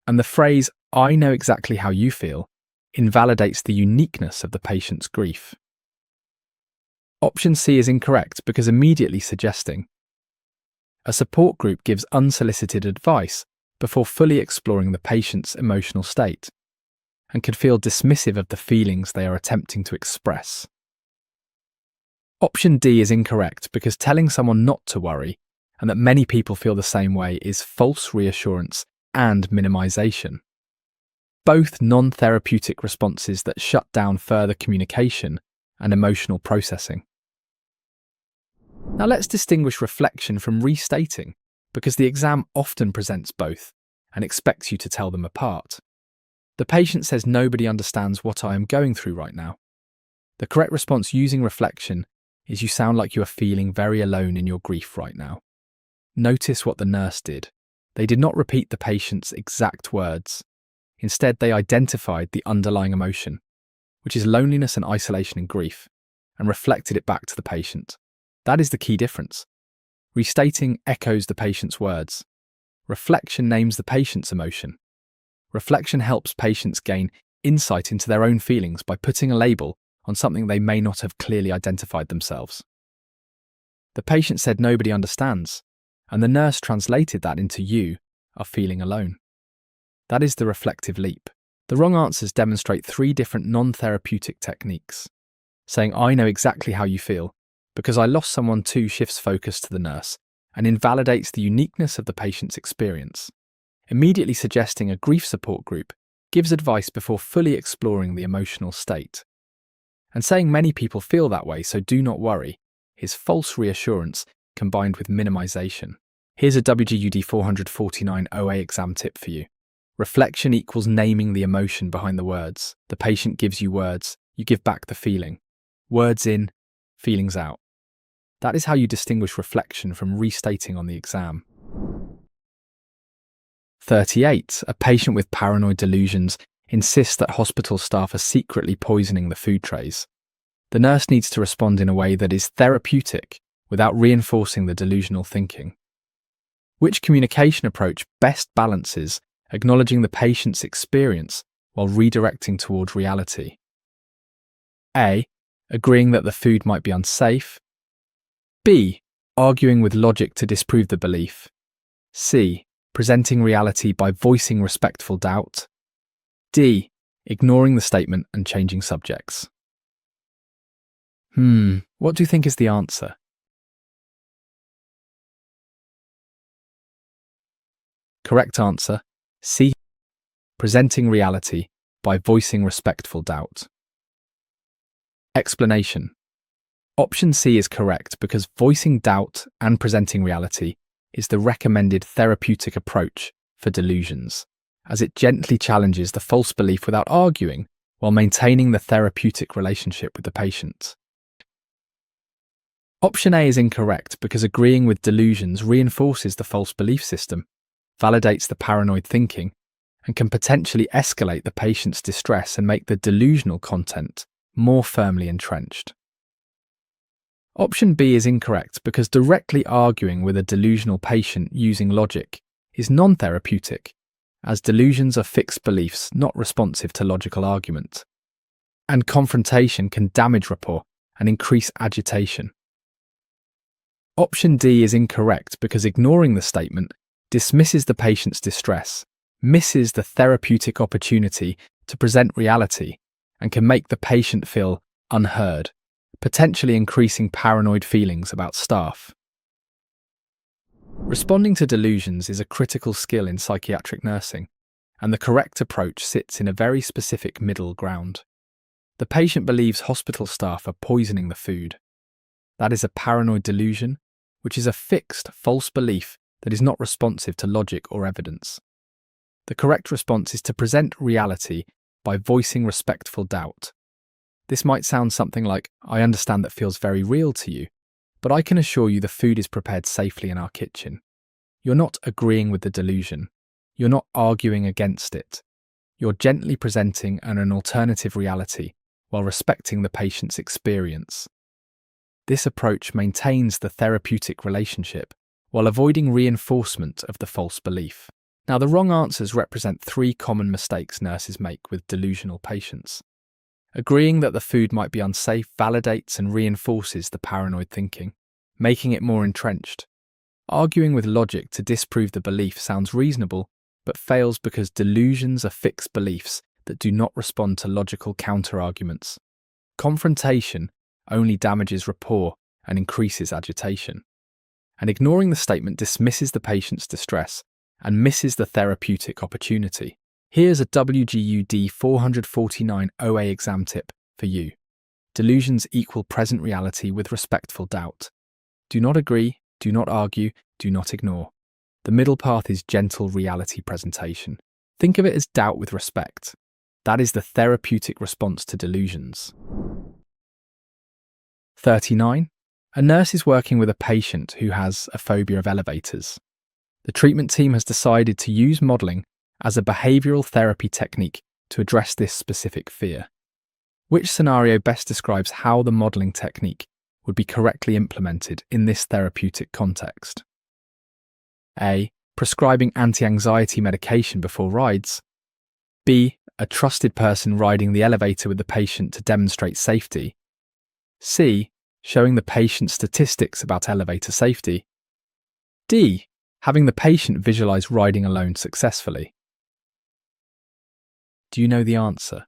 and the phrase, "I know exactly how you feel," invalidates the uniqueness of the patient's grief. Option C is incorrect because immediately suggesting a support group gives unsolicited advice before fully exploring the patient's emotional state and can feel dismissive of the feelings they are attempting to express. Option D is incorrect because telling someone not to worry, and that many people feel the same way, is false reassurance and minimization. Both non-therapeutic responses that shut down further communication and emotional processing. Now let's distinguish reflection from restating, because the exam often presents both and expects you to tell them apart. The patient says, "Nobody understands what I am going through right now." The correct response using reflection is, "You sound like you are feeling very alone in your grief right now." Notice what the nurse did. They did not repeat the patient's exact words. Instead, they identified the underlying emotion, which is loneliness and isolation in grief, and reflected it back to the patient. That is the key difference. Restating echoes the patient's words. Reflection names the patient's emotion. Reflection helps patients gain insight into their own feelings by putting a label on something they may not have clearly identified themselves. The patient said, "Nobody understands," and the nurse translated that into "You are feeling alone." That is the reflective leap. The wrong answers demonstrate three different non-therapeutic techniques. Saying, "I know exactly how you feel," because I lost someone too, shifts focus to the nurse and invalidates the uniqueness of the patient's experience. Immediately suggesting a grief support group gives advice before fully exploring the emotional state. And saying, "Many people feel that way, so do not worry," is false reassurance combined with minimization. Here's a WGU D449 OA exam tip for you. Reflection equals naming the emotion behind the words. The patient gives you words, you give back the feeling. Words in, feelings out. That is how you distinguish reflection from restating on the exam. 38. A patient with paranoid delusions insists that hospital staff are secretly poisoning the food trays. The nurse needs to respond in a way that is therapeutic without reinforcing the delusional thinking. Which communication approach best balances acknowledging the patient's experience while redirecting towards reality? A. Agreeing that the food might be unsafe. B. Arguing with logic to disprove the belief. C. Presenting reality by voicing respectful doubt. D. Ignoring the statement and changing subjects. What do you think is the answer? Correct answer, C. Presenting reality by voicing respectful doubt. Explanation. Option C is correct because voicing doubt and presenting reality is the recommended therapeutic approach for delusions, as it gently challenges the false belief without arguing while maintaining the therapeutic relationship with the patient. Option A is incorrect because agreeing with delusions reinforces the false belief system, validates the paranoid thinking, and can potentially escalate the patient's distress and make the delusional content more firmly entrenched. Option B is incorrect because directly arguing with a delusional patient using logic is non-therapeutic, as delusions are fixed beliefs not responsive to logical argument, and confrontation can damage rapport and increase agitation. Option D is incorrect because ignoring the statement dismisses the patient's distress, misses the therapeutic opportunity to present reality, and can make the patient feel unheard, potentially increasing paranoid feelings about staff. Responding to delusions is a critical skill in psychiatric nursing, and the correct approach sits in a very specific middle ground. The patient believes hospital staff are poisoning the food. That is a paranoid delusion, which is a fixed, false belief that is not responsive to logic or evidence. The correct response is to present reality by voicing respectful doubt. This might sound something like, "I understand that feels very real to you, but I can assure you the food is prepared safely in our kitchen." You're not agreeing with the delusion. You're not arguing against it. You're gently presenting an alternative reality while respecting the patient's experience. This approach maintains the therapeutic relationship while avoiding reinforcement of the false belief. Now, the wrong answers represent 3 common mistakes nurses make with delusional patients. Agreeing that the food might be unsafe validates and reinforces the paranoid thinking, making it more entrenched. Arguing with logic to disprove the belief sounds reasonable, but fails because delusions are fixed beliefs that do not respond to logical counter-arguments. Confrontation only damages rapport and increases agitation. And ignoring the statement dismisses the patient's distress and misses the therapeutic opportunity. Here's a WGU D449 OA exam tip for you. Delusions equal present reality with respectful doubt. Do not agree, do not argue, do not ignore. The middle path is gentle reality presentation. Think of it as doubt with respect. That is the therapeutic response to delusions. 39. A nurse is working with a patient who has a phobia of elevators. The treatment team has decided to use modelling as a behavioural therapy technique to address this specific fear. Which scenario best describes how the modelling technique would be correctly implemented in this therapeutic context? A. Prescribing anti-anxiety medication before rides. B. A trusted person riding the elevator with the patient to demonstrate safety. C. Showing the patient statistics about elevator safety. D. Having the patient visualize riding alone successfully. Do you know the answer?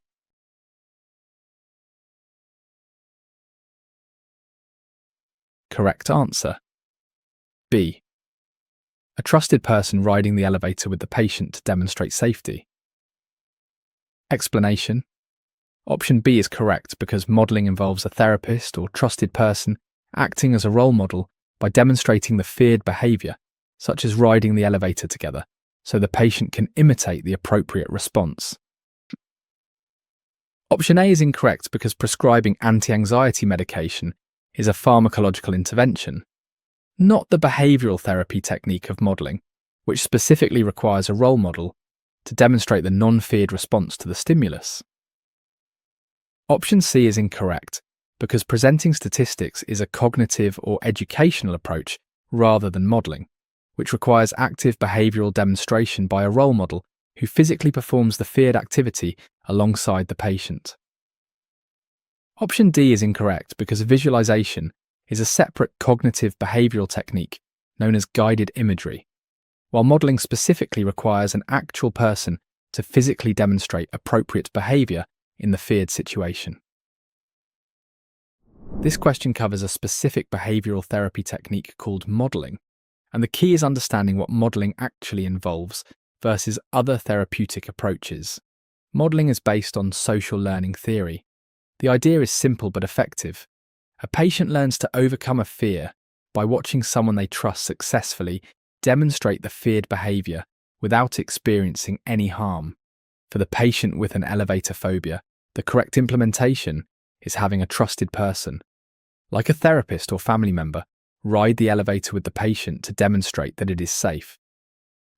Correct answer. B. A trusted person riding the elevator with the patient to demonstrate safety. Explanation. Option B is correct because modelling involves a therapist or trusted person acting as a role model by demonstrating the feared behaviour, such as riding the elevator together, so the patient can imitate the appropriate response. Option A is incorrect because prescribing anti-anxiety medication is a pharmacological intervention, not the behavioural therapy technique of modelling, which specifically requires a role model to demonstrate the non-feared response to the stimulus. Option C is incorrect because presenting statistics is a cognitive or educational approach rather than modelling, which requires active behavioural demonstration by a role model who physically performs the feared activity alongside the patient. Option D is incorrect because visualization is a separate cognitive behavioural technique known as guided imagery, while modelling specifically requires an actual person to physically demonstrate appropriate behaviour in the feared situation. This question covers a specific behavioural therapy technique called modelling, and the key is understanding what modelling actually involves versus other therapeutic approaches. Modelling is based on social learning theory. The idea is simple but effective. A patient learns to overcome a fear by watching someone they trust successfully demonstrate the feared behaviour without experiencing any harm. For the patient with an elevator phobia, the correct implementation is having a trusted person, like a therapist or family member, ride the elevator with the patient to demonstrate that it is safe.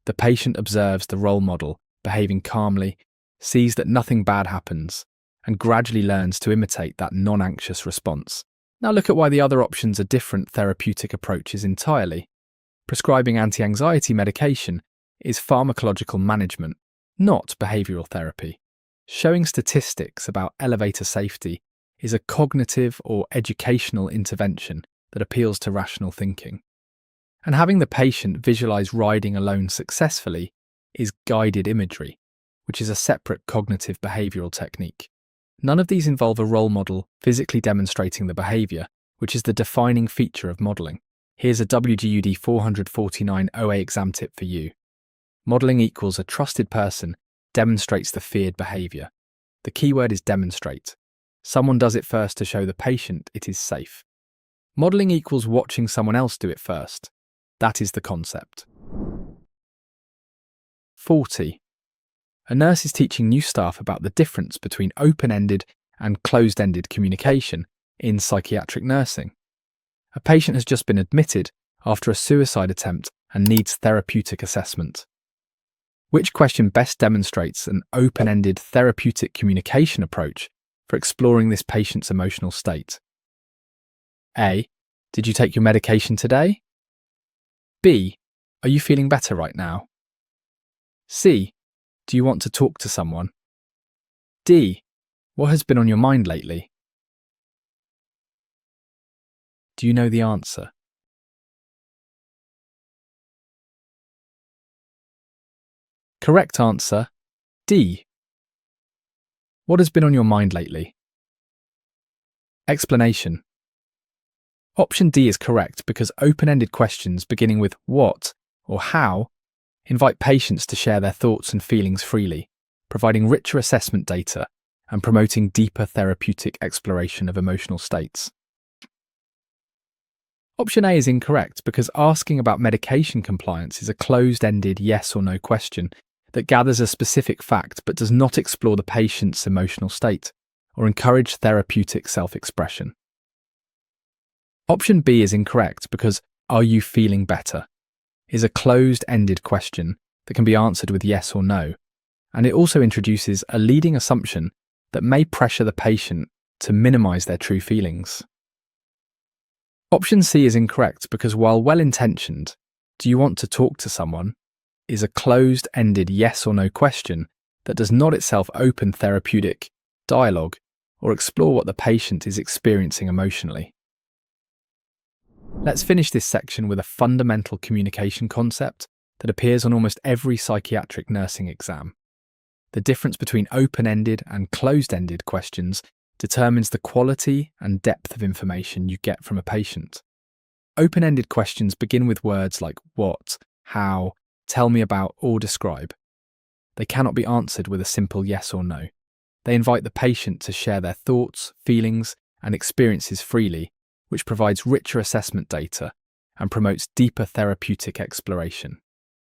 The patient observes the role model behaving calmly, sees that nothing bad happens, and gradually learns to imitate that non-anxious response. Now look at why the other options are different therapeutic approaches entirely. Prescribing anti-anxiety medication is pharmacological management, not behavioural therapy. Showing statistics about elevator safety is a cognitive or educational intervention that appeals to rational thinking. And having the patient visualize riding alone successfully is guided imagery, which is a separate cognitive behavioral technique. None of these involve a role model physically demonstrating the behavior, which is the defining feature of modeling. Here's a WGU D449 OA exam tip for you. Modelling equals a trusted person demonstrates the feared behaviour. The keyword is demonstrate. Someone does it first to show the patient it is safe. Modelling equals watching someone else do it first. That is the concept. 40. A nurse is teaching new staff about the difference between open-ended and closed-ended communication in psychiatric nursing. A patient has just been admitted after a suicide attempt and needs therapeutic assessment. Which question best demonstrates an open-ended therapeutic communication approach for exploring this patient's emotional state? A. Did you take your medication today? B. Are you feeling better right now? C. Do you want to talk to someone? D. What has been on your mind lately? Do you know the answer? Correct answer, D. What has been on your mind lately? Explanation. Option D is correct because open-ended questions beginning with what or how invite patients to share their thoughts and feelings freely, providing richer assessment data and promoting deeper therapeutic exploration of emotional states. Option A is incorrect because asking about medication compliance is a closed-ended yes or no question that gathers a specific fact but does not explore the patient's emotional state or encourage therapeutic self-expression. Option B is incorrect because are you feeling better is a closed-ended question that can be answered with yes or no, and it also introduces a leading assumption that may pressure the patient to minimize their true feelings. Option C is incorrect because while well-intentioned, do you want to talk to someone is a closed-ended yes or no question that does not itself open therapeutic dialogue or explore what the patient is experiencing emotionally. Let's finish this section with a fundamental communication concept that appears on almost every psychiatric nursing exam. The difference between open-ended and closed-ended questions determines the quality and depth of information you get from a patient. Open-ended questions begin with words like what, how, tell me about, or describe. They cannot be answered with a simple yes or no. They invite the patient to share their thoughts, feelings, and experiences freely, which provides richer assessment data and promotes deeper therapeutic exploration.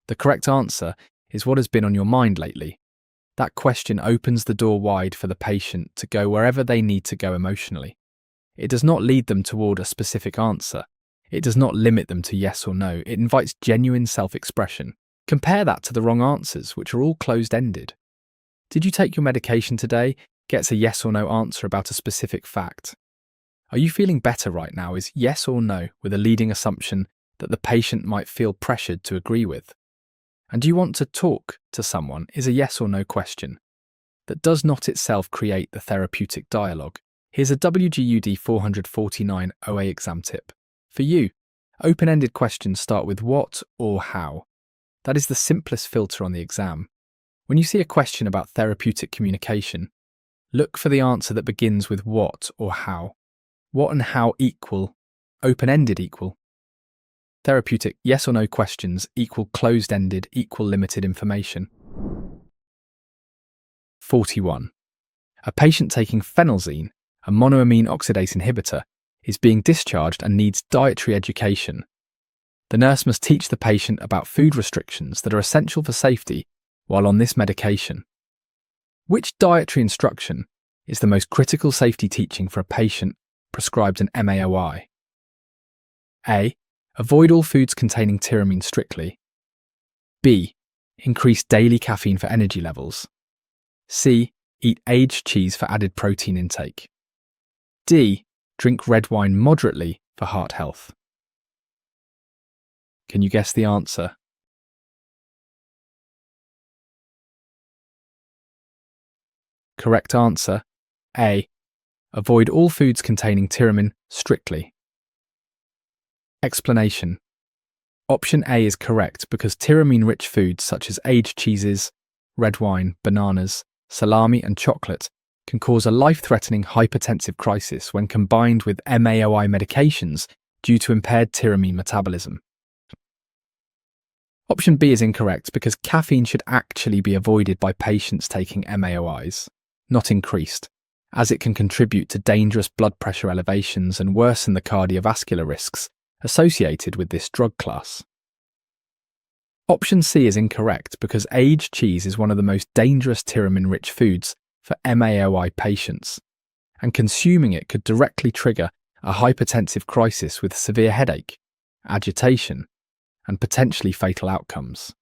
The correct answer is what has been on your mind lately. That question opens the door wide for the patient to go wherever they need to go emotionally. It does not lead them toward a specific answer. It does not limit them to yes or no. It invites genuine self-expression. Compare that to the wrong answers, which are all closed-ended. Did you take your medication today? Gets a yes or no answer about a specific fact. Are you feeling better right now is yes or no with a leading assumption that the patient might feel pressured to agree with. And do you want to talk to someone is a yes or no question that does not itself create the therapeutic dialogue. Here's a WGU D449 OA exam tip. For you, open-ended questions start with what or how. That is the simplest filter on the exam. When you see a question about therapeutic communication, look for the answer that begins with what or how. What and how equal, open-ended equal. Therapeutic yes or no questions equal closed-ended equal limited information. 41. A patient taking phenelzine, a monoamine oxidase inhibitor, is being discharged and needs dietary education. The nurse must teach the patient about food restrictions that are essential for safety while on this medication. Which dietary instruction is the most critical safety teaching for a patient prescribed an MAOI? A. Avoid all foods containing tyramine strictly. B. Increase daily caffeine for energy levels. C. Eat aged cheese for added protein intake. D. Drink red wine moderately for heart health. Can you guess the answer? Correct answer, A. Avoid all foods containing tyramine strictly. Explanation. Option A is correct because tyramine-rich foods such as aged cheeses, red wine, bananas, salami and chocolate can cause a life-threatening hypertensive crisis when combined with MAOI medications due to impaired tyramine metabolism. Option B is incorrect because caffeine should actually be avoided by patients taking MAOIs, not increased, as it can contribute to dangerous blood pressure elevations and worsen the cardiovascular risks associated with this drug class. Option C is incorrect because aged cheese is one of the most dangerous tyramine-rich foods for MAOI patients, and consuming it could directly trigger a hypertensive crisis with severe headache, agitation, and potentially fatal outcomes.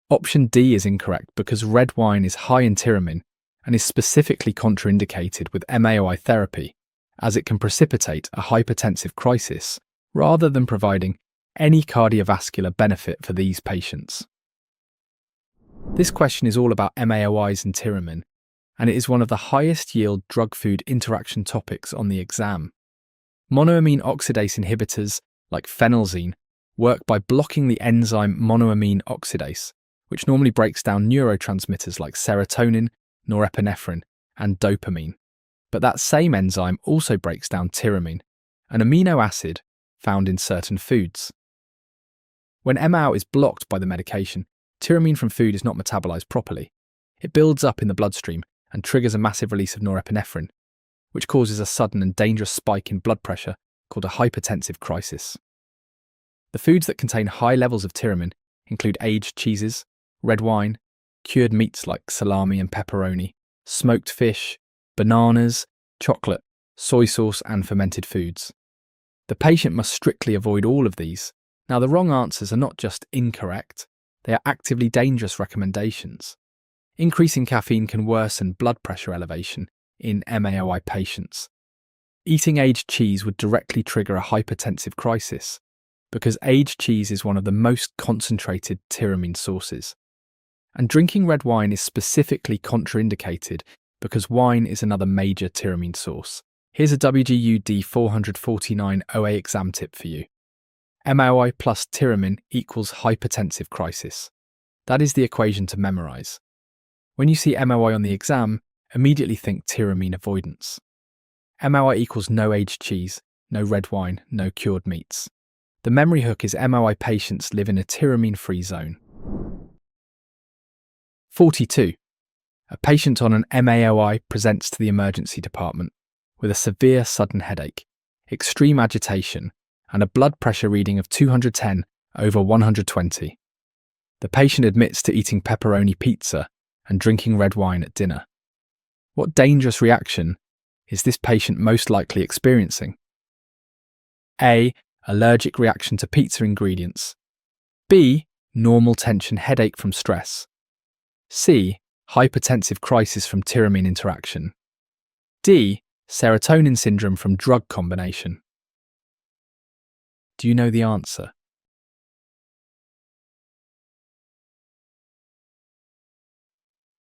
Option D is incorrect because red wine is high in tyramine and is specifically contraindicated with MAOI therapy, as it can precipitate a hypertensive crisis rather than providing any cardiovascular benefit for these patients. This question is all about MAOIs and tyramine, and it is one of the highest yield drug-food interaction topics on the exam. Monoamine oxidase inhibitors, like phenelzine, work by blocking the enzyme monoamine oxidase, which normally breaks down neurotransmitters like serotonin, norepinephrine, and dopamine. But that same enzyme also breaks down tyramine, an amino acid found in certain foods. When MAO is blocked by the medication, tyramine from food is not metabolized properly. It builds up in the bloodstream and triggers a massive release of norepinephrine, which causes a sudden and dangerous spike in blood pressure called a hypertensive crisis. The foods that contain high levels of tyramine include aged cheeses, red wine, cured meats like salami and pepperoni, smoked fish, bananas, chocolate, soy sauce, and fermented foods. The patient must strictly avoid all of these. Now, the wrong answers are not just incorrect, they are actively dangerous recommendations. Increasing caffeine can worsen blood pressure elevation in MAOI patients. Eating aged cheese would directly trigger a hypertensive crisis, because aged cheese is one of the most concentrated tyramine sources. And drinking red wine is specifically contraindicated because wine is another major tyramine source. Here's a WGU D449 OA exam tip for you. MAOI plus tyramine equals hypertensive crisis. That is the equation to memorize. When you see MAOI on the exam, immediately think tyramine avoidance. MAOI equals no aged cheese, no red wine, no cured meats. The memory hook is MAOI patients live in a tyramine-free zone. 42. A patient on an MAOI presents to the emergency department with a severe sudden headache, extreme agitation, and a blood pressure reading of 210 over 120. The patient admits to eating pepperoni pizza and drinking red wine at dinner. What dangerous reaction is this patient most likely experiencing? A. Allergic reaction to pizza ingredients. B. Normal tension headache from stress. C. Hypertensive crisis from tyramine interaction. D. Serotonin syndrome from drug combination. Do you know the answer?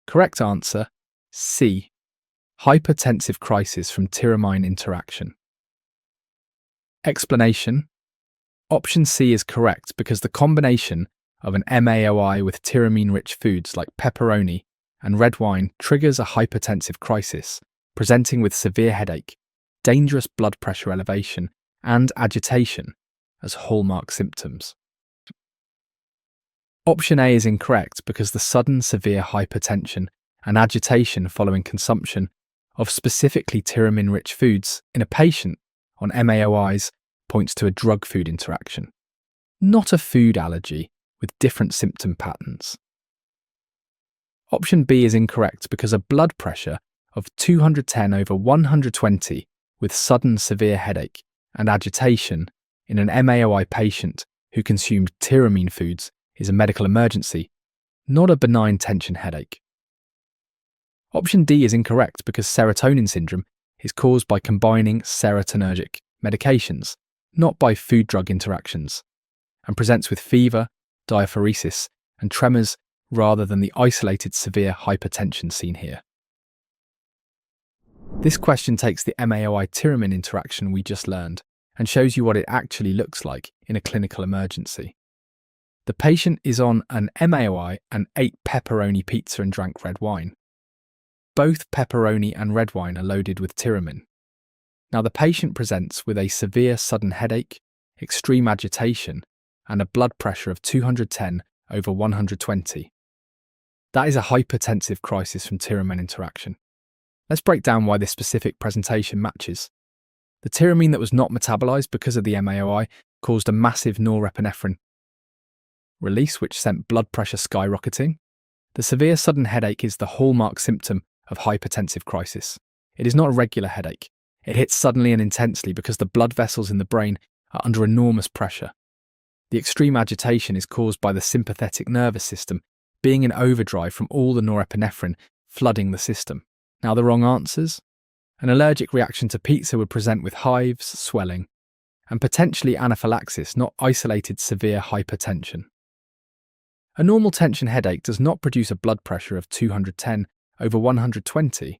Correct answer, C. Hypertensive crisis from tyramine interaction. Explanation. Option C is correct because the combination of an MAOI with tyramine-rich foods like pepperoni and red wine triggers a hypertensive crisis, presenting with severe headache, dangerous blood pressure elevation, and agitation as hallmark symptoms. Option A is incorrect because the sudden severe hypertension and agitation following consumption of specifically tyramine-rich foods in a patient on MAOIs points to a drug-food interaction, not a food allergy with different symptom patterns. Option B is incorrect because a blood pressure of 210 over 120 with sudden severe headache and agitation in an MAOI patient who consumed tyramine foods is a medical emergency, not a benign tension headache. Option D is incorrect because serotonin syndrome is caused by combining serotonergic medications, not by food-drug interactions, and presents with fever, diaphoresis, and tremors rather than the isolated severe hypertension seen here. This question takes the MAOI-tyramine interaction we just learned and shows you what it actually looks like in a clinical emergency. The patient is on an MAOI and ate pepperoni pizza and drank red wine. Both pepperoni and red wine are loaded with tyramine. Now, the patient presents with a severe sudden headache, extreme agitation, and a blood pressure of 210/120. That is a hypertensive crisis from tyramine interaction. Let's break down why this specific presentation matches. The tyramine that was not metabolized because of the MAOI caused a massive norepinephrine release, which sent blood pressure skyrocketing. The severe sudden headache is the hallmark symptom of hypertensive crisis. It is not a regular headache. It hits suddenly and intensely because the blood vessels in the brain are under enormous pressure. The extreme agitation is caused by the sympathetic nervous system being in overdrive from all the norepinephrine flooding the system. Now, the wrong answers? An allergic reaction to pizza would present with hives, swelling, and potentially anaphylaxis, not isolated severe hypertension. A normal tension headache does not produce a blood pressure of 210/120,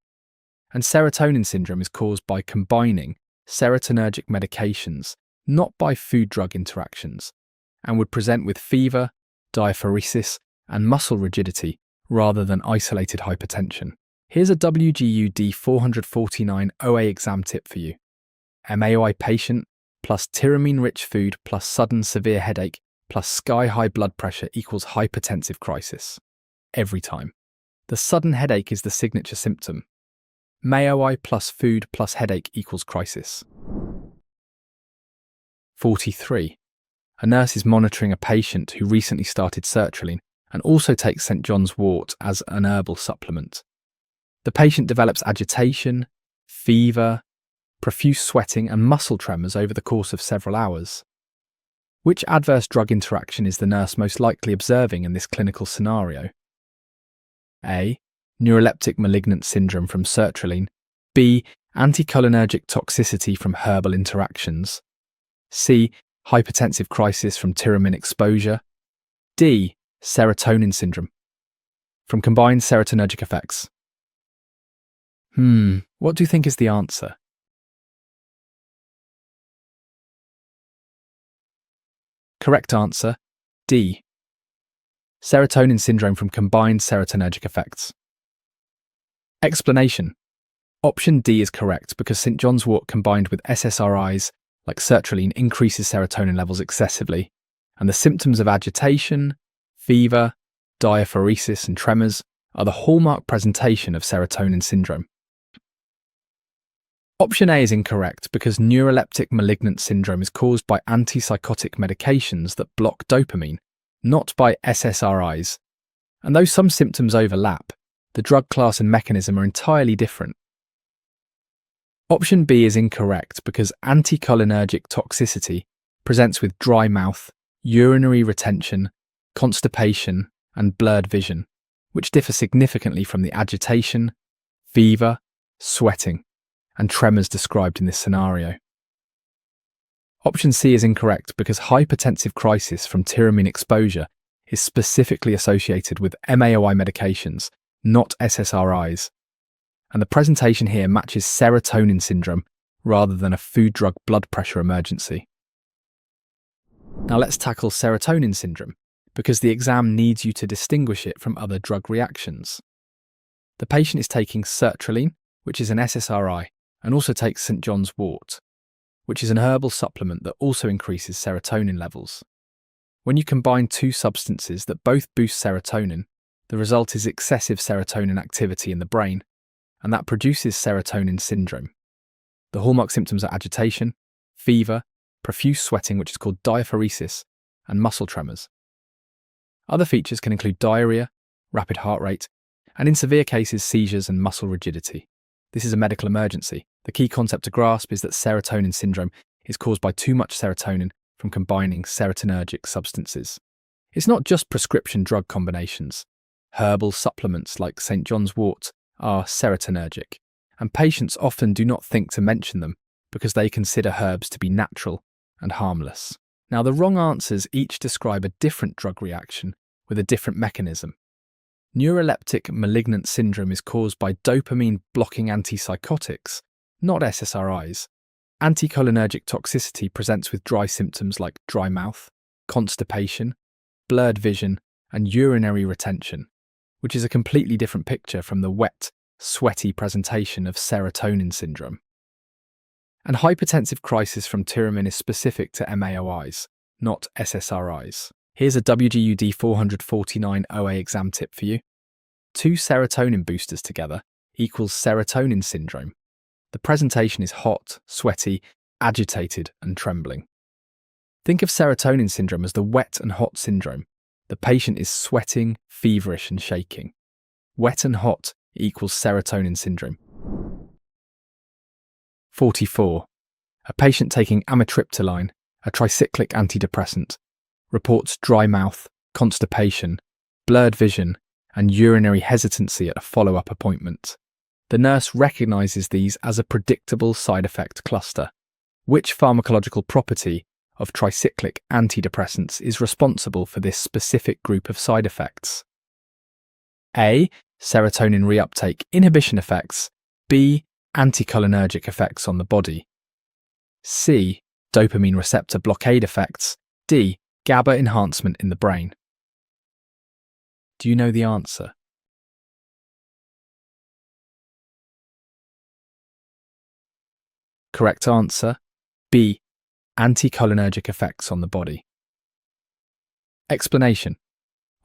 and serotonin syndrome is caused by combining serotonergic medications, not by food-drug interactions, and would present with fever, diaphoresis, and muscle rigidity rather than isolated hypertension. Here's a WGU D449 OA exam tip for you. MAOI patient plus tyramine-rich food plus sudden severe headache plus sky-high blood pressure equals hypertensive crisis. Every time. The sudden headache is the signature symptom. MAOI plus food plus headache equals crisis. 43. A nurse is monitoring a patient who recently started sertraline and also takes St. John's wort as an herbal supplement. The patient develops agitation, fever, profuse sweating, and muscle tremors over the course of several hours. Which adverse drug interaction is the nurse most likely observing in this clinical scenario? A. Neuroleptic malignant syndrome from sertraline. B. Anticholinergic toxicity from herbal interactions. C. Hypertensive crisis from tyramine exposure. D. Serotonin syndrome from combined serotonergic effects. What do you think is the answer? Correct answer, D. Serotonin syndrome from combined serotonergic effects. Explanation. Option D is correct because St. John's wort combined with SSRIs like sertraline increases serotonin levels excessively, and the symptoms of agitation, fever, diaphoresis, and tremors are the hallmark presentation of serotonin syndrome. Option A is incorrect because neuroleptic malignant syndrome is caused by antipsychotic medications that block dopamine, not by SSRIs. And though some symptoms overlap, the drug class and mechanism are entirely different. Option B is incorrect because anticholinergic toxicity presents with dry mouth, urinary retention, constipation, and blurred vision, which differ significantly from the agitation, fever, sweating, and tremors described in this scenario. Option C is incorrect because hypertensive crisis from tyramine exposure is specifically associated with MAOI medications, not SSRIs, and the presentation here matches serotonin syndrome rather than a food-drug blood pressure emergency. Now let's tackle serotonin syndrome, because the exam needs you to distinguish it from other drug reactions. The patient is taking sertraline, which is an SSRI, and also takes St. John's wort, which is an herbal supplement that also increases serotonin levels. When you combine two substances that both boost serotonin, the result is excessive serotonin activity in the brain, and that produces serotonin syndrome. The hallmark symptoms are agitation, fever, profuse sweating, which is called diaphoresis, and muscle tremors. Other features can include diarrhea, rapid heart rate, and in severe cases, seizures and muscle rigidity. This is a medical emergency. The key concept to grasp is that serotonin syndrome is caused by too much serotonin from combining serotonergic substances. It's not just prescription drug combinations. Herbal supplements like St. John's wort are serotonergic, and patients often do not think to mention them because they consider herbs to be natural and harmless. Now, the wrong answers each describe a different drug reaction with a different mechanism. Neuroleptic malignant syndrome is caused by dopamine-blocking antipsychotics, not SSRIs. Anticholinergic toxicity presents with dry symptoms like dry mouth, constipation, blurred vision, and urinary retention, which is a completely different picture from the wet, sweaty presentation of serotonin syndrome. And hypertensive crisis from tyramine is specific to MAOIs, not SSRIs. Here's a WGU D449 OA exam tip for you. 2 serotonin boosters together equals serotonin syndrome. The presentation is hot, sweaty, agitated, and trembling. Think of serotonin syndrome as the wet and hot syndrome. The patient is sweating, feverish, and shaking. Wet and hot equals serotonin syndrome. 44. A patient taking amitriptyline, a tricyclic antidepressant, reports dry mouth, constipation, blurred vision, and urinary hesitancy at a follow-up appointment. The nurse recognizes these as a predictable side effect cluster. Which pharmacological property of tricyclic antidepressants is responsible for this specific group of side effects? A. Serotonin reuptake inhibition effects. B. Anticholinergic effects on the body. C. Dopamine receptor blockade effects. D. GABA enhancement in the brain. Do you know the answer? Correct answer, B. Anticholinergic effects on the body. Explanation.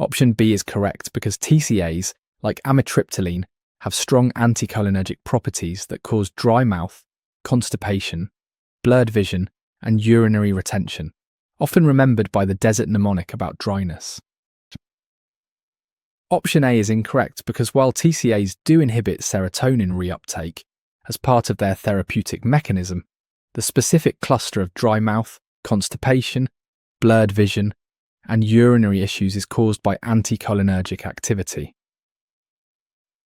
Option B is correct because TCAs, like amitriptyline, have strong anticholinergic properties that cause dry mouth, constipation, blurred vision, and urinary retention, often remembered by the desert mnemonic about dryness. Option A is incorrect because while TCAs do inhibit serotonin reuptake as part of their therapeutic mechanism, the specific cluster of dry mouth, constipation, blurred vision, and urinary issues is caused by anticholinergic activity.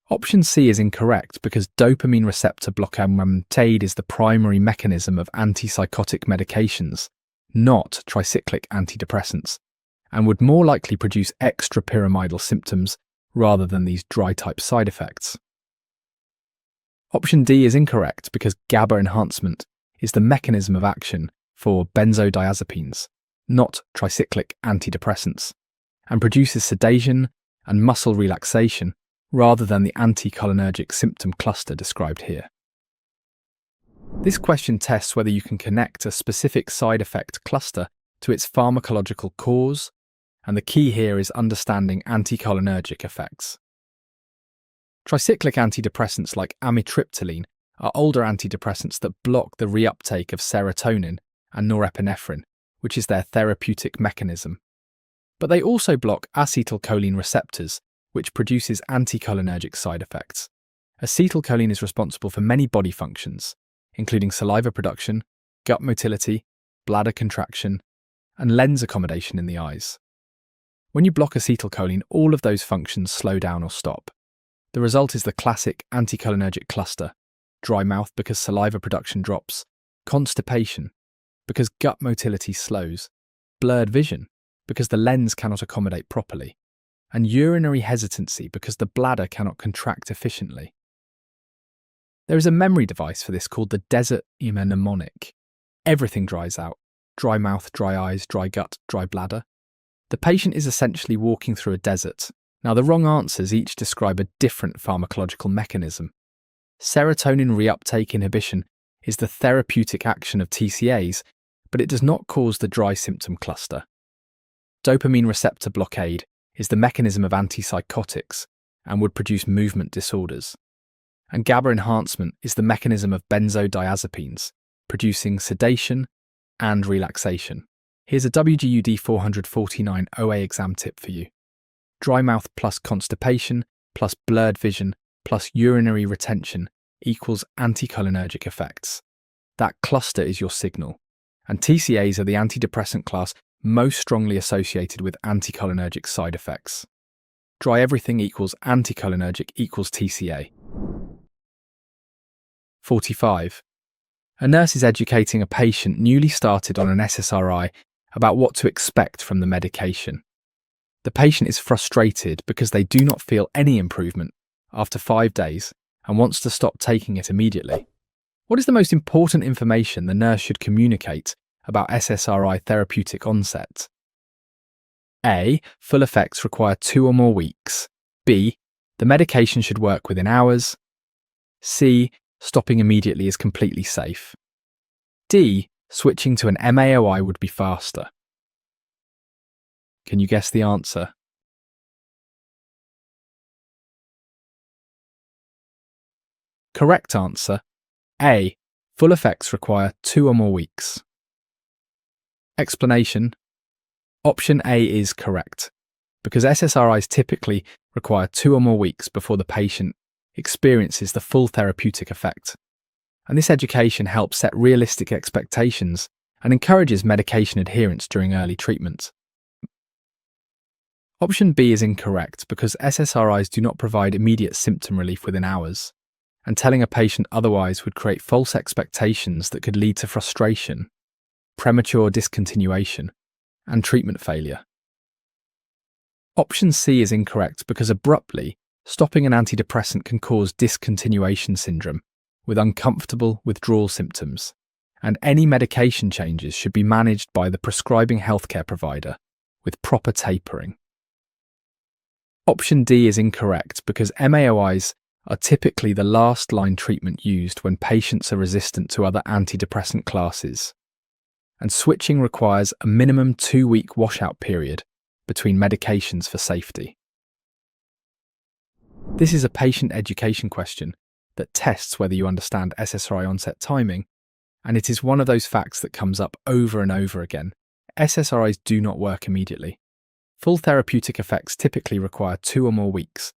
Option C is incorrect because dopamine receptor blockade is the primary mechanism of antipsychotic medications, not tricyclic antidepressants, and would more likely produce extrapyramidal symptoms rather than these dry-type side effects. Option D is incorrect because GABA enhancement is the mechanism of action for benzodiazepines, not tricyclic antidepressants, and produces sedation and muscle relaxation rather than the anticholinergic symptom cluster described here. This question tests whether you can connect a specific side effect cluster to its pharmacological cause, and the key here is understanding anticholinergic effects. Tricyclic antidepressants like amitriptyline are older antidepressants that block the reuptake of serotonin and norepinephrine, which is their therapeutic mechanism. But they also block acetylcholine receptors, which produces anticholinergic side effects. Acetylcholine is responsible for many body functions, including saliva production, gut motility, bladder contraction, and lens accommodation in the eyes. When you block acetylcholine, all of those functions slow down or stop. The result is the classic anticholinergic cluster: dry mouth because saliva production drops, constipation because gut motility slows, blurred vision because the lens cannot accommodate properly, and urinary hesitancy because the bladder cannot contract efficiently. There is a memory device for this called the desert mnemonic. Everything dries out: dry mouth, dry eyes, dry gut, dry bladder. The patient is essentially walking through a desert. Now, the wrong answers each describe a different pharmacological mechanism. Serotonin reuptake inhibition is the therapeutic action of TCAs, but it does not cause the dry symptom cluster. Dopamine receptor blockade is the mechanism of antipsychotics and would produce movement disorders. And GABA enhancement is the mechanism of benzodiazepines, producing sedation and relaxation. Here's a WGU D449 OA exam tip for you. Dry mouth plus constipation plus blurred vision plus urinary retention equals anticholinergic effects. That cluster is your signal, and TCAs are the antidepressant class most strongly associated with anticholinergic side effects. Dry everything equals anticholinergic equals TCA. 45. A nurse is educating a patient newly started on an SSRI about what to expect from the medication. The patient is frustrated because they do not feel any improvement after 5 days and wants to stop taking it immediately. What is the most important information the nurse should communicate about SSRI therapeutic onset? A. Full effects require 2 or more weeks. B. The medication should work within hours. C. Stopping immediately is completely safe. D. Switching to an MAOI would be faster. Can you guess the answer? Correct answer, A. Full effects require 2 or more weeks. Explanation. Option A is correct, because SSRIs typically require 2 or more weeks before the patient experiences the full therapeutic effect. And this education helps set realistic expectations and encourages medication adherence during early treatment. Option B is incorrect because SSRIs do not provide immediate symptom relief within hours, and telling a patient otherwise would create false expectations that could lead to frustration, premature discontinuation, and treatment failure. Option C is incorrect because abruptly stopping an antidepressant can cause discontinuation syndrome with uncomfortable withdrawal symptoms, and any medication changes should be managed by the prescribing healthcare provider with proper tapering. Option D is incorrect because MAOIs are typically the last-line treatment used when patients are resistant to other antidepressant classes, and switching requires a minimum 2-week washout period between medications for safety. This is a patient education question that tests whether you understand SSRI onset timing, and it is one of those facts that comes up over and over again. SSRIs do not work immediately. Full therapeutic effects typically require 2 or more weeks,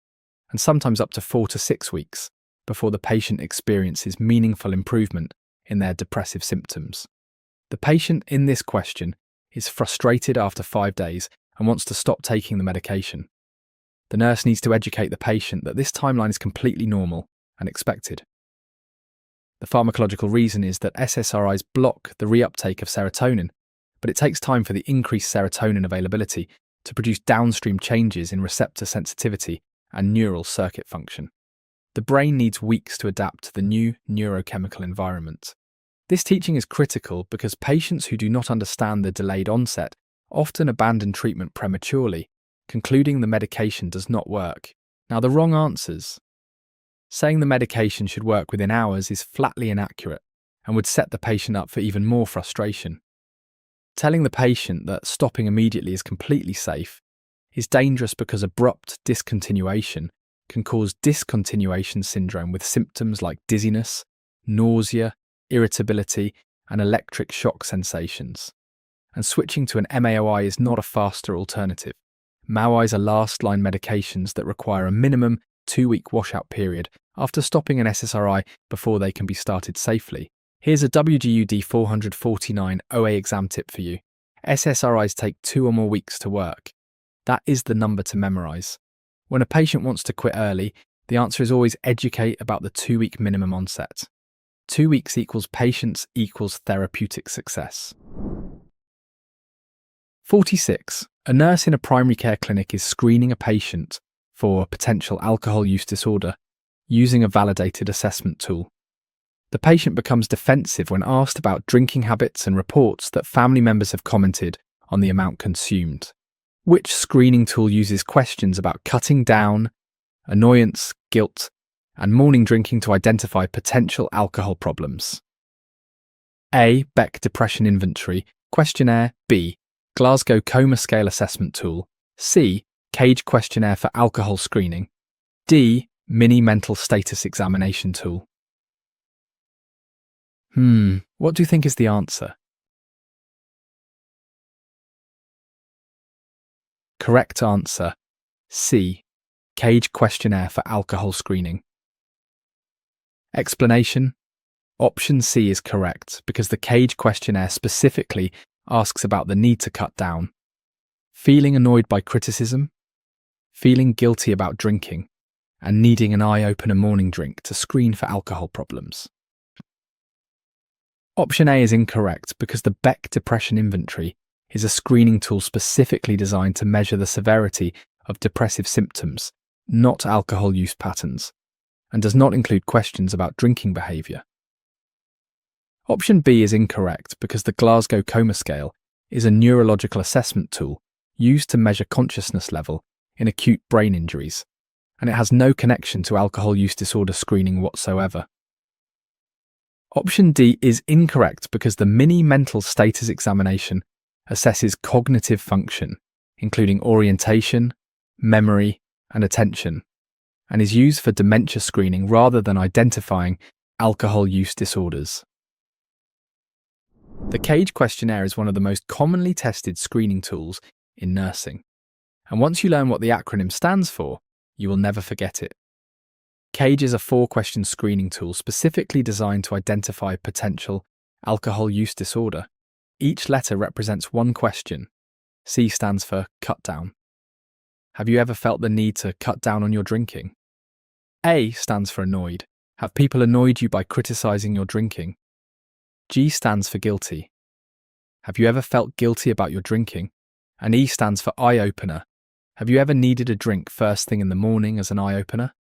and sometimes up to 4 to 6 weeks, before the patient experiences meaningful improvement in their depressive symptoms. The patient in this question is frustrated after 5 days and wants to stop taking the medication. The nurse needs to educate the patient that this timeline is completely normal and expected. The pharmacological reason is that SSRIs block the reuptake of serotonin, but it takes time for the increased serotonin availability to produce downstream changes in receptor sensitivity and neural circuit function. The brain needs weeks to adapt to the new neurochemical environment. This teaching is critical because patients who do not understand the delayed onset often abandon treatment prematurely, concluding the medication does not work. Now, the wrong answers. Saying the medication should work within hours is flatly inaccurate and would set the patient up for even more frustration. Telling the patient that stopping immediately is completely safe is dangerous because abrupt discontinuation can cause discontinuation syndrome with symptoms like dizziness, nausea, irritability, and electric shock sensations. And switching to an MAOI is not a faster alternative. MAOIs are last-line medications that require a minimum 2-week washout period after stopping an SSRI before they can be started safely. Here's a WGU D449 OA exam tip for you. SSRIs take 2 or more weeks to work. That is the number to memorize. When a patient wants to quit early, the answer is always educate about the 2-week minimum onset. 2 weeks equals patience equals therapeutic success. 46. A nurse in a primary care clinic is screening a patient for potential alcohol use disorder using a validated assessment tool. The patient becomes defensive when asked about drinking habits and reports that family members have commented on the amount consumed. Which screening tool uses questions about cutting down, annoyance, guilt, and morning drinking to identify potential alcohol problems? A. Beck Depression Inventory Questionnaire. B. Glasgow Coma Scale Assessment Tool. C. Cage Questionnaire for Alcohol Screening. D. Mini Mental Status Examination Tool. What do you think is the answer? Correct answer, C. Cage Questionnaire for Alcohol Screening. Explanation. Option C is correct because the Cage Questionnaire specifically asks about the need to cut down, feeling annoyed by criticism, feeling guilty about drinking, and needing an eye-opener morning drink to screen for alcohol problems. Option A is incorrect because the Beck Depression Inventory is a screening tool specifically designed to measure the severity of depressive symptoms, not alcohol use patterns, and does not include questions about drinking behaviour. Option B is incorrect because the Glasgow Coma Scale is a neurological assessment tool used to measure consciousness level in acute brain injuries, and it has no connection to alcohol use disorder screening whatsoever. Option D is incorrect because the mini mental status examination assesses cognitive function, including orientation, memory, and attention, and is used for dementia screening rather than identifying alcohol use disorders. The CAGE questionnaire is one of the most commonly tested screening tools in nursing, and once you learn what the acronym stands for, you will never forget it. CAGE is a 4-question screening tool specifically designed to identify potential alcohol use disorder. Each letter represents one question. C stands for cut down. Have you ever felt the need to cut down on your drinking? A stands for annoyed. Have people annoyed you by criticizing your drinking? G stands for guilty. Have you ever felt guilty about your drinking? And E stands for eye-opener. Have you ever needed a drink first thing in the morning as an eye-opener?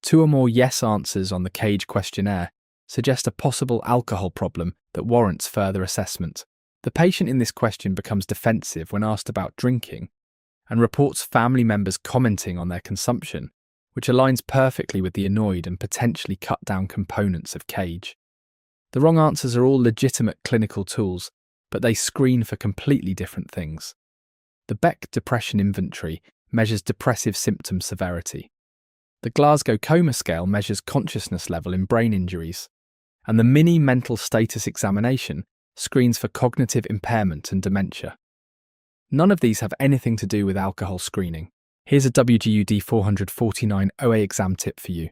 2 or more yes answers on the CAGE questionnaire suggest a possible alcohol problem that warrants further assessment. The patient in this question becomes defensive when asked about drinking and reports family members commenting on their consumption, which aligns perfectly with the annoyed and potentially cut down components of CAGE. The wrong answers are all legitimate clinical tools, but they screen for completely different things. The Beck Depression Inventory measures depressive symptom severity. The Glasgow Coma Scale measures consciousness level in brain injuries, and the Mini Mental Status Examination screens for cognitive impairment and dementia. None of these have anything to do with alcohol screening. Here's a WGU D449 OA exam tip for you.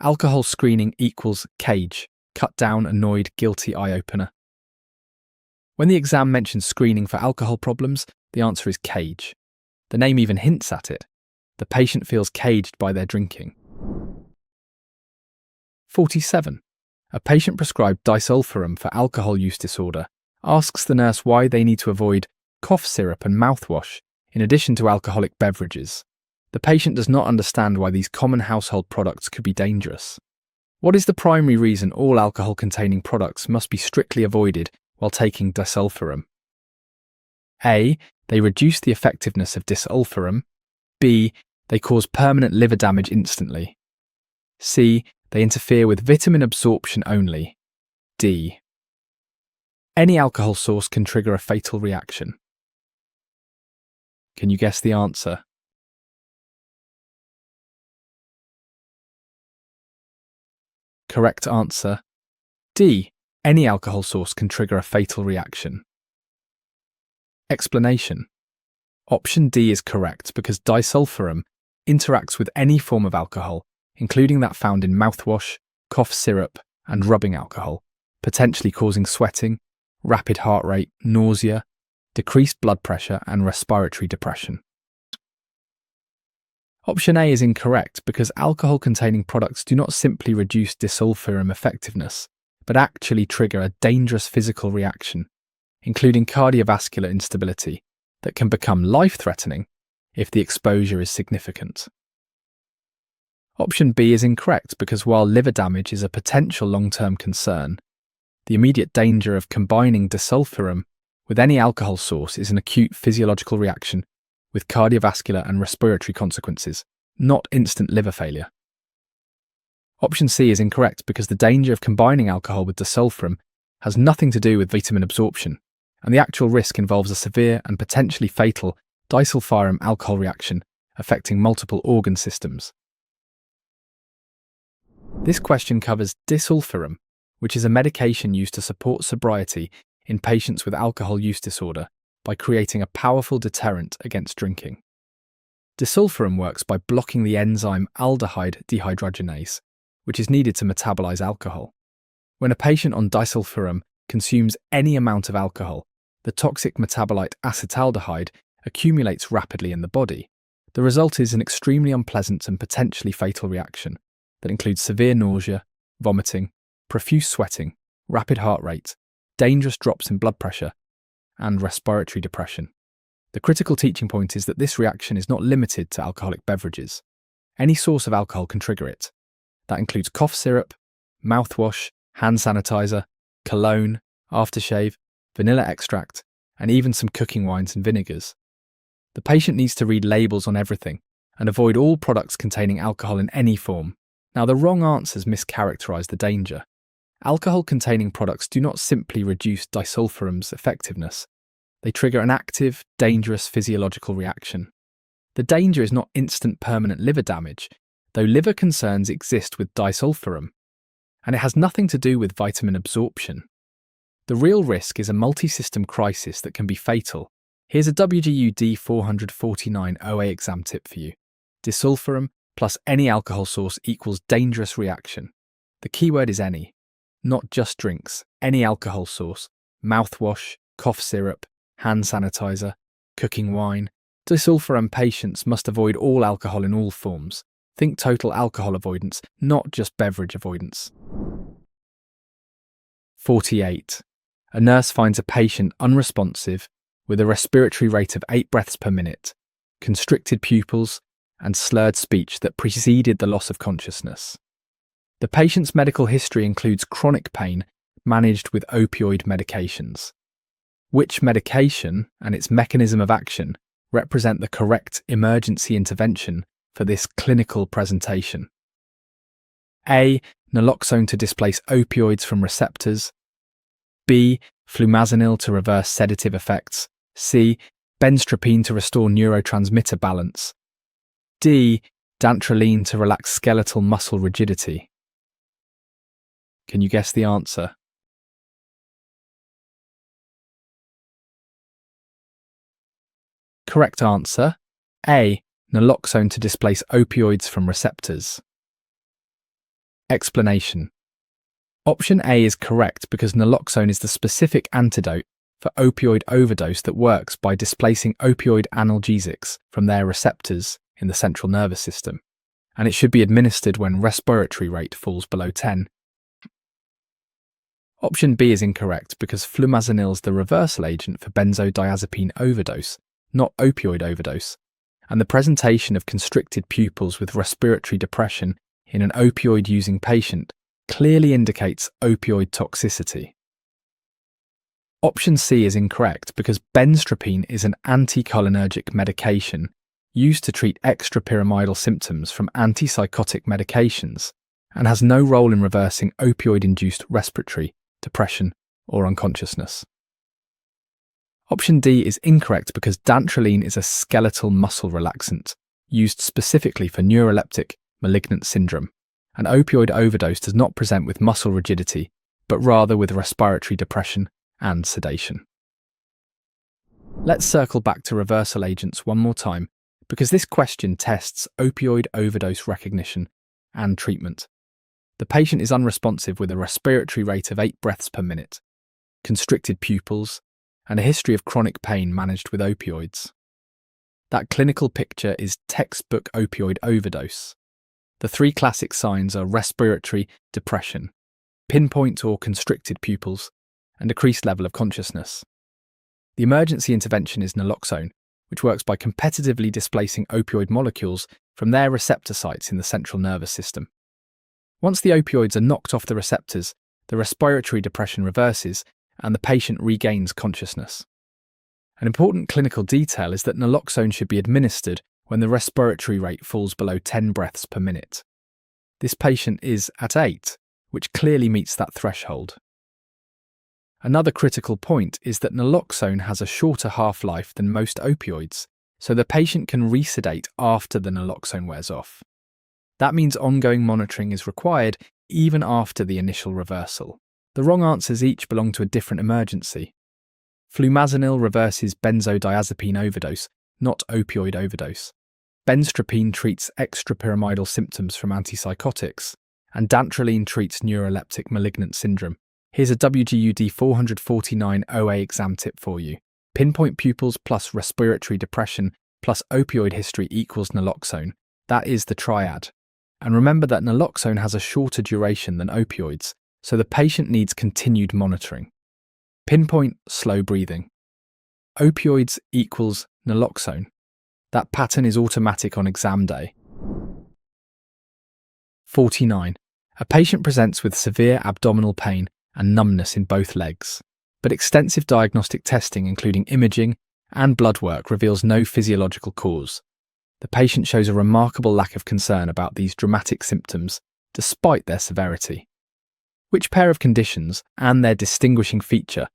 Alcohol screening equals CAGE, cut down, annoyed, guilty, eye-opener. When the exam mentions screening for alcohol problems, the answer is CAGE. The name even hints at it. The patient feels caged by their drinking. 47. A patient prescribed disulfiram for alcohol use disorder asks the nurse why they need to avoid cough syrup and mouthwash in addition to alcoholic beverages. The patient does not understand why these common household products could be dangerous. What is the primary reason all alcohol-containing products must be strictly avoided while taking disulfiram? A. They reduce the effectiveness of disulfiram. B. They cause permanent liver damage instantly. C. They interfere with vitamin absorption only. D. Any alcohol source can trigger a fatal reaction. Can you guess the answer? Correct answer. D. Any alcohol source can trigger a fatal reaction. Explanation. Option D is correct because disulfiram interacts with any form of alcohol, including that found in mouthwash, cough syrup, and rubbing alcohol, potentially causing sweating, rapid heart rate, nausea, decreased blood pressure, and respiratory depression. Option A is incorrect because alcohol-containing products do not simply reduce disulfiram effectiveness, but actually trigger a dangerous physical reaction, including cardiovascular instability, that can become life-threatening if the exposure is significant. Option B is incorrect because while liver damage is a potential long-term concern, the immediate danger of combining disulfiram with any alcohol source is an acute physiological reaction with cardiovascular and respiratory consequences, not instant liver failure. Option C is incorrect because the danger of combining alcohol with disulfiram has nothing to do with vitamin absorption, and the actual risk involves a severe and potentially fatal disulfiram alcohol reaction affecting multiple organ systems. This question covers disulfiram, which is a medication used to support sobriety in patients with alcohol use disorder by creating a powerful deterrent against drinking. Disulfiram works by blocking the enzyme aldehyde dehydrogenase, which is needed to metabolize alcohol. When a patient on disulfiram consumes any amount of alcohol, the toxic metabolite acetaldehyde accumulates rapidly in the body. The result is an extremely unpleasant and potentially fatal reaction that includes severe nausea, vomiting, profuse sweating, rapid heart rate, dangerous drops in blood pressure, and respiratory depression. The critical teaching point is that this reaction is not limited to alcoholic beverages. Any source of alcohol can trigger it. That includes cough syrup, mouthwash, hand sanitizer, cologne, aftershave, vanilla extract, and even some cooking wines and vinegars. The patient needs to read labels on everything and avoid all products containing alcohol in any form. Now, the wrong answers mischaracterize the danger. Alcohol-containing products do not simply reduce disulfiram's effectiveness. They trigger an active, dangerous physiological reaction. The danger is not instant permanent liver damage, though liver concerns exist with disulfiram, and it has nothing to do with vitamin absorption. The real risk is a multi-system crisis that can be fatal. Here's a WGU D449 OA exam tip for you. Disulfiram plus any alcohol source equals dangerous reaction. The keyword is any, not just drinks, any alcohol source, mouthwash, cough syrup, hand sanitizer, cooking wine. Disulfiram patients must avoid all alcohol in all forms. Think total alcohol avoidance, not just beverage avoidance. 48. A nurse finds a patient unresponsive with a respiratory rate of 8 breaths per minute, constricted pupils, and slurred speech that preceded the loss of consciousness. The patient's medical history includes chronic pain managed with opioid medications. Which medication and its mechanism of action represent the correct emergency intervention for this clinical presentation? A. Naloxone to displace opioids from receptors. B. Flumazenil to reverse sedative effects. C. Benztropine to restore neurotransmitter balance. D. Dantrolene to relax skeletal muscle rigidity. Can you guess the answer? Correct answer, A. Naloxone to displace opioids from receptors. Explanation. Option A is correct because naloxone is the specific antidote for opioid overdose that works by displacing opioid analgesics from their receptors in the central nervous system, and it should be administered when respiratory rate falls below 10. Option B is incorrect because flumazenil is the reversal agent for benzodiazepine overdose, not opioid overdose, and the presentation of constricted pupils with respiratory depression in an opioid-using patient clearly indicates opioid toxicity. Option C is incorrect because benztropine is an anticholinergic medication used to treat extrapyramidal symptoms from antipsychotic medications and has no role in reversing opioid-induced respiratory depression or unconsciousness. Option D is incorrect because dantrolene is a skeletal muscle relaxant used specifically for neuroleptic malignant syndrome. An opioid overdose does not present with muscle rigidity, but rather with respiratory depression and sedation. Let's circle back to reversal agents one more time, because this question tests opioid overdose recognition and treatment. The patient is unresponsive with a respiratory rate of 8 breaths per minute, constricted pupils, and a history of chronic pain managed with opioids. That clinical picture is textbook opioid overdose. The 3 classic signs are respiratory depression, pinpoint or constricted pupils, and decreased level of consciousness. The emergency intervention is naloxone, which works by competitively displacing opioid molecules from their receptor sites in the central nervous system. Once the opioids are knocked off the receptors, the respiratory depression reverses and the patient regains consciousness. An important clinical detail is that naloxone should be administered when the respiratory rate falls below 10 breaths per minute. This patient is at 8, which clearly meets that threshold. Another critical point is that naloxone has a shorter half-life than most opioids, so the patient can resedate after the naloxone wears off. That means ongoing monitoring is required even after the initial reversal. The wrong answers each belong to a different emergency. Flumazenil reverses benzodiazepine overdose, not opioid overdose. Benztropine treats extrapyramidal symptoms from antipsychotics, and dantrolene treats neuroleptic malignant syndrome. Here's a WGU D449 OA exam tip for you. Pinpoint pupils plus respiratory depression plus opioid history equals naloxone. That is the triad. And remember that naloxone has a shorter duration than opioids, so the patient needs continued monitoring. Pinpoint slow breathing. Opioids equals naloxone. That pattern is automatic on exam day. 49. A patient presents with severe abdominal pain and numbness in both legs, but extensive diagnostic testing, including imaging and blood work, reveals no physiological cause. The patient shows a remarkable lack of concern about these dramatic symptoms, despite their severity. Which pair of conditions and their distinguishing feature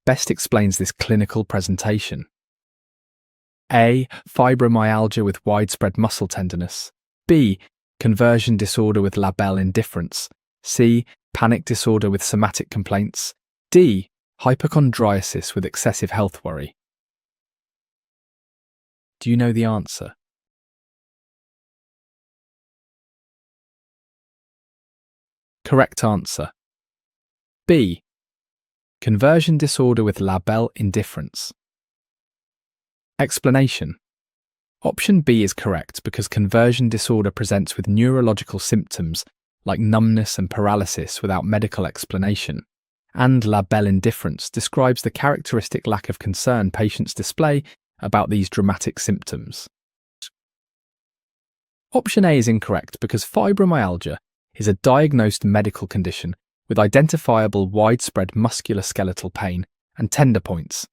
best explains this clinical presentation? A. Fibromyalgia with widespread muscle tenderness. B. Conversion disorder with labile indifference. C. Panic disorder with somatic complaints. D. Hypochondriasis with excessive health worry. Do you know the answer? Correct answer. B. Conversion disorder with labile indifference. Explanation. Option B is correct because conversion disorder presents with neurological symptoms like numbness and paralysis without medical explanation, and labile indifference describes the characteristic lack of concern patients display about these dramatic symptoms. Option A is incorrect because fibromyalgia is a diagnosed medical condition with identifiable widespread musculoskeletal pain and tender points,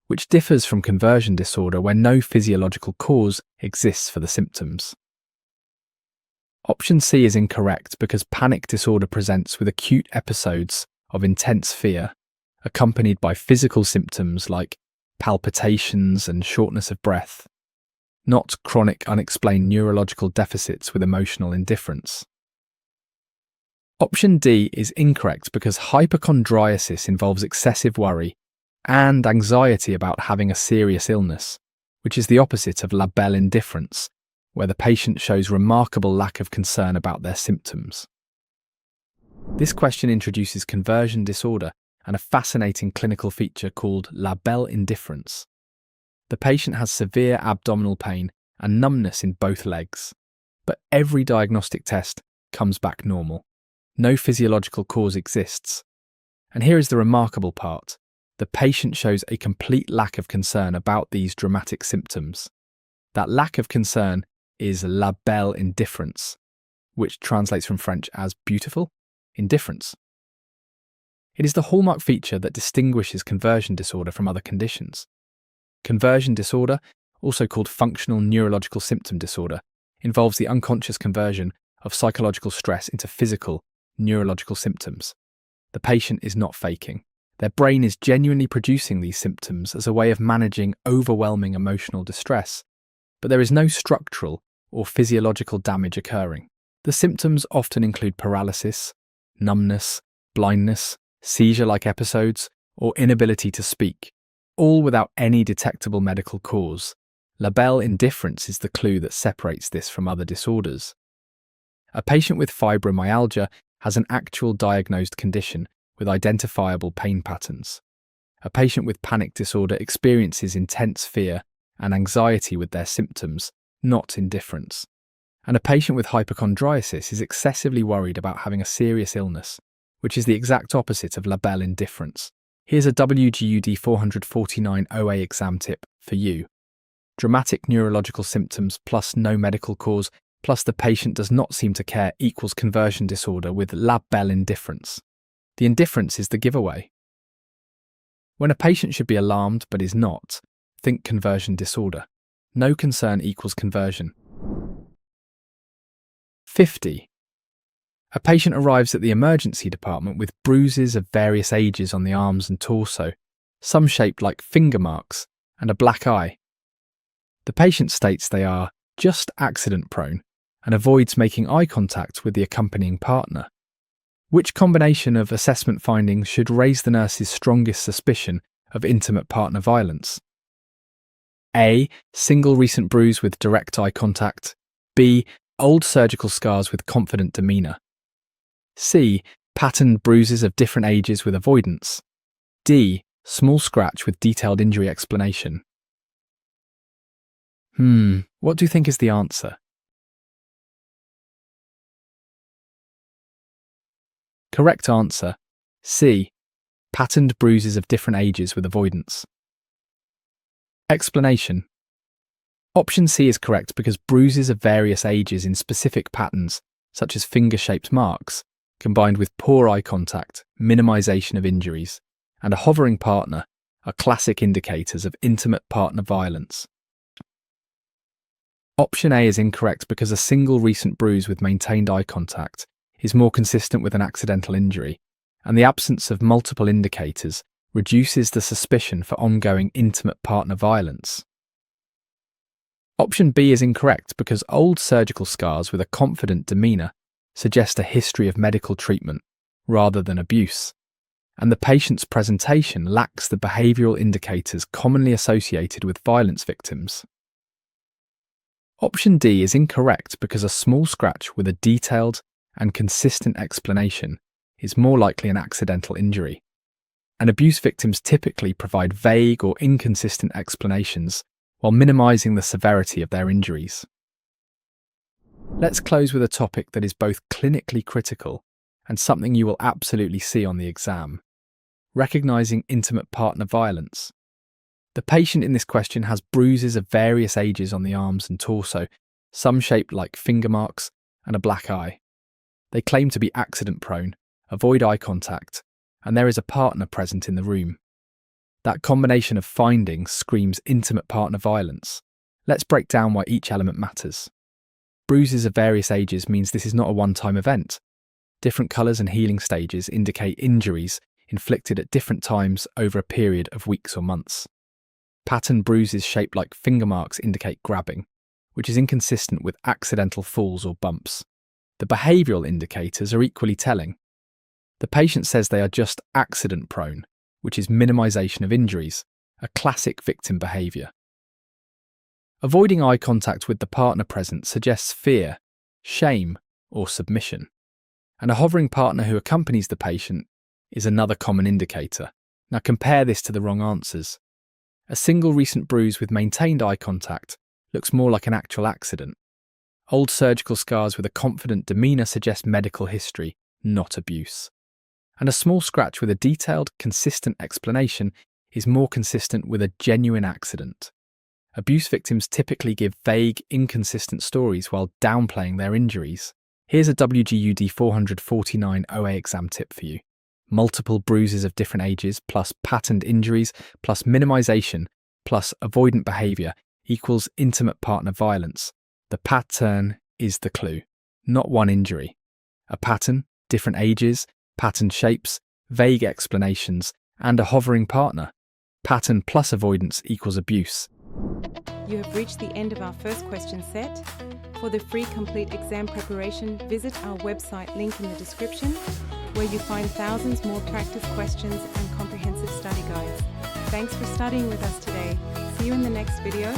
which differs from conversion disorder where no physiological cause exists for the symptoms. Option C is incorrect because panic disorder presents with acute episodes of intense fear, accompanied by physical symptoms like palpitations and shortness of breath, not chronic unexplained neurological deficits with emotional indifference. Option D is incorrect because hypochondriasis involves excessive worry and anxiety about having a serious illness, which is the opposite of labile indifference, where the patient shows remarkable lack of concern about their symptoms. This question introduces conversion disorder and a fascinating clinical feature called labile indifference. The patient has severe abdominal pain and numbness in both legs, but every diagnostic test comes back normal. No physiological cause exists. And here is the remarkable part. The patient shows a complete lack of concern about these dramatic symptoms. That lack of concern is labile indifference, which translates from French as beautiful indifference. It is the hallmark feature that distinguishes conversion disorder from other conditions. Conversion disorder, also called functional neurological symptom disorder, involves the unconscious conversion of psychological stress into physical neurological symptoms. The patient is not faking. Their brain is genuinely producing these symptoms as a way of managing overwhelming emotional distress, but there is no structural or physiological damage occurring. The symptoms often include paralysis, numbness, blindness, seizure-like episodes, or inability to speak, all without any detectable medical cause. Labile indifference is the clue that separates this from other disorders. A patient with fibromyalgia has an actual diagnosed condition with identifiable pain patterns. A patient with panic disorder experiences intense fear and anxiety with their symptoms, not indifference. And a patient with hypochondriasis is excessively worried about having a serious illness, which is the exact opposite of labile indifference. Here's a WGU D449 OA exam tip for you. Dramatic neurological symptoms plus no medical cause plus the patient does not seem to care equals conversion disorder with labile indifference. The indifference is the giveaway. When a patient should be alarmed but is not, think conversion disorder. No concern equals conversion. 50. A patient arrives at the emergency department with bruises of various ages on the arms and torso, some shaped like finger marks, and a black eye. The patient states they are just accident-prone and avoids making eye contact with the accompanying partner. Which combination of assessment findings should raise the nurse's strongest suspicion of intimate partner violence? A. Single recent bruise with direct eye contact. B. Old surgical scars with confident demeanour. C. Patterned bruises of different ages with avoidance. D. Small scratch with detailed injury explanation. What do you think is the answer? Correct answer, C. Patterned bruises of different ages with avoidance. Explanation. Option C is correct because bruises of various ages in specific patterns, such as finger-shaped marks, combined with poor eye contact, minimization of injuries, and a hovering partner are classic indicators of intimate partner violence. Option A is incorrect because a single recent bruise with maintained eye contact is more consistent with an accidental injury, and the absence of multiple indicators reduces the suspicion for ongoing intimate partner violence. Option B is incorrect because old surgical scars with a confident demeanour suggest a history of medical treatment rather than abuse, and the patient's presentation lacks the behavioural indicators commonly associated with violence victims. Option D is incorrect because a small scratch with a detailed and consistent explanation is more likely an accidental injury, and abuse victims typically provide vague or inconsistent explanations while minimising the severity of their injuries. Let's close with a topic that is both clinically critical and something you will absolutely see on the exam: recognising intimate partner violence. The patient in this question has bruises of various ages on the arms and torso, some shaped like finger marks, and a black eye. They claim to be accident-prone, avoid eye contact, and there is a partner present in the room. That combination of findings screams intimate partner violence. Let's break down why each element matters. Bruises of various ages means this is not a one-time event. Different colours and healing stages indicate injuries inflicted at different times over a period of weeks or months. Patterned bruises shaped like finger marks indicate grabbing, which is inconsistent with accidental falls or bumps. The behavioural indicators are equally telling. The patient says they are just accident-prone, which is minimisation of injuries, a classic victim behaviour. Avoiding eye contact with the partner present suggests fear, shame, or submission. And a hovering partner who accompanies the patient is another common indicator. Now compare this to the wrong answers. A single recent bruise with maintained eye contact looks more like an actual accident. Old surgical scars with a confident demeanour suggest medical history, not abuse. And a small scratch with a detailed, consistent explanation is more consistent with a genuine accident. Abuse victims typically give vague, inconsistent stories while downplaying their injuries. Here's a WGU D449 OA exam tip for you. Multiple bruises of different ages, plus patterned injuries, plus minimisation, plus avoidant behaviour equals intimate partner violence. The pattern is the clue, not one injury. A pattern, different ages, patterned shapes, vague explanations, and a hovering partner. Pattern plus avoidance equals abuse. You have reached the end of our first question set. For the free complete exam preparation, visit our website link in the description, where you find thousands more practice questions and comprehensive study guides. Thanks for studying with us today. See you in the next video.